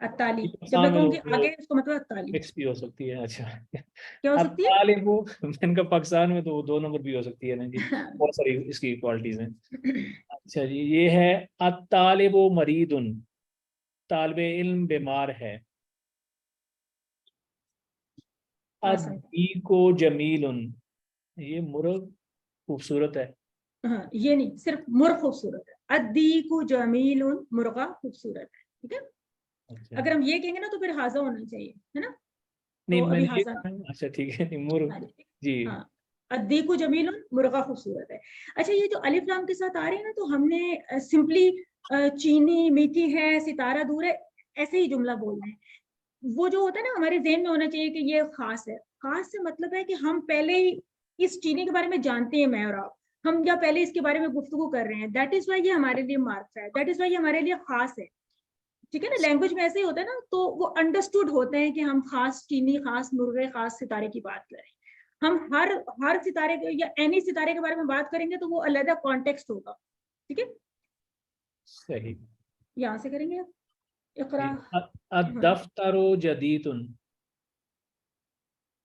अत्ताली, जब मैं पाकिस्तान में कहूंगी तो आगे, इसको मतलब अत्ताली मिक्स भी हो सकती है। अच्छा, क्या हो अब सकती है? तालिबु, मैंने कहा पाकिस्तान में तो दो नंबर भी हो सकती है ना जी, बहुत सारी इसकी क्वालिटीज हैं। अच्छा जी, ये है अत्तालिबु मरीदुन, तालिबे इल्म बीमार है। आसान। अद्दीको जमीलुन, ये मुर्ग खूबसूरत है। हाँ, ये नहीं, सिर्फ मुर्ग खूबसूरत है। अद्दीकु जमीलुन, मुर्गा खूबसूरत है। ठीक है, अच्छा, अगर हम ये कहेंगे ना तो फिर हाजा होना चाहिए, है ना? नहीं तो अभी मैंने ये हाजा, अच्छा ठीक है, मुर्ग हाँ जी, जी। हाँ, अद्दीकु जमीलुन, मुर्गा खूबसूरत है। अच्छा, ये जो अलिफ लाम के साथ आ रहे हैं ना, तो हमने सिंपली चीनी मीठी है, सितारा दूर है, ऐसे ही जुमला बोलना है। वो जो होता है ना, हमारे ज़हन में होना चाहिए कि ये खास है। खास से मतलब है कि हम पहले ही इस चीनी के बारे में जानते हैं, मैं और आप, हम या पहले इसके बारे में गुफ्तगू कर रहे हैं, दैट इज वाई ये हमारे लिए मार्क्स है, दैट इज वाई ये हमारे लिए खास है। ठीक है ना, लैंग्वेज में ऐसे ही होता है ना, तो वो अंडरस्टूड होते हैं कि हम खास चीनी, खास मुर्गे, खास सितारे की बात करें। हम हर सितारे या एनी सितारे के बारे में बात करेंगे तो वो अलग कॉन्टेक्स्ट होगा। ठीक है, सही। यहाँ से करेंगे आप। इकरा अद-दफ्तरु जदीदुन,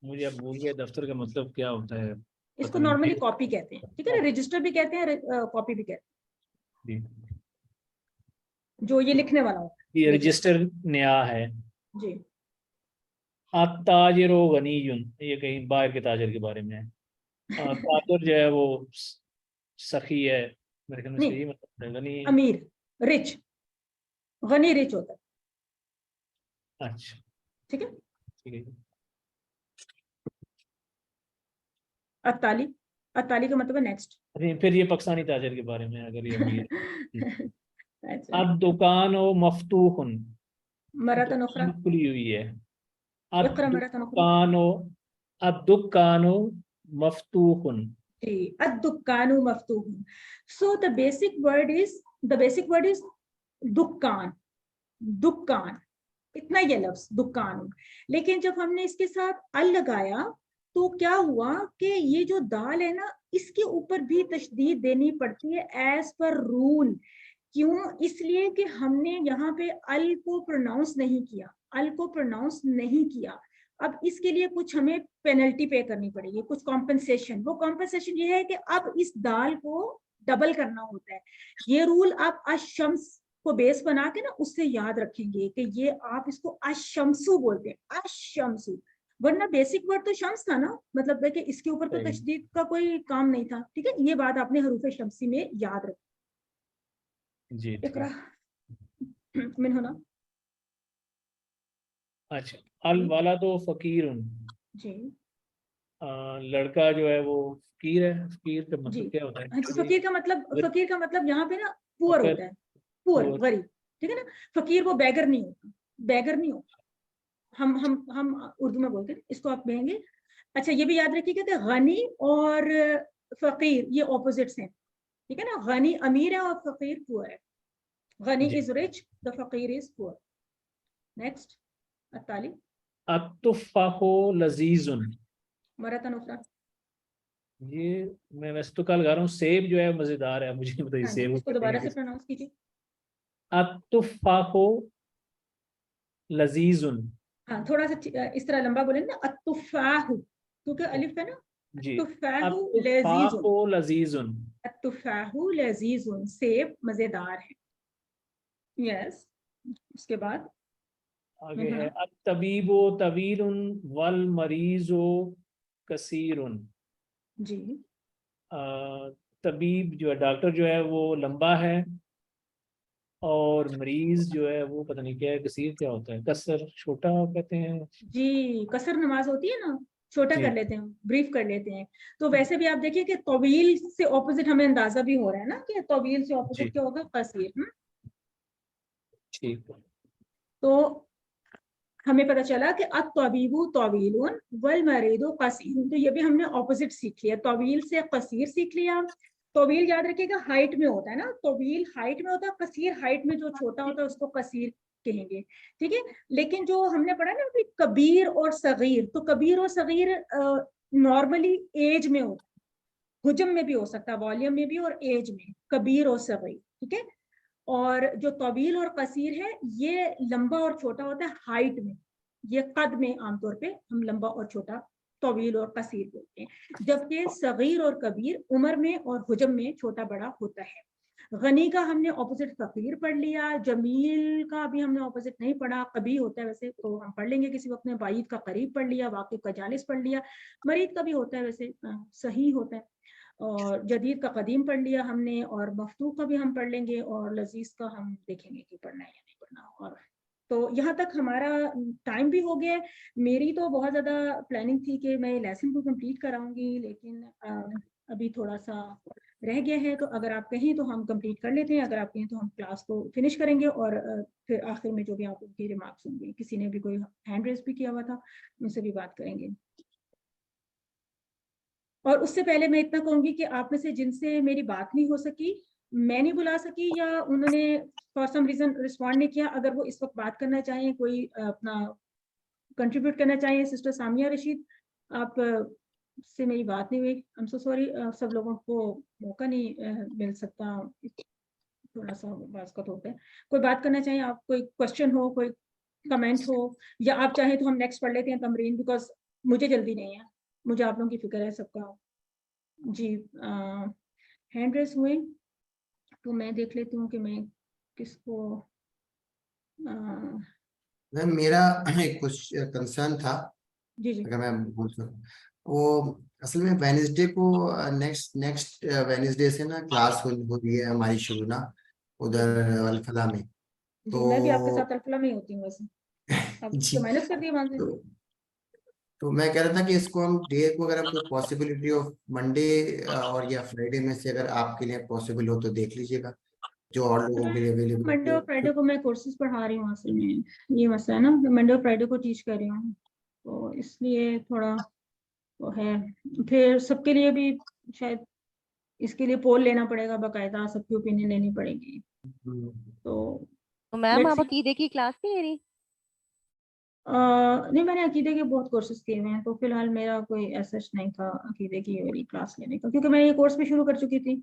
मुझे अब भूल गया दफ्तर का मतलब क्या होता है। इसको नॉर्मली कॉपी कहते हैं। ठीक है ना, रजिस्टर भी कहते हैं, कॉपी भी कहते हैं, जो ये लिखने वाला होता है। ये रजिस्टर नया है जी। अत-ताजिरु गनीयुन, ये कहीं बाहर के ताजर के बारे में है। ताजर जो है वो सखी है, मेरे ख्याल में नहीं, सही मतलब है गनी, अमीर, रिच। गनी रिच होता है। अच्छा ठीक है। ठीक है। अताली, अताली का मतलब है नेक्स्ट। फिर ये पाकिस्तानी ताजर के बारे में है, अगर ये अमीर अच्छा, अब दुकान मफ्तूहुन, मरतन उखरा, दुकान खुली हुई है। इकरा मरतन उखरा। अद-दुकानु मफ्तूहुन, जी, अद-दुकानु मफ्तूहुन। So the basic word is दुकान, दुकान, इतना ये लफ्ज दुकान। लेकिन जब हमने इसके साथ अल लगाया तो क्या हुआ कि ये जो दाल है ना, इसके ऊपर भी तशदीद देनी पड़ती है एज पर रूल। क्यों? इसलिए कि हमने यहाँ पे अल को प्रोनाउंस नहीं किया, अल को प्रोनाउंस नहीं किया। अब इसके लिए कुछ हमें पेनल्टी पे करनी पड़ेगी, कुछ कॉम्पनसेशन। वो कॉम्पनसेशन ये है कि अब इस दाल को डबल करना होता है। ये रूल आप अशम्स को बेस बना के ना उससे याद रखेंगे कि ये आप इसको अशम्सु बोलते हैं, अशम्सु। वरना बेसिक वर्ड तो शम्स था ना, मतलब है कि इसके ऊपर तो तशदीद का कोई काम नहीं था। ठीक है, ये बात आपने हरूफ शम्सी में याद रखी। जी इकरा मिन होना। अच्छा, अल वालदु फकीरुन, जी। लड़का जो है वो फकीर है। फकीर का जी, मतलब क्या होता है? फकीर का मतलब यहाँ पे ना पुअर होता है, पुअर, गरीब। ठीक है ना, फकीर वो बैगर नहीं होता, बैगर नहीं होता। हम उर्दू में बोलते हैं, इसको आप कहेंगे। अच्छा, ये भी याद रखिएगा कि गनी और फकीर ये ऑपोजिट्स हैं। ठीक है ना, गनी अमीर है और फकीर पुअर है। गनी इज रिच, द फकीर इज पुअर। नेक्स्ट, अताली अत-तुफ़ाहु लज़ीज़ुन, मरतन उखरा। ये मैं वैसे तो कल गा रहा हूँ, सेब जो है मजेदार है, मुझे बताइए हाँ जी, सेब इसको दोबारा से प्रोनाउंस कीजिए। अत-तुफ़ाहु लज़ीज़ुन, हाँ, थोड़ा सा इस तरह लंबा बोलेंगे ना, अत्तुफ़ाहु, क्योंकि अलिफ है ना। जी, अत्तुफ़ाहु लज़ीज़ुन, अत-तुफ़ाहु लज़ीज़ुन, अत्तुफ़ाहु लज़ीज़ुन, सेब मजेदार है। यस, उसके बाद आगे है अत-तबीबु तवीलुन वल मरीज़ु कसीरुन। जी। तबीब जो है, डॉक्टर जो है वो लंबा है, और मरीज जो है वो पता नहीं क्या है, कसीर क्या होता है, कसर छोटा कहते हैं। जी, कसर नमाज होती है ना, छोटा जी। कर लेते हैं, ब्रीफ कर लेते हैं। तो वैसे भी आप देखिए कि तवील से ऑपोजिट हमें अंदाजा भी हो रहा है ना कि तवील से जी। ऑपोजिट क्या होगा, कसीर। ठीक है, तो हमें पता चला कि अत-तबीबु तवीलुन वल मरीदु कसीरुन, तो ये भी हमने ऑपोजिट सीख लिया, तवील से कसीर सीख लिया। तवील याद रखिएगा हाइट में होता है ना, तवील हाइट में होता है, कसीर हाइट में जो छोटा होता है उसको कसीर कहेंगे। ठीक है, लेकिन जो हमने पढ़ा ना कि कबीर और सगीर, तो कबीर और सगीर नॉर्मली एज में होता है, हुजम में भी हो सकता है, वॉल्यूम में भी और एज में, कबीर और सगीर। ठीक है, और जो तवील और कसीर है ये लंबा और छोटा होता है हाइट में, ये कद में आमतौर पे हम लंबा और छोटा तवील और कसीर बोलते हैं। जबकि सगीर और कबीर उम्र में और हुजम में छोटा बड़ा होता है। गनी का हमने ऑपोजिट फकीर पढ़ लिया, जमील का भी हमने ऑपोजिट नहीं पढ़ा, कभी होता है वैसे तो हम पढ़ लेंगे किसी वक्त में। बाईद का करीब पढ़ लिया, वाकिफ का जालिस पढ़ लिया, मरीद का भी होता है वैसे सही होता है। और जदीद का कदीम पढ़ लिया हमने, और मफतू का भी हम पढ़ लेंगे, और लजीज का हम देखेंगे कि पढ़ना है या नहीं पढ़ना। और तो यहाँ तक हमारा टाइम भी हो गया है। मेरी तो बहुत ज़्यादा प्लानिंग थी कि मैं लेसन को कंप्लीट कराऊंगी, लेकिन अभी थोड़ा सा रह गया है। तो अगर आप कहें तो हम कंप्लीट कर लेते हैं, अगर आप कहें तो हम क्लास को फिनिश करेंगे और फिर आखिर में जो भी आप उनकी रिमार्क्स होंगे, किसी ने भी कोई हैंड रेज भी किया हुआ था, उनसे भी बात करेंगे। और उससे पहले मैं इतना कहूँगी कि आप में से जिनसे मेरी बात नहीं हो सकी, मैं नहीं बुला सकी या उन्होंने फॉर सम रीजन रिस्पॉन्ड नहीं किया, अगर वो इस वक्त बात करना चाहें, कोई अपना कंट्रीब्यूट करना चाहिए, सिस्टर सामिया रशीद, आप से मेरी बात नहीं हुई, आई एम सो सॉरी। सब लोगों को मौका नहीं मिल सकता, थोड़ा सा बात होता है। कोई बात करना चाहिए, आप कोई क्वेश्चन हो, कोई कमेंट हो, या आप चाहें तो हम नेक्स्ट पढ़ लेते हैं तमरीन, बिकॉज मुझे जल्दी नहीं है, मुझे आप लोगों की फिक्र है सबका। जी हैंड रेस हुए तो मैं देख लेती हूँ कि मैं किसको मैम मेरा एक कुछ कंसर्न था, जी जी अगर मैं बोल सकूं, वो असल में वेडनेसडे को नेक्स्ट वेडनेसडे से ना क्लास हो रही है हमारी शुरू ना उधर अल-फलाह में। जी मैं भी आपके साथ अल-फलाह में ही होती हूँ वैसे। अब जी तो माइनस कर दिया वहां से। तो मैं कह रहा था कि इसको हम डे को अगर कोई पॉसिबिलिटी ऑफ मंडे और या फ्राइडे में से अगर आपके लिए पॉसिबल हो तो देख लीजिएगा, जो और लोगों के लिए अवेलेबल मंडे और फ्राइडे को मैं कोर्सेज पढ़ा रही हूँ, असल में ये मसला है ना, मंडे और फ्राइडे को टीच कर रही हूँ, तो इसलिए थोड़ा वो है। फिर सबके लिए भी शायद इसके लिए पोल लेना पड़ेगा, बाकायदा सबकी ओपिनियन लेनी पड़ेगी। तो मैम आप अकीदे की क्लास नहीं ले रही? नहीं, मैंने अकीदे के बहुत कोर्सेज किए हुए हैं, तो फिलहाल मेरा कोई ऐसा नहीं था अकीदे की मेरी क्लास लेने का, क्योंकि मैं ये कोर्स भी शुरू कर चुकी थी।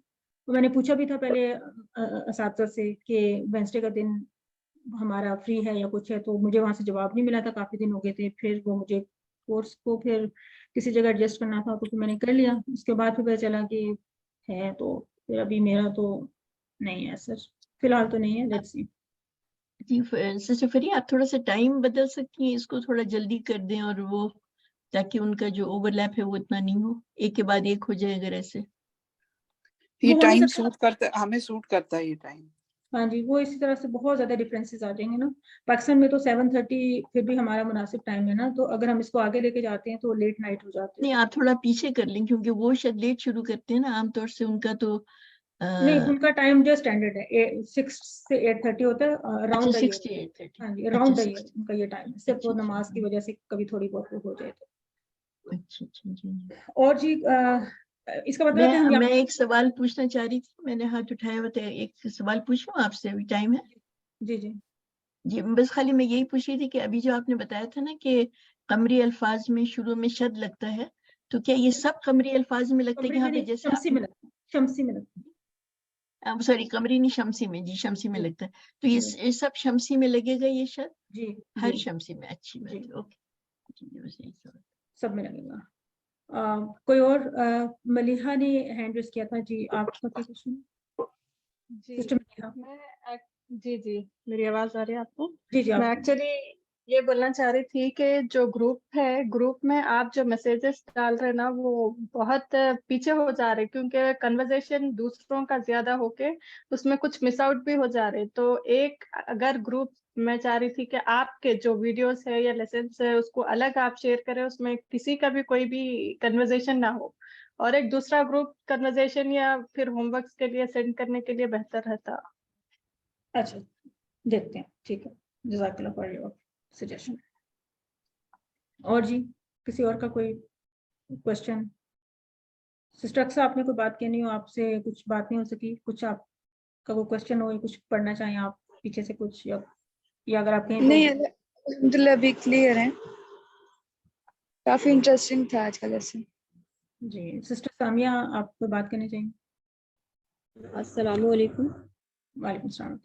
तो मैंने पूछा भी था पहले असातिज़ा से कि वेडनेसडे का दिन हमारा फ्री है या कुछ है, तो मुझे वहाँ से जवाब नहीं मिला था, काफ़ी दिन हो गए थे। फिर वो मुझे कोर्स को फिर किसी जगह एडजस्ट करना था, तो फिर मैंने कर लिया। उसके बाद फिर पता चला कि है, तो फिर अभी मेरा तो नहीं है सर, फिलहाल तो नहीं है, लेट्स सी। जी सिस्टर फरिया, आप थोड़ा सा टाइम बदल सकती हैं, इसको थोड़ा जल्दी कर दें, और वो ताकि उनका जो ओवरलैप है वो इतना नहीं हो, एक के बाद एक हो जाए अगर ऐसे। ये टाइम सूट करता है, हमें सूट करता है ये टाइम। हाँ जी, वो इसी तरह से बहुत ज्यादा डिफरेंसेस आ जाएंगे ना। पाकिस्तान में तो 7:30 फिर भी हमारा मुनासिब टाइम है ना, तो अगर हम इसको आगे लेके जाते हैं तो लेट नाइट हो जाती है। नहीं, आप थोड़ा पीछे कर लें, क्योंकि वो शायद लेट शुरू करते हैं ना आमतौर से, उनका तो नहीं, उनका टाइम जो स्टैंडर्ड है 6 से 8:30 होता है, अराउंड द 6 to ईयर। 8:30। हाँ जी, अराउंड द ईयर उनका ये टाइम है, सिर्फ वो नमाज की वजह से कभी थोड़ी बहुत हो जाए तो। अच्छा जी। और जी इसका मतलब है कि हम मैं एक सवाल पूछना चाह रही थी, मैंने हाथ उठाया हुआ था, एक सवाल पूछूं आपसे, अभी टाइम है? जी जी जी, बस खाली मैं यही पूछ रही थी कि अभी जो आपने बताया था ना कि कमरी अल्फाज में शुरू में शद लगता है, तो क्या ये सब कमरी अल्फाज में लगता है कि यहाँ पे जैसे शमसी में लगता है, शमसी में लगता है। सॉरी, कमरी नहीं, शमसी में, जी शमसी में लगता है, तो ये सब शमसी में लगेगा ये शद? जी हर शमसी में, अच्छी बात है, ओके। सब में लगेगा। कोई और मलिहा ने हैंड रेस किया था जी, आपका क्या क्वेश्चन? जी सिस्टर मलिहा। जी मेरी आवाज आ रही है आपको? जी जी मैं एक्चुअली ये बोलना चाह रही थी कि जो ग्रुप है, ग्रुप में आप जो मैसेजेस डाल रहे हैं ना, वो बहुत पीछे हो जा रहे, क्योंकि कन्वर्सेशन दूसरों का ज्यादा होके उसमें कुछ मिस आउट भी हो जा रहे। तो एक अगर ग्रुप, मैं चाह रही थी कि आपके जो वीडियोस है या लेसन्स है उसको अलग आप शेयर करें, उसमें किसी का भी कोई भी कन्वर्सेशन ना हो, और एक दूसरा ग्रुप कन्वर्सेशन या फिर होमवर्क के लिए सेंड करने के लिए बेहतर रहता। अच्छा, देखते हैं, ठीक है, जज़ाकल्लाह फॉर योर सजेशन। और जी किसी और का कोई क्वेश्चन? सिस्टर अक्सर आपने कोई बात कहनी हो, आपसे कुछ बात नहीं हो सकी, कुछ आपका कोई क्वेश्चन हो, कुछ पढ़ना चाहें आप पीछे से कुछ, या अगर आप कहें नहीं, अल्हम्दुलिल्लाह अभी क्लियर है, काफी इंटरेस्टिंग था आज का लेसन। जी सिस्टर सामिया, आप कोई बात करनी चाहिए? अस्सलामु अलैकुम। वालेकुम सलाम।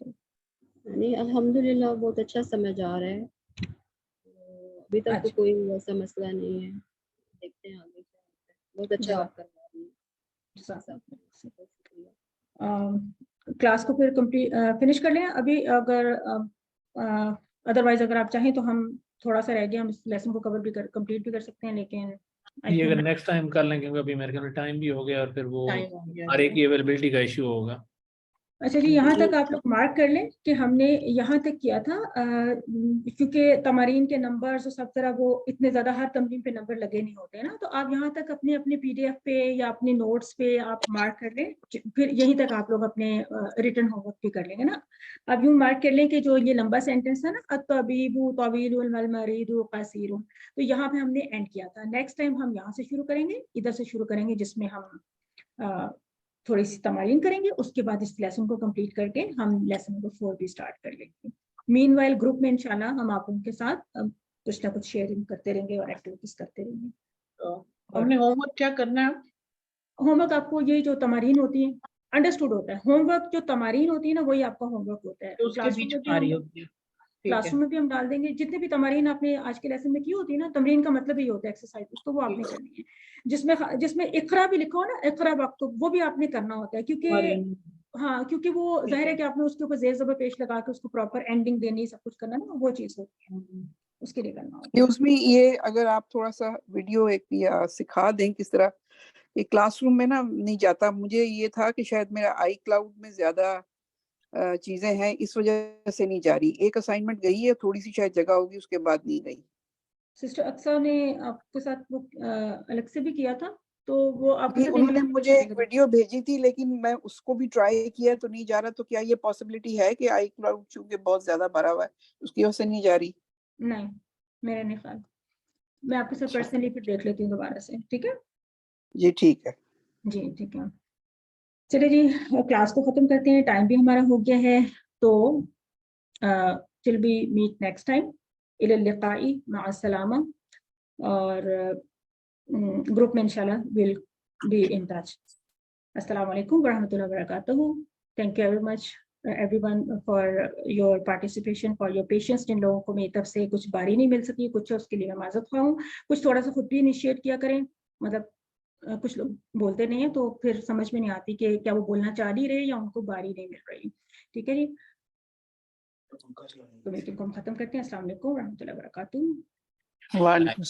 नहीं, अल्हम्दुलिल्लाह बहुत अच्छा समझ आ रहा है, अभी तक तो कोई ऐसा मसला नहीं है, देखते हैं आगे क्या होता है। बहुत अच्छा आप करवा रही हैं। क्लास को फिर कंप्लीट फिनिश कर लें अभी, अगर अदरवाइज अगर आप चाहें तो हम थोड़ा सा रह गया, हम इस लेसन को कवर भी कंप्लीट भी कर सकते हैं, लेकिन ये अगर नेक्स्ट टाइम कर लें, क्योंकि अभी मेरे ख्याल में टाइम भी हो गया और फिर वो हर एक की अवेलेबिलिटी का इशू होगा। अच्छा जी, यहाँ तक आप लोग मार्क कर लें कि हमने यहाँ तक किया था, क्योंकि तमारीन के नंबर्स और सब तरह वो इतने ज़्यादा हर तमरीन पे नंबर लगे नहीं होते हैं ना, तो आप यहाँ तक अपने अपने PDF पे या अपने नोट्स पे आप मार्क कर लें, फिर यहीं तक आप लोग अपने रिटर्न होमवर्क भी कर लेंगे ना। अब यूँ मार्क कर लें कि जो ये लंबा सेंटेंस था ना, अत्तबीबु तवीलुल वल मरीदु कसीरुन, तो यहाँ पे हमने एंड किया था। नेक्स्ट टाइम हम यहाँ से शुरू करेंगे, इधर से शुरू करेंगे, जिसमें हम थोड़ी सी तमारीन करेंगे, उसके बाद इस लेसन को कंप्लीट करके हम लेसन नंबर 4 भी स्टार्ट कर लेंगे। मीनवाइल ग्रुप में इंशाल्लाह हम आप उनके साथ कुछ ना कुछ शेयरिंग करते रहेंगे और एक्टिविटीज करते रहेंगे। तो हमने होमवर्क क्या करना है? होमवर्क आपको ये जो तमारीन होती है अंडरस्टूड होता है, होमवर्क जो तमारीन होती है ना वही आपका होमवर्क होता है। तो उसके बीच आ रही होती है, क्लासरूम में भी हम डाल देंगे, जितने भी तमारीन आपने आज के लेसन में की होती है ना, तमरीन का मतलब ही होता है एक्सरसाइज, उसको वो आपने करनी है। जिसमें इकरा भी लिखा हो ना, इकरा वक्त, वो भी आपने करना होता है, क्योंकि हाँ, क्योंकि वो जाहिर है कि आपने उसके ऊपर जेर ज़बर पेश लगा के उसको प्रॉपर एंडिंग देनी, सब कुछ करना ना, वो चीज होती है, उसके लिए करना होता है। उसमें ये अगर आप थोड़ा सा वीडियो एक या सिखा दें किस तरह, ये क्लासरूम में ना नहीं जाता, मुझे ये था कि शायद मेरा आई क्लाउड में ज्यादा चीजें हैं, इस वजह से नहीं जा रही। एक असाइनमेंट गई है, थोड़ी सी शायद जगह होगी, उसके बाद नहीं गई। सिस्टर अक्सा ने आपके साथ वो अलग से भी किया था, तो वो आपके साथ उन्होंने मुझे एक वीडियो भेजी थी, लेकिन मैं उसको भी ट्राई किया तो नहीं जा रहा। तो क्या ये पॉसिबिलिटी है कि आई क्लाउड चूंकि बहुत ज्यादा भरा हुआ है उसकी वजह से नहीं जा रही? नहीं, मेरा नहीं ख्याल। मैं आपके साथ पर्सनली फिर देख लेती हूँ दोबारा से, ठीक है जी? ठीक है जी, ठीक है। चलिए जी, क्लास को खत्म करते हैं, टाइम भी हमारा हो गया है। तो till we meet next time, इलल लिकाई मा अस्सलामा, और ग्रुप में इंशाल्लाह विल बी इन टच। अस्सलाम वालेकुम व रहमतुल्लाहि व बरकातहू। Thank you very much everyone for your participation, for your patience। जिन लोगों को मेरी तरफ से कुछ बारी नहीं मिल सकी कुछ, उसके लिए मैं माजरत ख्वाह हूँ। कुछ थोड़ा सा खुद भी इनिशिएट किया करें, मतलब कुछ लोग बोलते नहीं है तो फिर समझ में नहीं आती कि क्या वो बोलना चाह ही रहे या उनको बारी नहीं मिल रही। ठीक है जी, तो मीटिंग को हम खत्म करते हैं। अस्सलाम वालेकुम व रहमतुल्लाहि व बरकातहू। वालेकुम।